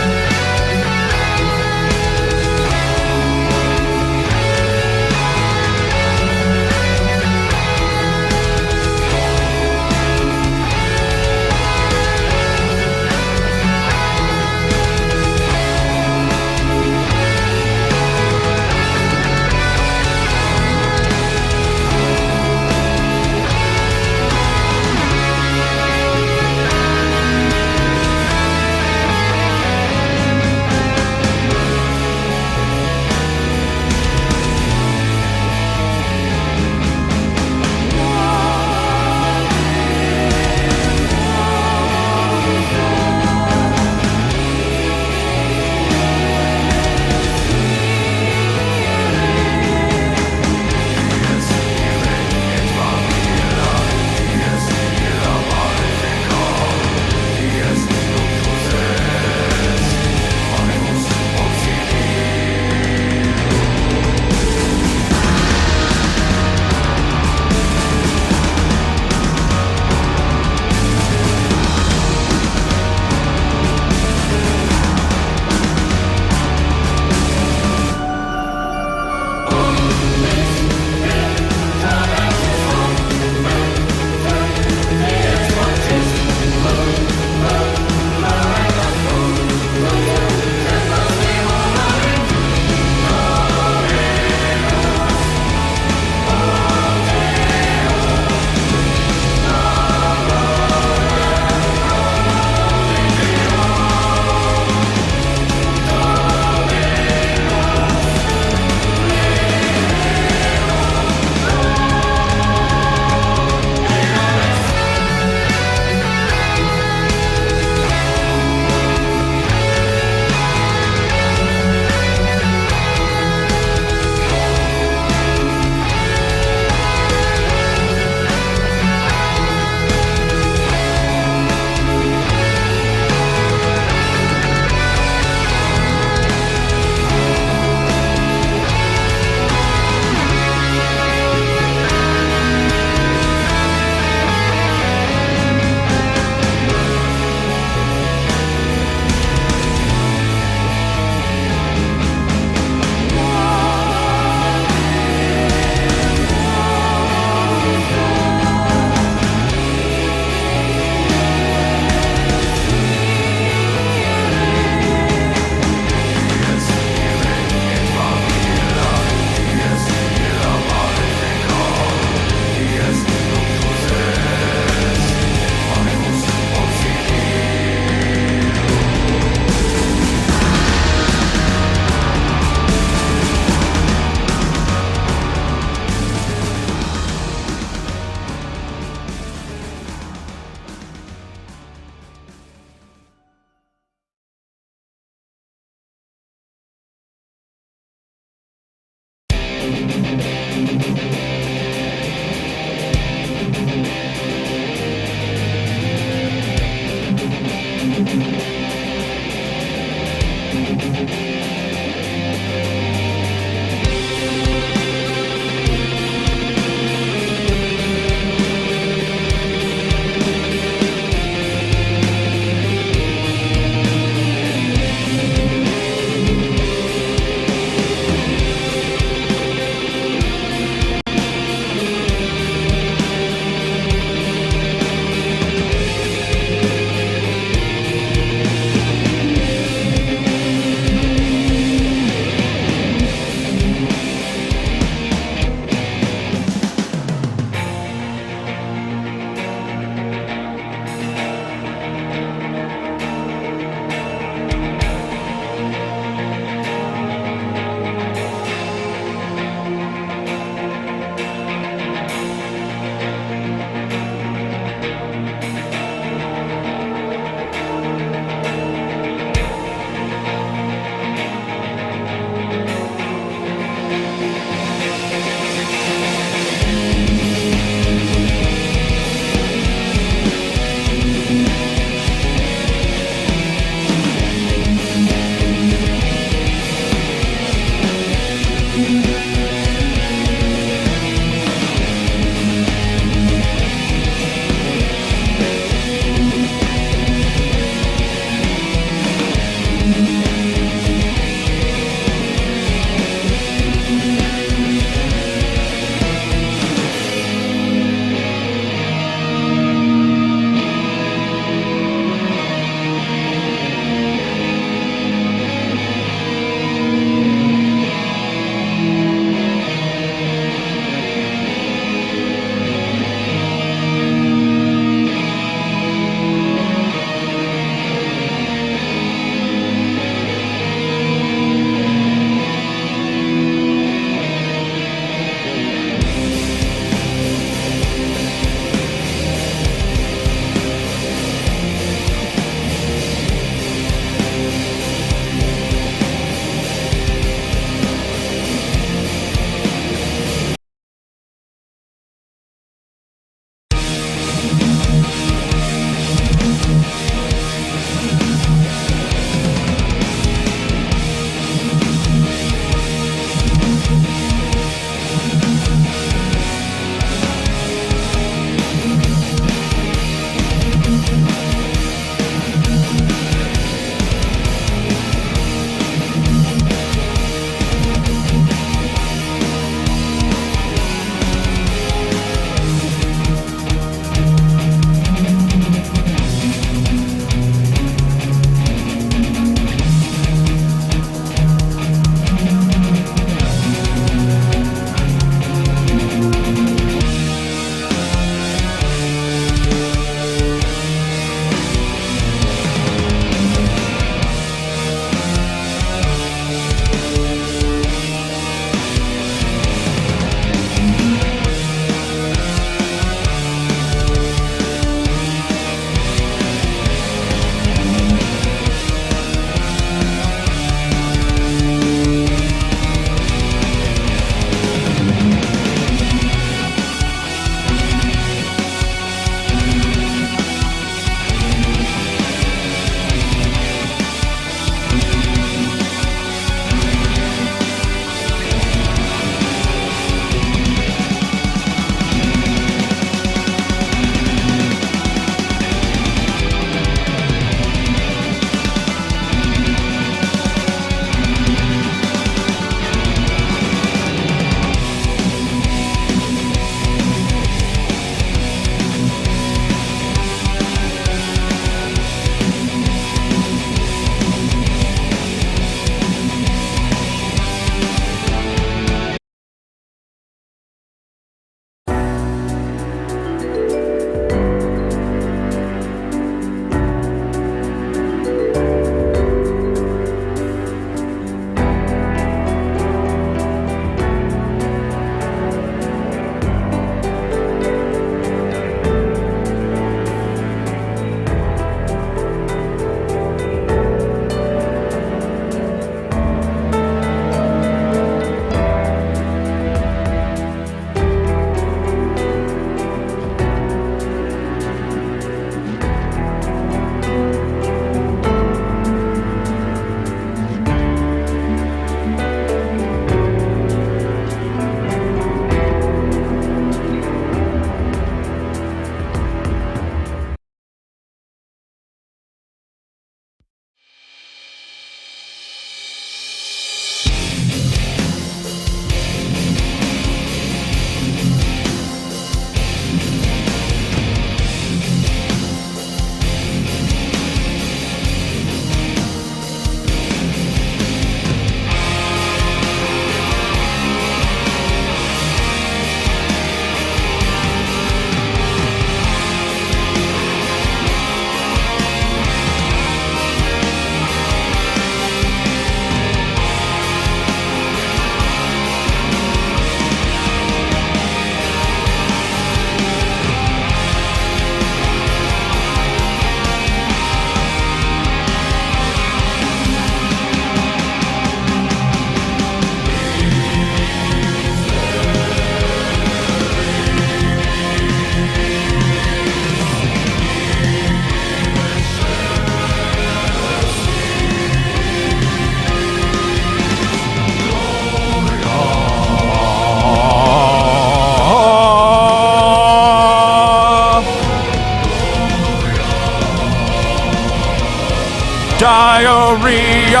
Diarrhea.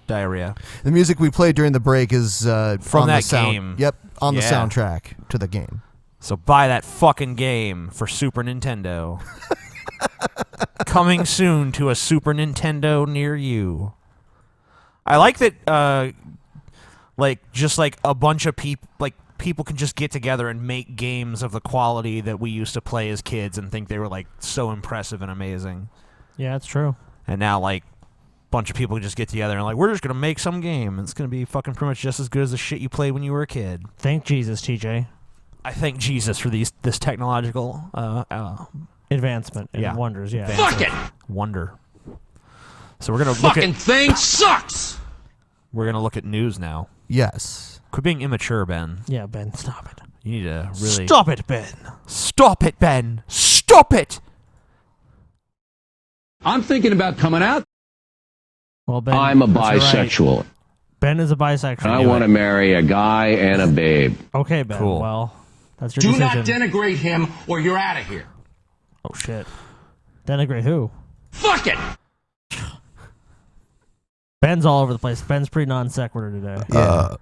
Diarrhea. The music we played during the break is from on that the sound, game. Yep, on the Yeah. soundtrack to the game. So buy that fucking game for Super Nintendo. Coming soon to a Super Nintendo near you. I like that, just like a bunch of people, people can just get together and make games of the quality that we used to play as kids and think they were like so impressive and amazing. Yeah, that's true. And now like a bunch of people can just get together and like, we're just gonna make some game. And it's gonna be fucking pretty much just as good as the shit you played when you were a kid. Thank Jesus, TJ. I thank Jesus for this technological advancement and wonders. Yeah, Fuck it! Wonder. So we're gonna look Fucking at thing sucks! We're gonna look at news now. Yes. Quit being immature, Ben. Yeah, Ben, stop it. You need to really Stop it, Ben. Stop it, Ben. Stop it. I'm thinking about coming out. Well, Ben, I'm a that's bisexual. right. Ben is a bisexual. I want to marry a guy and a babe. Okay, Ben. Cool. Well, that's your Do decision. not denigrate him or you're out of here. Oh shit. Denigrate who? Fuck it! Ben's all over the place. Ben's pretty non sequitur today. Yeah.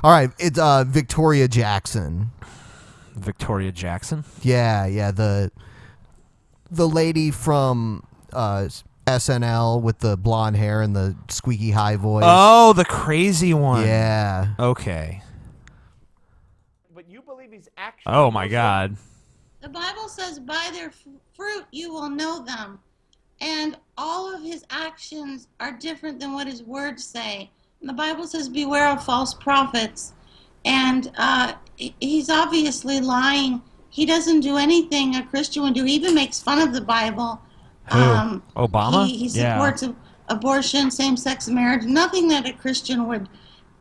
All right, it's Victoria Jackson. Victoria Jackson? Yeah, the lady from SNL with the blonde hair and the squeaky high voice. Oh, the crazy one. Yeah. Okay. But you believe he's actually. Oh my God. The Bible says, by their fruit you will know them. And all of his actions are different than what his words say. And the Bible says, beware of false prophets. And he's obviously lying. He doesn't do anything a Christian would do. He even makes fun of the Bible. Who? Obama? He supports abortion, same-sex marriage, nothing that a Christian would.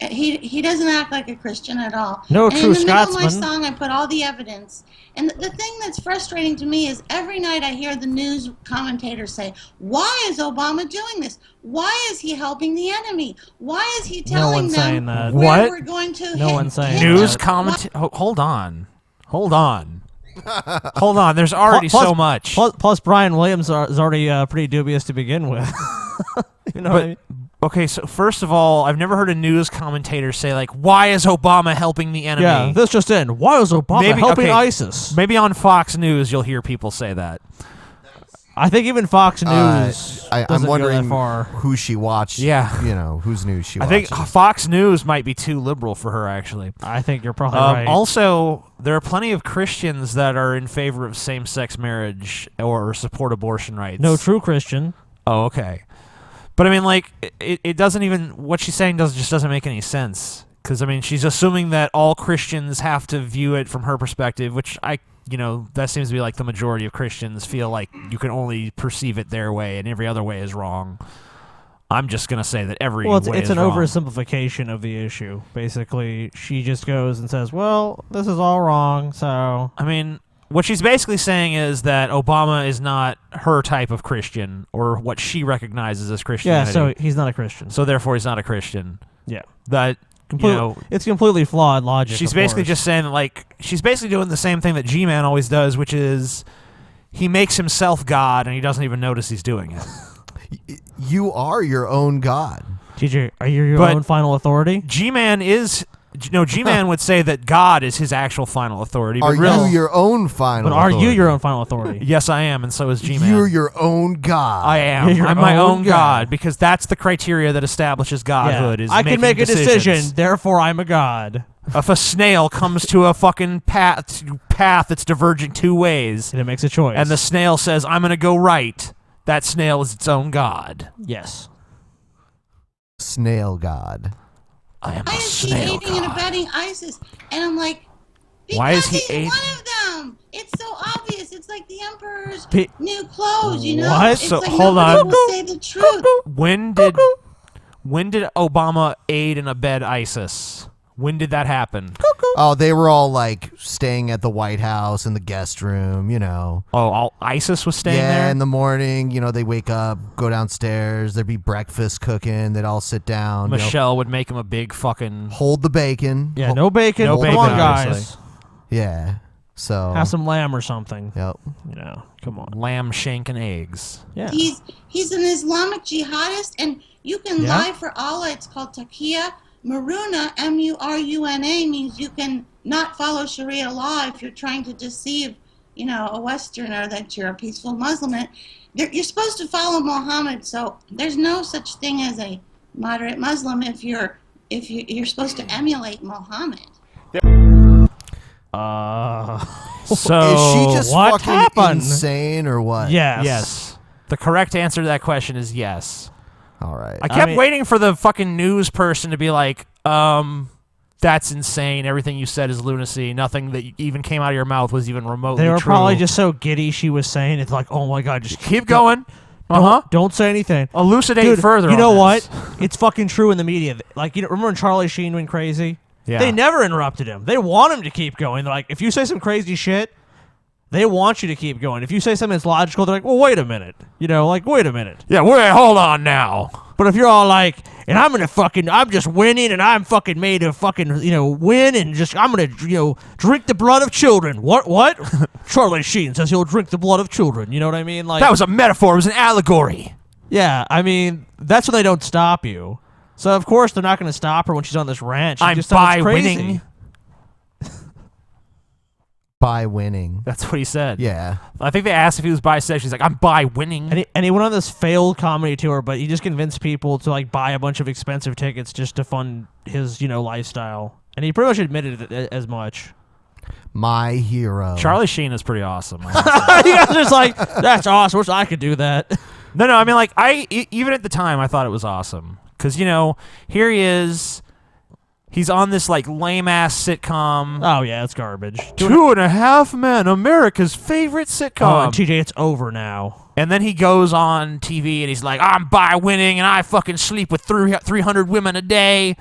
He doesn't act like a Christian at all. No and true in the middle of Scotsman. my song, I put all the evidence. And the thing that's frustrating to me is every night I hear the news commentators say, "Why is Obama doing this? Why is he helping the enemy? Why is he telling one's them saying that. where What? we're going to?" No one's saying News that. comment. Hold on. Hold on. Hold on. There's already so much. Plus, Brian Williams is already pretty dubious to begin with. You know what I mean? Okay, so first of all, I've never heard a news commentator say like, "Why is Obama helping the enemy?" Yeah, this just in. Why is Obama helping ISIS? Maybe on Fox News you'll hear people say that. I think even Fox News I'm doesn't wondering go that far. who she watched. Yeah. You know, whose news she I watched. think Fox News might be too liberal for her, actually. I think you're probably right. Also, there are plenty of Christians that are in favor of same-sex marriage or support abortion rights. No true Christian. Oh, okay. But I mean, like, it doesn't even, what she's saying just doesn't make any sense. Because, I mean, she's assuming that all Christians have to view it from her perspective, which that seems to be like the majority of Christians feel like you can only perceive it their way and every other way is wrong. I'm just going to say that every way it's is an wrong. oversimplification of the issue. Basically, she just goes and says, well, this is all wrong, so... I mean, what she's basically saying is that Obama is not her type of Christian or what she recognizes as Christianity. Yeah, so he's not a Christian. So therefore he's not a Christian. Yeah. That, it's completely flawed logic. she's of basically course. just saying, like, she's basically doing the same thing that G-Man always does, which is he makes himself God and he doesn't even notice he's doing it. You are your own God. TJ, are you your But own final authority? G-Man is... No, G-Man would say that God is his actual final authority. But Are really, you your own final But are you authority? your own final authority? Yes, I am, and so is G-Man. You're your own God. I am. You're your I'm my own own God. God because that's the criteria that establishes godhood. Yeah. Is I can make a making decision, decisions. therefore I'm a god. If a snail comes to a fucking path that's diverging two ways, And it makes a choice. and the snail says, "I'm going to go right," that snail is its own god. Yes. Snail God. I am Why a is he snail aiding and god. abetting ISIS? And I'm like, because Why is he he's aiding? one of them. It's so obvious. It's like the emperor's Pe- new clothes, you know? What? It's So, like hold nobody on. will say the truth. When did Obama aid and abet ISIS? When did that happen? Oh, they were all like staying at the White House in the guest room, you know. Oh, all ISIS was staying yeah, there? in the morning, you know, they wake up, go downstairs, there'd be breakfast cooking, they'd all sit down. Michelle would make him a big fucking... Hold the bacon. Yeah, no bacon. No Come bacon, on, obviously. guys. Yeah. So have some lamb or something. Yep. You know, come on. Lamb shank and eggs. Yeah. He's an Islamic jihadist, and you can lie for Allah. It's called taqiyya. Muruna, M-U-R-U-N-A, means you can not follow Sharia law if you're trying to deceive, a Westerner that you're a peaceful Muslim. You're supposed to follow Muhammad, so there's no such thing as a moderate Muslim if you're supposed to emulate Muhammad. So is she just what fucking happened? insane or what? Yes. The correct answer to that question is yes. All right. I kept waiting for the fucking news person to be like, that's insane. Everything you said is lunacy. Nothing that even came out of your mouth was even remotely They were true. probably just so giddy she was saying it's like, oh my god, just keep going. Don't say anything. Elucidate Dude, further. You know on what? this. It's fucking true in the media. Like, remember when Charlie Sheen went crazy? Yeah. They never interrupted him. They want him to keep going. They're like, if you say some crazy shit, they want you to keep going. If you say something that's logical, they're like, well, wait a minute. Wait a minute. Yeah, hold on now. But if you're all like, and I'm just winning, and I'm fucking made to fucking, win, and I'm gonna, drink the blood of children. What? Charlie Sheen says he'll drink the blood of children. You know what I mean? Like, that was a metaphor. It was an allegory. Yeah, I mean, that's when they don't stop you. So, of course, they're not going to stop her when she's on this rant. She I'm just sounds crazy. winning. By winning. That's what he said. Yeah. I think they asked if he was bisexual. He's like, I'm by winning. And he went on this failed comedy tour, but he just convinced people to like buy a bunch of expensive tickets just to fund his, lifestyle. And he pretty much admitted it as much. My hero. Charlie Sheen is pretty awesome. You guys are just like, that's awesome. Wish I could do that. No, I mean, like, even at the time, I thought it was awesome. Because, here he is. He's on this, like, lame-ass sitcom. Oh, yeah, it's garbage. 2.5 Men, America's favorite sitcom. Oh, TJ, it's over now. And then he goes on TV and he's like, I'm by winning and I fucking sleep with 300 women a day.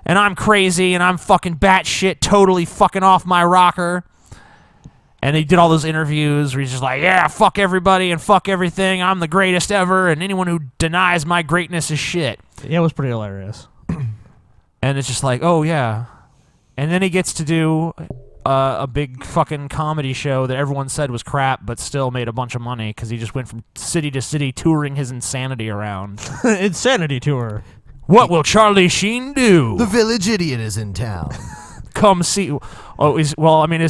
And I'm crazy and I'm fucking batshit totally fucking off my rocker. And he did all those interviews where he's just like, yeah, fuck everybody and fuck everything. I'm the greatest ever. And anyone who denies my greatness is shit. Yeah, it was pretty hilarious. And it's just like, oh, yeah. And then he gets to do a big fucking comedy show that everyone said was crap, but still made a bunch of money because he just went from city to city touring his insanity around. Insanity tour. What will Charlie Sheen do? The village idiot is in town. Come see. Oh, is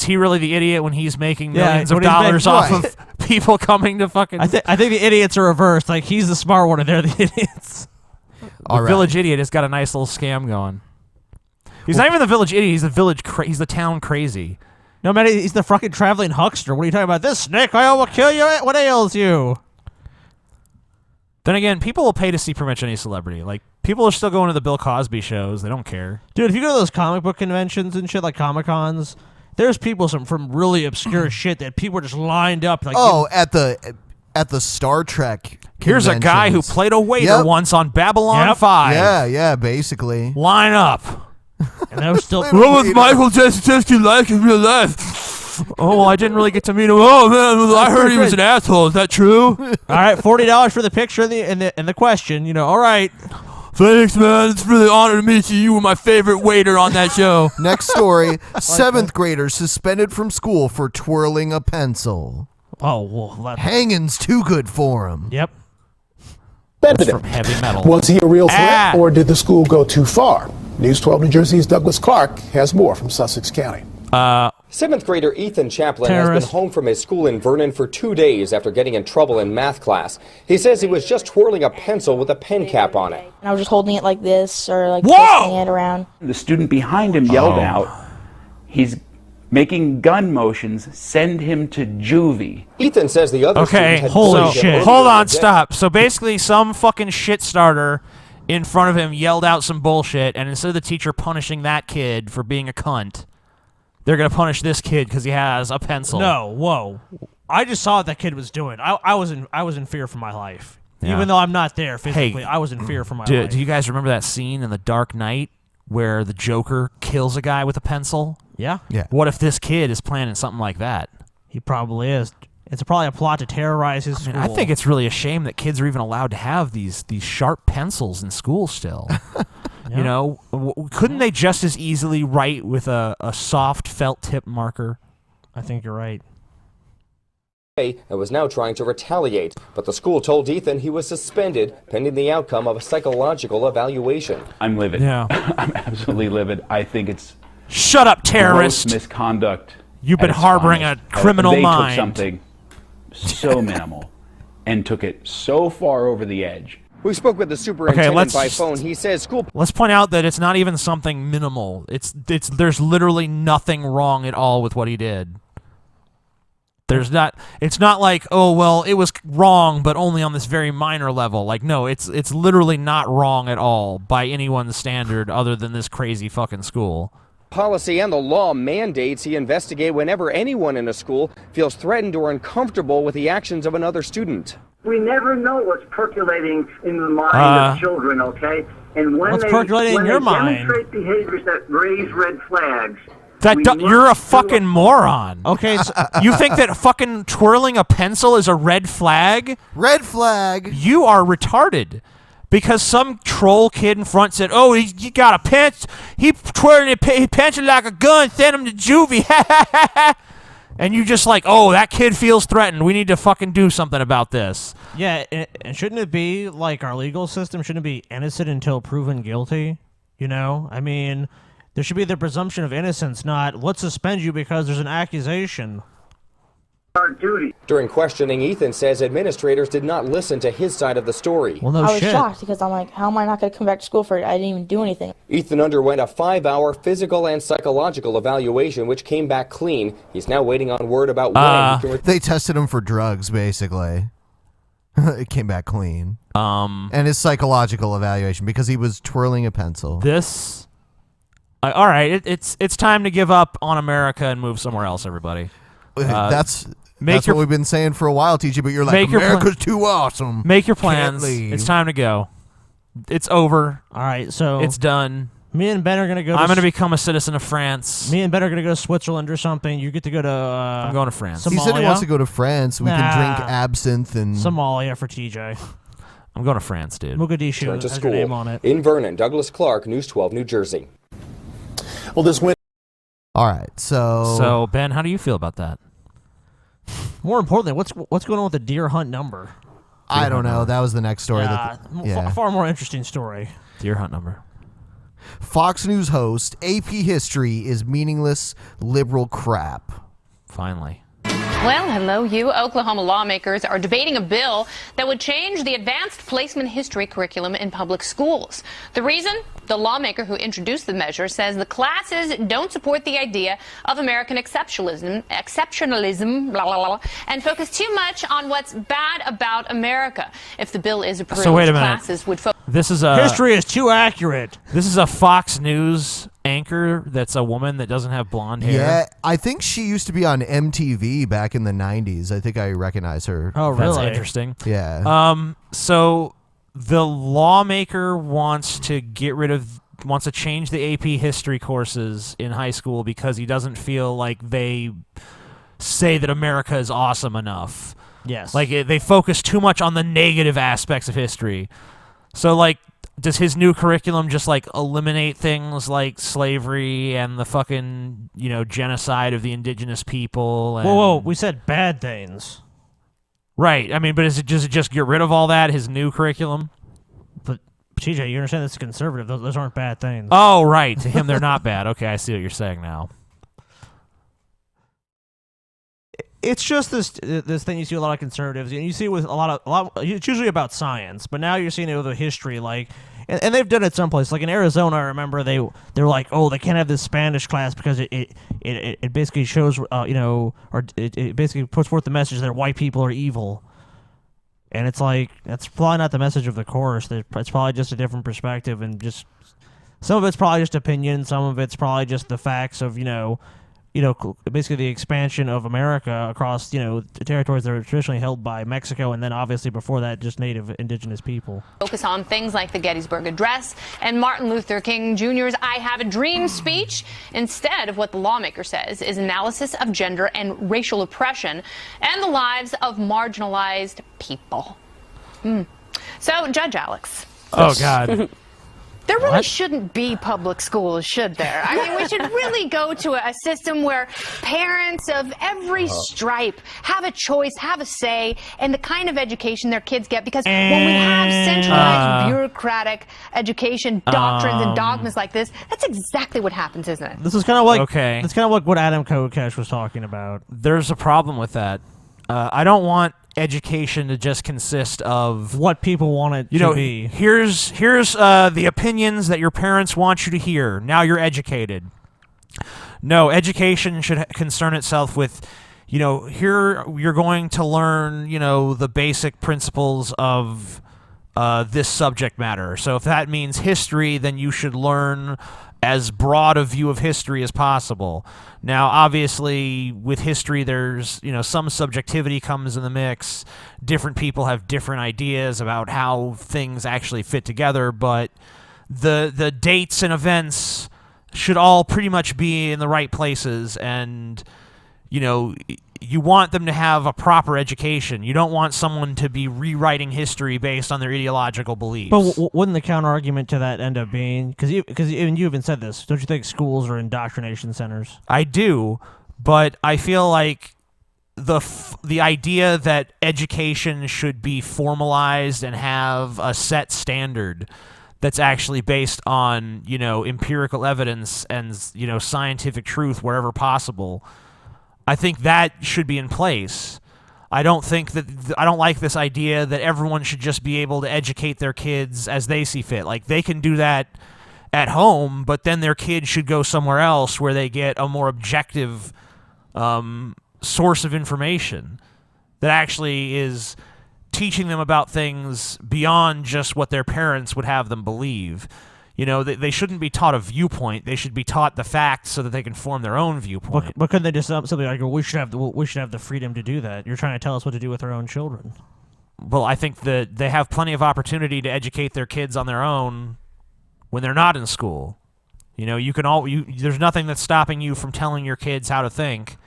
he really the idiot when he's making millions of when he's dollars off right. of people coming to fucking... I think the idiots are reversed. Like, he's the smart one and they're the idiots. The village idiot has got a nice little scam going. He's not even the village idiot. He's he's the town crazy. No, man, he's the fucking traveling huckster. What are you talking about? This snake, I will kill you. What ails you? Then again, people will pay to see pretty much any celebrity. Like, people are still going to the Bill Cosby shows. They don't care. Dude, if you go to those comic book conventions and shit, like Comic-Cons, there's people from really obscure shit that people are just lined up. Like, at the Star Trek Here's a guy who played a waiter once on Babylon 5. Yeah, basically. Line up. And that was still... What was Michael Jackson like in real life? Oh, I didn't really get to meet him. Oh, man, I heard he was an asshole. Is that true? All right, $40 for the picture and the question. All right. Thanks, man. It's really an honor to meet you. You were my favorite waiter on that show. Next story. 7th grader suspended from school for twirling a pencil. Oh, well. Hanging's too good for him. Yep. That's from heavy metal. Was he a real threat, or did the school go too far? News 12 New Jersey's Douglas Clark has more from Sussex County. 7th grader Ethan Chaplin has been home from his school in Vernon for 2 days after getting in trouble in math class. He says he was just twirling a pencil with a pen cap on it. And I was just holding it like this, or like twisting it around. The student behind him yelled out, he's making gun motions, send him to juvie. Ethan says the other Okay, hold on, stop. So basically some fucking shit starter in front of him yelled out some bullshit, and instead of the teacher punishing that kid for being a cunt, they're going to punish this kid because he has a pencil. No, whoa. I just saw what that kid was doing. I was in fear for my life. Yeah. Even though I'm not there physically, Hey, I was in fear for my life. Do you guys remember that scene in The Dark Knight where the Joker kills a guy with a pencil? Yeah. Yeah. What if this kid is planning something like that? He probably is. It's probably a plot to terrorize his school. I think it's really a shame that kids are even allowed to have these sharp pencils in school still. You know, couldn't they just as easily write with a soft felt tip marker? I think you're right. And was now trying to retaliate, but the school told Ethan he was suspended pending the outcome of a psychological evaluation. I'm livid. Yeah. I'm absolutely livid. I think it's shut up, terrorist. Gross misconduct. You've been at its harboring finest. a criminal they mind. Took something so minimal and took it so far over the edge. We spoke with the superintendent by phone. He says school. Let's point out that it's not even something minimal. There's literally nothing wrong at all with what he did. It's not like, oh well, it was wrong, but only on this very minor level. Like, no, it's literally not wrong at all by anyone's standard other than this crazy fucking school. Policy and the law mandates he investigate whenever anyone in a school feels threatened or uncomfortable with the actions of another student. We never know what's percolating in the mind of children, okay? And when What's they, percolating when in your they mind? demonstrate behaviors that raise red flags. You're a fucking moron. Okay, so you think that fucking twirling a pencil is a red flag? Red flag. You are retarded. Because some troll kid in front said, "Oh, he got a pencil. He twirling a pencil like a gun. Send him to juvie." And you just like, "Oh, that kid feels threatened. We need to fucking do something about this." Yeah, and shouldn't it be like our legal system? Shouldn't it be innocent until proven guilty? You know, I mean, there should be the presumption of innocence, not let's suspend you because there's an accusation. Our duty. During questioning, Ethan says administrators did not listen to his side of the story. Well, no I was shit. shocked because I'm like, how am I not going to come back to school for it? I didn't even do anything. Ethan underwent a 5-hour physical and psychological evaluation, which came back clean. He's now waiting on word about when he can They tested him for drugs, basically. It came back clean. And his psychological evaluation because he was twirling a pencil. This, all right, it's time to give up on America and move somewhere else, everybody. That's what we've been saying for a while, TJ. But you're like, America's too awesome. Make your Can't plans. leave. It's time to go. It's over. All right, so it's done. Me and Ben are gonna go. I'm gonna become a citizen of France. Me and Ben are gonna go to Switzerland or something. You get to go to. I'm going to France. Somalia. He said he wants to go to France. We can drink Nah. absinthe and Somalia for TJ. I'm going to France, dude. Mogadishu Turn to has your name school. on it. In Vernon, Douglas Clark, News 12, New Jersey. Well, this win. All right, So Ben, how do you feel about that? More importantly, what's going on with the deer hunt number? I don't know. That was the next story. Far more interesting story. Deer hunt number. Fox News host, AP History is meaningless liberal crap. Finally. Well, hello, you. Oklahoma lawmakers are debating a bill that would change the advanced placement history curriculum in public schools. The reason? The lawmaker who introduced the measure says the classes don't support the idea of American exceptionalism, blah, blah, blah, and focus too much on what's bad about America. If the bill is approved, So wait a minute. classes would focus. This is a history is too accurate. This is a Fox News anchor that's a woman that doesn't have blonde hair. Yeah, I think she used to be on MTV back in the 90s. I think I recognize her. Oh, That's really? interesting. Yeah. So the lawmaker wants to change the AP history courses in high school because he doesn't feel like they say that America is awesome enough. Yes. Like they focus too much on the negative aspects of history. So like, does his new curriculum just like eliminate things like slavery and the fucking, genocide of the indigenous people? And... Whoa, we said bad things. Right. I mean, but does it just get rid of all that, his new curriculum? But TJ, you understand this is conservative. Those aren't bad things. Oh, right. To him, they're not bad. Okay, I see what you're saying now. It's just this thing you see with a lot of conservatives, and you see it with a lot. It's usually about science, but now you're seeing it with a history, like, and they've done it someplace, like in Arizona. I remember they're like, oh, they can't have this Spanish class because it basically shows, or it basically puts forth the message that white people are evil, and it's like that's probably not the message of the course. It's probably just a different perspective, and just some of it's probably just opinion, some of it's probably just the facts of basically the expansion of America across, the territories that are traditionally held by Mexico, and then obviously before that, just native indigenous people. Focus on things like the Gettysburg Address and Martin Luther King Jr.'s I Have a Dream speech, instead of what the lawmaker says is analysis of gender and racial oppression and the lives of marginalized people. So, Judge Alex. Oh, God. There really shouldn't be public schools, should there? I mean, we should really go to a system where parents of every stripe have a choice, have a say in the kind of education their kids get. Because when we have centralized, bureaucratic education doctrines and dogmas like this, that's exactly what happens, isn't it? This is kind of like It's kind of like what Adam Kokesh was talking about. There's a problem with that. I don't want education to just consist of what people want it to be. Here's the opinions that your parents want you to hear. Now you're educated. No, education should concern itself with, here you're going to learn, the basic principles of this subject matter. So if that means history, then you should learn as broad a view of history as possible. Now, obviously, with history, there's, some subjectivity comes in the mix. Different people have different ideas about how things actually fit together, but the dates and events should all pretty much be in the right places, and, you want them to have a proper education. You don't want someone to be rewriting history based on their ideological beliefs. But wouldn't the counter-argument to that end up being... Because even you even said this. Don't you think schools are indoctrination centers? I do, but I feel like the idea that education should be formalized and have a set standard that's actually based on, empirical evidence and, scientific truth wherever possible... I think that should be in place. I don't like this idea that everyone should just be able to educate their kids as they see fit. Like, they can do that at home, but then their kids should go somewhere else where they get a more objective source of information that actually is teaching them about things beyond just what their parents would have them believe. They shouldn't be taught a viewpoint. They should be taught the facts so that they can form their own viewpoint. But couldn't they just something like, we should have the freedom to do that? You're trying to tell us what to do with our own children. Well, I think that they have plenty of opportunity to educate their kids on their own when they're not in school. There's nothing that's stopping you from telling your kids how to think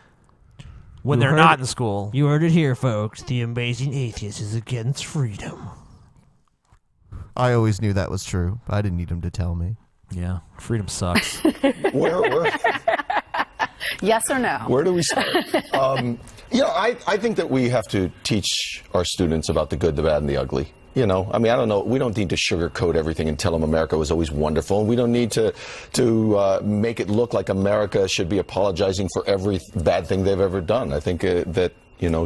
when they're not in school. You heard it here, folks. The amazing atheist is against freedom. I always knew that was true. I didn't need him to tell me. Yeah, freedom sucks. Yes or no? Where do we start? I think that we have to teach our students about the good, the bad, and the ugly. I don't know. We don't need to sugarcoat everything and tell them America was always wonderful. We don't need to make it look like America should be apologizing for every bad thing they've ever done. I think that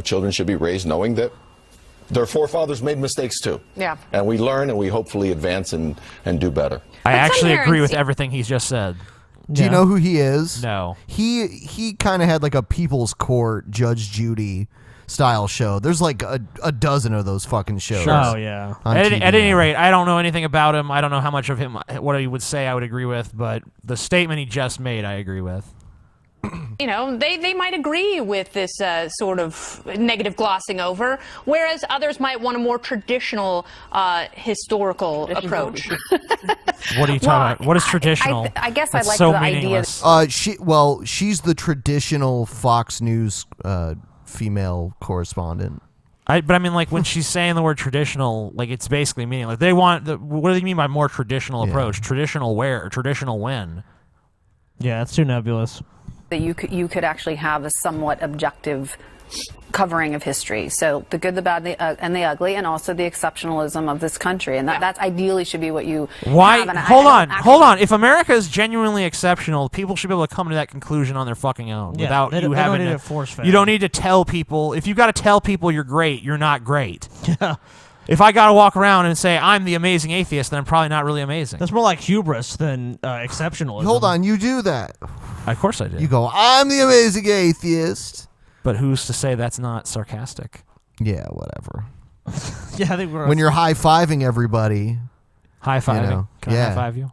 children should be raised knowing that their forefathers made mistakes too. Yeah. And we learn and we hopefully advance and do better. I actually agree with everything he's just said. Do you know who he is? No. He kind of had like a People's Court, Judge Judy style show. There's like a dozen of those fucking shows. Sure. Oh, yeah. At any rate, I don't know anything about him. I don't know how much of him, what he would say I would agree with, but the statement he just made, I agree with. They might agree with this sort of negative glossing over, whereas others might want a more traditional historical approach. What are you talking about? What is traditional? I guess That's I like so the meaningless. idea. She's the traditional Fox News female correspondent. But I mean, like, when she's saying the word traditional, like, it's basically meaningless. They want what do they mean by more traditional approach? Traditional where? Traditional when? Yeah, it's too nebulous. That you could actually have a somewhat objective covering of history. So the good, the bad, and the ugly, and also the exceptionalism of this country. And that ideally should be what you have. And Hold on. If America is genuinely exceptional, people should be able to come to that conclusion on their fucking own without you having don't need to a force You don't need to tell people. If you got to tell people you're great, you're not great. Yeah. If I got to walk around and say I'm the amazing atheist, then I'm probably not really amazing. That's more like hubris than exceptionalism. Hold on, you do that. Of course I do. You go, I'm the amazing atheist. But who's to say that's not sarcastic? Yeah, whatever. Yeah, I think when you're high-fiving everybody. High-fiving? Can I high-five you?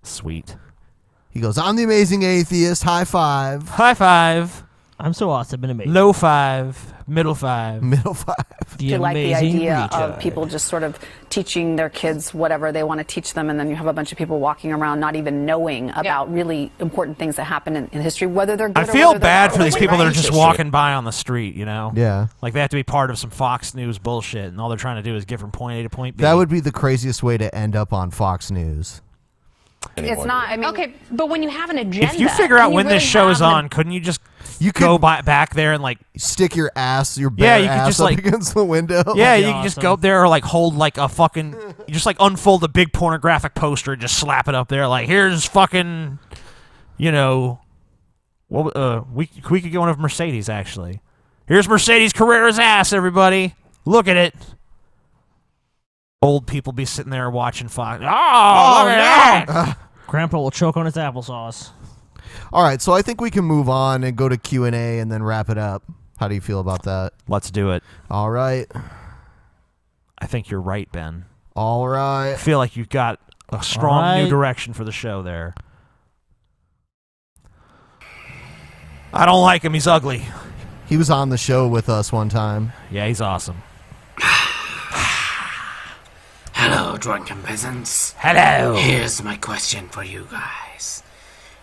Sweet. He goes, I'm the amazing atheist. High five. High five. I'm so awesome and amazing. Low five, middle five. Middle five. Do you like the idea of people just sort of teaching their kids whatever they want to teach them, and then you have a bunch of people walking around not even knowing about really important things that happen in history, whether they're good I or feel whether they're bad not. for these people that are just walking by on the street, you know? Yeah. Like they have to be part of some Fox News bullshit, and all they're trying to do is get from point A to point B. That would be the craziest way to end up on Fox News. It's not. I mean, okay, but when you have an agenda, If you figure out and you when really this show is have on, couldn't you just go back there and like stick your bare you could ass just up like against the window? Yeah, you can just go up there or like hold like a fucking, you just like unfold a big pornographic poster and just slap it up there. Like here's fucking, you know, what we could get one of Mercedes actually. Here's Mercedes Carrera's ass, everybody. Look at it. Old people be sitting there watching Fox. Oh, look at that! Grandpa will choke on his applesauce. All right, so I think we can move on and go to Q&A and then wrap it up. How do you feel about that? Let's do it. All right. I think you're right, Ben. All right. I feel like you've got a strong new direction for the show there. I don't like him. He's ugly. He was on the show with us one time. Yeah, he's awesome. Hello, Drunken Peasants. Hello. Here's my question for you guys.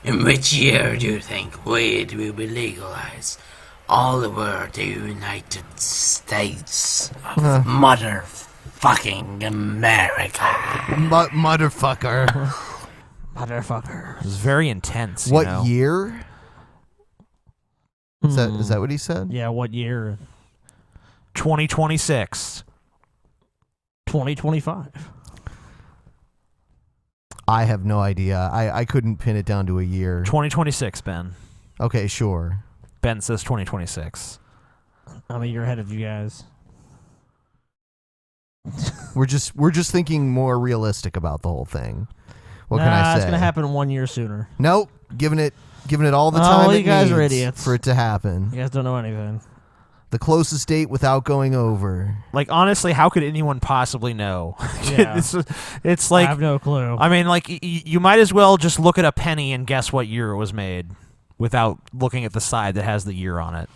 In which year do you think weed will be legalized all over the United States of motherfucking America? Motherfucker. Motherfucker. It was very intense. What you know? year? Is that what he said? Yeah, what year? 2026. 2025. I have no idea. I couldn't pin it down to a year. 2026, Ben. Okay, sure. Ben says 2026. I'm a year ahead of you guys. We're just thinking more realistic about the whole thing. What can I say? It's gonna happen 1 year sooner. Nope. Giving it all the time you it guys are needs idiots. for it to happen. You guys don't know anything. The closest date without going over. Like, honestly, how could anyone possibly know? Yeah. It's like... I have no clue. I mean, like, you might as well just look at a penny and guess what year it was made without looking at the side that has the year on it.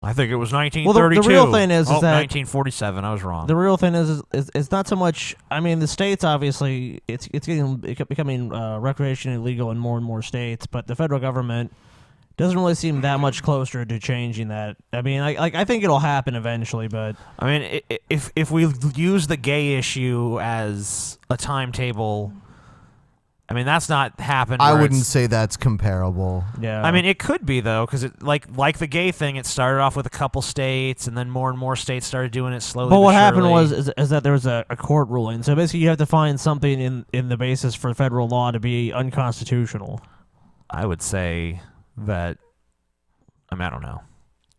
I think it was 1932. Well, the real thing is that 1947. I was wrong. The real thing is it's not so much. I mean, the states obviously it's becoming recreationally legal in more and more states, but the federal government doesn't really seem that much closer to changing that. I mean, I think it'll happen eventually, but I mean, if we use the gay issue as a timetable, I mean, that's not happened. I wouldn't say that's comparable. Yeah. I mean, it could be though, because it like the gay thing, it started off with a couple states, and then more and more states started doing it slowly. But what surely. happened was is that there was a court ruling. So basically, you have to find something in the basis for federal law to be unconstitutional. I would say that. I mean, I don't know.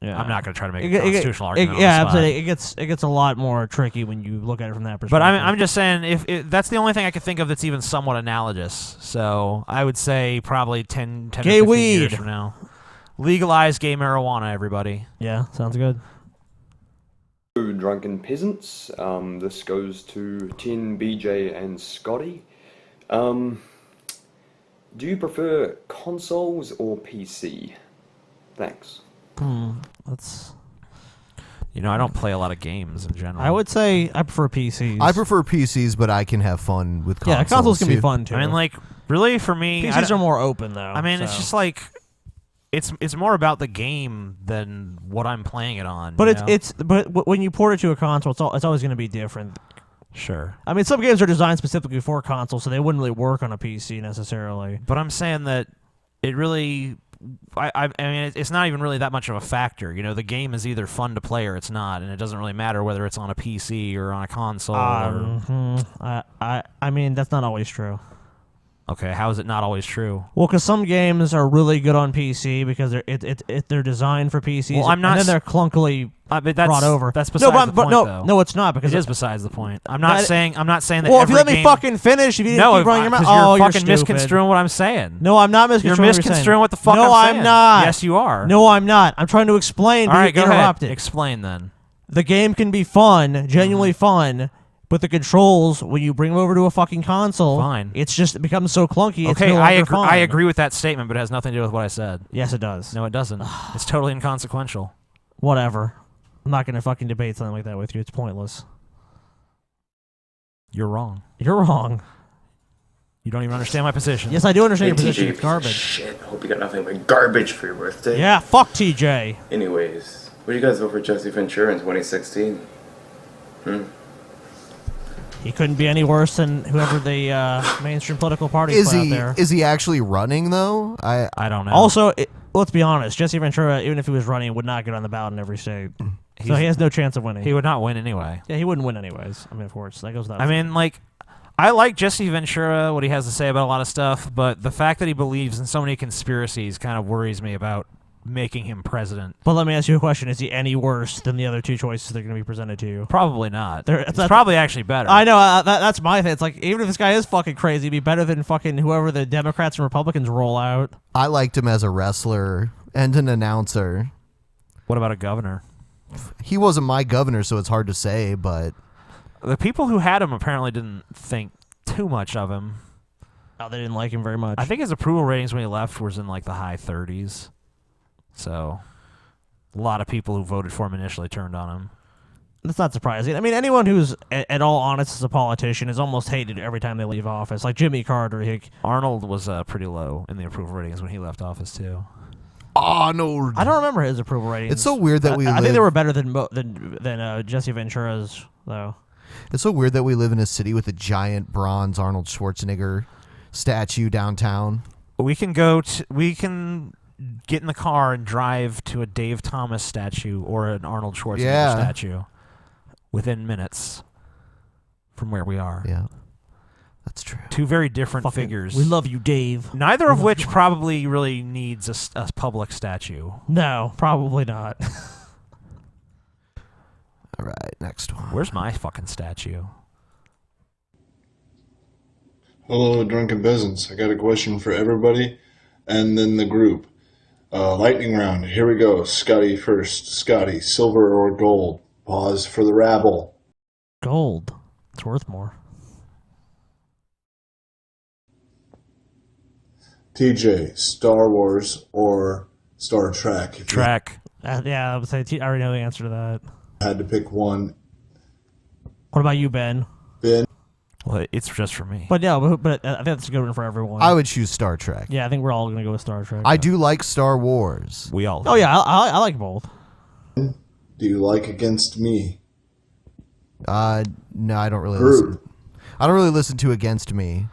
Yeah. I'm not going to try to make a constitutional argument. Yeah, on the spot. absolutely. It gets a lot more tricky when you look at it from that perspective. But I'm just saying, if that's the only thing I could think of that's even somewhat analogous. So I would say probably 10 or 15 years from now. Legalize gay marijuana, everybody. Yeah, sounds good. Drunken Peasants. This goes to 10, BJ, and Scotty. Do you prefer consoles or PC? Thanks. That's. You know, I don't play a lot of games in general. I would say I prefer PCs. I prefer PCs, but I can have fun with consoles. Yeah, consoles can be fun too. I mean, like, really, for me, PCs are more open though. I mean, it's just like it's more about the game than what I'm playing it on. But when you port it to a console, it's always going to be different. Sure. I mean, some games are designed specifically for console, so they wouldn't really work on a PC necessarily. But I'm saying that it really. I mean, it's not even really that much of a factor. You know, the game is either fun to play or it's not, and it doesn't really matter whether it's on a PC or on a console. I mean, that's not always true. Okay, how is it not always true? Well, because some games are really good on PC because they're designed for PCs. Well, I'm not. And then they're clunkily brought over. That's besides the point, though. No, it's not because it is besides the point. I'm not saying that. Well, if you let me fucking finish, if you didn't keep running your mouth, you're fucking stupid. misconstruing what I'm saying. No, I'm not misconstruing. You're misconstruing what the fuck I'm saying. No, I'm not. Yes, you are. No, I'm not. I'm trying to explain. All right, go ahead. Explain then. The game can be fun, genuinely fun, But the controls, when you bring them over to a fucking console, Fine. It becomes so clunky. It's Okay, no longer fun. I agree with that statement, but it has nothing to do with what I said. Yes, it does. No, it doesn't. It's totally inconsequential. Whatever. I'm not going to fucking debate something like that with you. It's pointless. You're wrong. You're wrong. You don't even understand my position. Yes, I do understand your TJ, position. It's garbage. Shit, hope you got nothing but garbage for your birthday. Yeah, fuck TJ. Anyways, what do you guys vote for Jesse Ventura in 2016? He couldn't be any worse than whoever the mainstream political party Is put out he there. is he actually running though? I don't know. Also, let's be honest. Jesse Ventura, even if he was running, would not get on the ballot in every state. So he has no chance of winning. He would not win anyway. Yeah, he wouldn't win anyways. I mean, of course, that goes without. I mean, like, I like Jesse Ventura, what he has to say about a lot of stuff, but the fact that he believes in so many conspiracies kind of worries me about making him president. But let me ask you a question: is he any worse than the other two choices that are going to be presented to you? Probably not. It's probably actually better. I know. That's my thing. It's like, even if this guy is fucking crazy, it'd be better than fucking whoever the Democrats and Republicans roll out. I liked him as a wrestler and an announcer. What about a governor? He wasn't my governor, so it's hard to say, but the people who had him apparently didn't think too much of him. Oh, they didn't like him very much. I think his approval ratings when he left was in like the high 30s. So a lot of people who voted for him initially turned on him. That's not surprising. I mean, anyone who's at all honest as a politician is almost hated every time they leave office. Like Jimmy Carter. Arnold was pretty low in the approval ratings when he left office too. Arnold. I don't remember his approval ratings. It's so weird that I think they were better than Jesse Ventura's, though. It's so weird that we live in a city with a giant bronze Arnold Schwarzenegger statue downtown. We can we can get in the car and drive to a Dave Thomas statue or an Arnold Schwarzenegger statue within minutes from where we are. Yeah, that's true. Two very different Fucking, figures. we love you, Dave. Neither of which probably really needs a public statue. No, probably not. All right, next one. Where's my fucking statue? Hello, Drunken Peasants. I got a question for everybody and then the group. Lightning round. Here we go. Scotty first. Scotty, silver or gold? Pause for the rabble. Gold. It's worth more. TJ, Star Wars or Star Trek? Trek. Yeah, I would say I already know the answer to that. Had to pick one. What about you, Ben? Ben? Well, it's just for me. But yeah, but I think that's a good one for everyone. I would choose Star Trek. Yeah, I think we're all going to go with Star Trek. I do like Star Wars. We all. Oh yeah, I like both. Do you like Against Me? No, I don't really Rude. listen. I don't really listen to Against Me.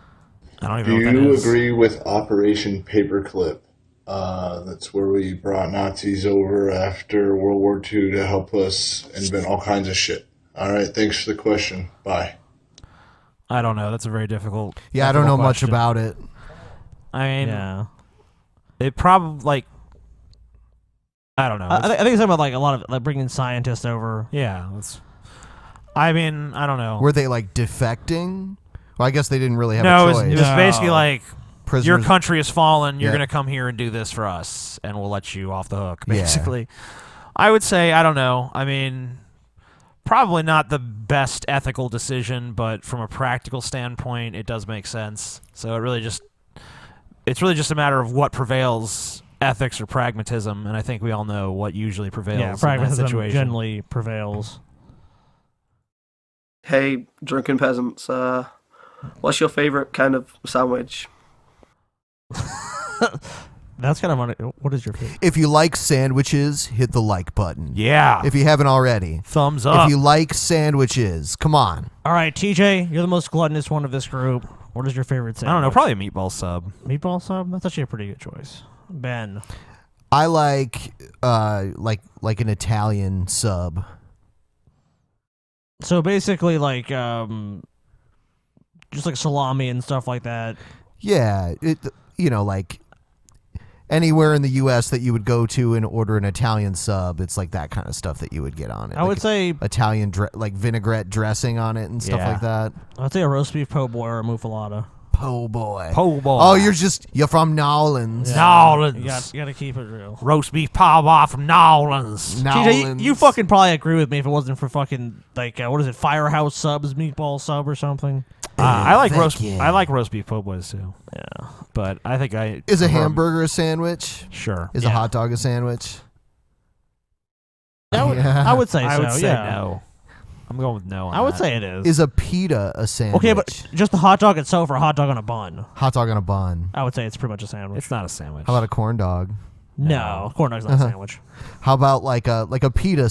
I don't even Do know what that you is. agree with Operation Paperclip? That's where we brought Nazis over after World War II to help us invent all kinds of shit. All right, thanks for the question. Bye. I don't know. That's a very difficult. Yeah, I don't know question. much about it. I mean, Yeah. it probably I don't know. I think it's about like a lot of like bringing scientists over. Yeah, I mean, I don't know. Were they like defecting? Well, I guess they didn't really have No, a it choice. was basically like Prisoners- your country has fallen. You're Yeah. going to come here and do this for us, and we'll let you off the hook. Yeah. Basically, I would say I don't know. I mean, probably not the best ethical decision, but from a practical standpoint, it does make sense. So it's really just a matter of what prevails, ethics or pragmatism, and I think we all know what usually prevails Yeah, in that pragmatism situation. generally prevails. Hey, Drunken Peasants, what's your favorite kind of sandwich? That's kind of funny. What is your favorite? If you like sandwiches, hit the like button. Yeah. If you haven't already. Thumbs up. If you like sandwiches, come on. All right, TJ, you're the most gluttonous one of this group. What is your favorite sandwich? I don't know. Probably a meatball sub. Meatball sub? That's actually a pretty good choice. Ben. I like an Italian sub. So basically, like, just like salami and stuff like that. Yeah, like anywhere in the U.S. that you would go to and order an Italian sub, it's like that kind of stuff that you would get on it. I would say Italian like vinaigrette dressing on it and stuff Yeah. like that. I'd say a roast beef po' boy or a muffalata. Po' boy. Po' boy. Oh, you're from Nolans. Yeah. Nolans. You gotta keep it real. Roast beef po' boy from Nolans. TJ, you fucking probably agree with me if it wasn't for fucking like what is it, Firehouse Subs, meatball sub or something. I like roast beef po' boys too. Yeah, but I think is a hamburger a sandwich? Sure. Is a hot dog a sandwich? I would say so. I would say yeah. no. I'm going with no. On I would that. say it is. Is a pita a sandwich? Okay, but just the hot dog itself or a hot dog on a bun? Hot dog on a bun. I would say it's pretty much a sandwich. It's not a sandwich. How about a corn dog? No, corn dog's not a sandwich. How about like a pita?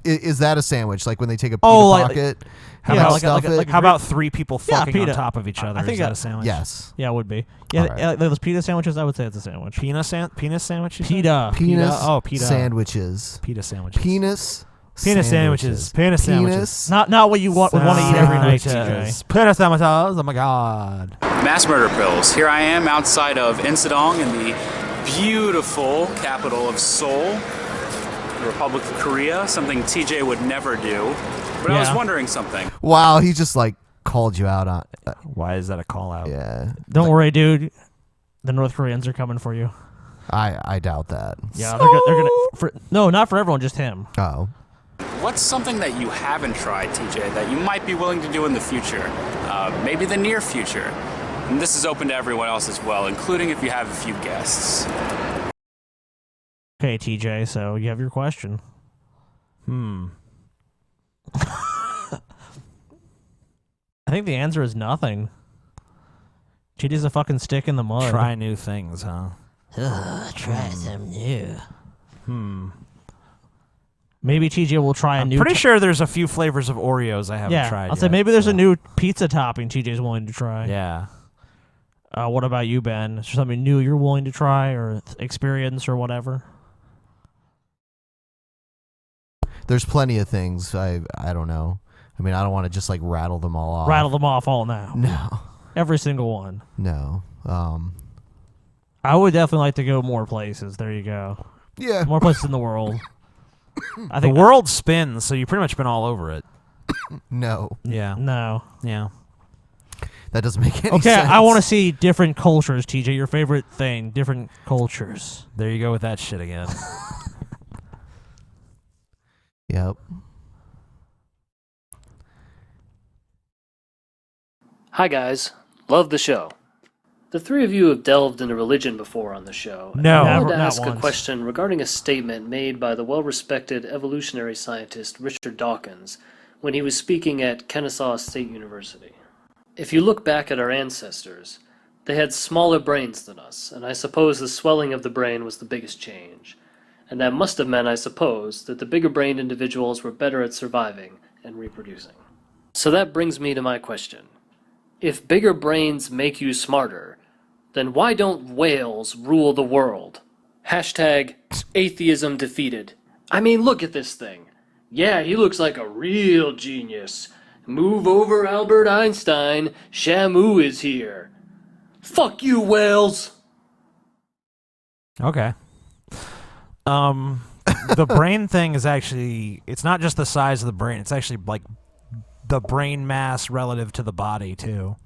Is that a sandwich? Like when they take a pita pocket? How about three people fucking on pita. top of each other? I think Is that a sandwich? Yes. Yeah, it would be. Yeah, like those pita sandwiches, I would say it's a sandwich. Penis sandwich? Pita. Penis Oh, pita. sandwiches. Pita sandwiches. Penis sandwiches. Penis sandwiches. Not what you would want to eat every night, TJ. Penis sandwiches. Oh my god. Mass murder pills. Here I am outside of Insadong in the beautiful capital of Seoul, the Republic of Korea, something TJ would never do. But I was wondering something. Wow, he just like called you out on. Why is that a call out? Yeah. Don't worry, dude. The North Koreans are coming for you. I doubt that. Yeah, they're gonna. No, not for everyone, just him. Oh. What's something that you haven't tried, TJ, that you might be willing to do in the future? Maybe the near future. And this is open to everyone else as well, including if you have a few guests. Okay, TJ, so you have your question. I think the answer is nothing. TJ's a fucking stick in the mud. Try new things, huh? Try some new. Maybe TJ will try a new. Pretty sure there's a few flavors of Oreos I haven't tried. I'll say maybe there's a new pizza topping TJ's willing to try. Yeah. What about you, Ben? Is there something new you're willing to try or experience or whatever? There's plenty of things. I don't know. I mean, I don't want to just like rattle them all off. Rattle them off all now. No. Every single one. No. I would definitely like to go more places. There you go. Yeah. More places in the world. I think the world spins, so you've pretty much been all over it. No. Yeah. No. Yeah. That doesn't make any Okay, sense. I want to see different cultures, TJ. Your favorite thing, different cultures. There you go with that shit again. Yep. Hi guys, love the show. The three of you have delved into religion before on the show. No, I wanted to not ask a once. question regarding a statement made by the well-respected evolutionary scientist Richard Dawkins when he was speaking at Kennesaw State University. If you look back at our ancestors, they had smaller brains than us, and I suppose the swelling of the brain was the biggest change. And that must have meant, I suppose, that the bigger-brained individuals were better at surviving and reproducing. So that brings me to my question. If bigger brains make you smarter, then why don't whales rule the world? Hashtag atheism defeated. I mean, look at this thing. Yeah, he looks like a real genius. Move over, Albert Einstein. Shamu is here. Fuck you, whales! Okay. The brain thing is actually, it's not just the size of the brain, it's actually like the brain mass relative to the body too.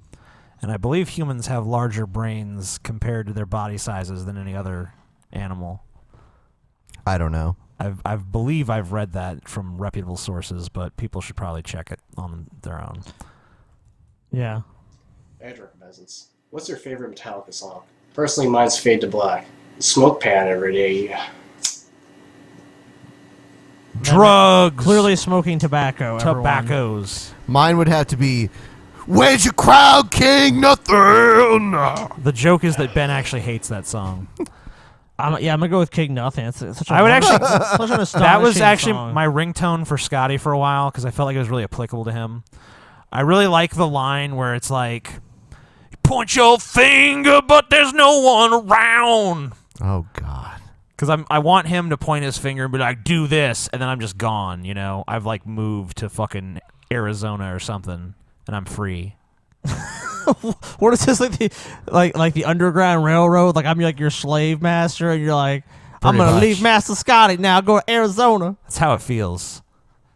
And I believe humans have larger brains compared to their body sizes than any other animal. I don't know. I believe I've read that from reputable sources, but people should probably check it on their own. Yeah. Hey, Drunken Peasants. What's your favorite Metallica song? Personally, mine's Fade to Black. Smoke pan every day. Drugs. Clearly smoking tobacco. Tobaccos. Mine would have to be, "Where's your crowd, King? Nothing." The joke is that Ben actually hates that song. I'm gonna go with King Nothing. It's such a I would actually. such an astonishing That was actually song. my ringtone for Scotty for a while because I felt like it was really applicable to him. I really like the line where it's like, "Point your finger, but there's no one around." Oh God. Because I want him to point his finger and be like, "Do this," and then I'm just gone. You know, I've like moved to fucking Arizona or something, and I'm free. What is this like the Underground Railroad? Like I'm like your slave master, and you're like, I'm gonna leave Master Scotty now, go to Arizona. That's how it feels.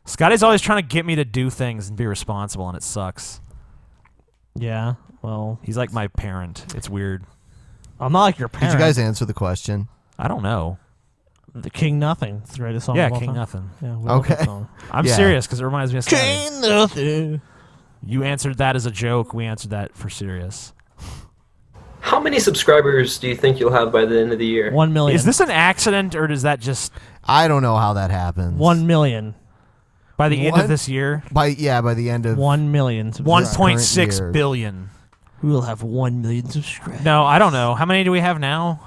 Scotty's always trying to get me to do things and be responsible, and it sucks. Yeah. Well, he's like my parent. It's weird. I'm not like your parent. Did you guys answer the question? I don't know. The King Nothing. It's the greatest song Yeah, of all King time. Nothing. Yeah, we love that Okay. song. I'm Yeah. serious because it reminds me of Scotty. King Nothing. You answered that as a joke. We answered that for serious. How many subscribers do you think you'll have by the end of the year? 1 million. Is this an accident or does that just I don't know how that happens. 1 million. by the end of this year? By the end of 1 million subscribers. 1.6 year. billion. We will have 1 million subscribers. No, I don't know. How many do we have now?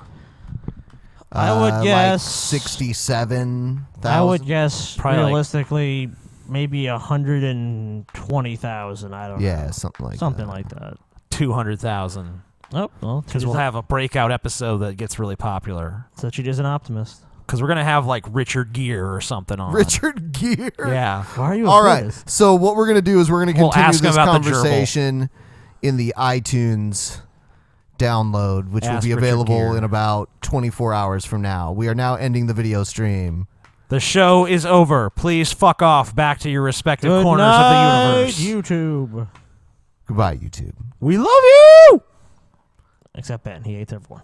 I would guess 67,000. I would guess Probably realistically maybe 120,000. I don't know. Yeah, something like that. 200,000. Oh, well, Because we'll have a breakout episode that gets really popular. So she is an optimist. Because we're going to have like Richard Gere or something on. Richard Gere. Yeah. Why are you All right. So what we're going to do is we're going to We'll continue ask him this about the gerbil. conversation in the iTunes download, which will Ask be Richard available Gere. in about 24 hours from now. We are now ending the video stream. The show is over. Please fuck off back to your respective Good corners night, of the universe. YouTube. Goodbye, YouTube. We love you! Except Ben. He hates everyone.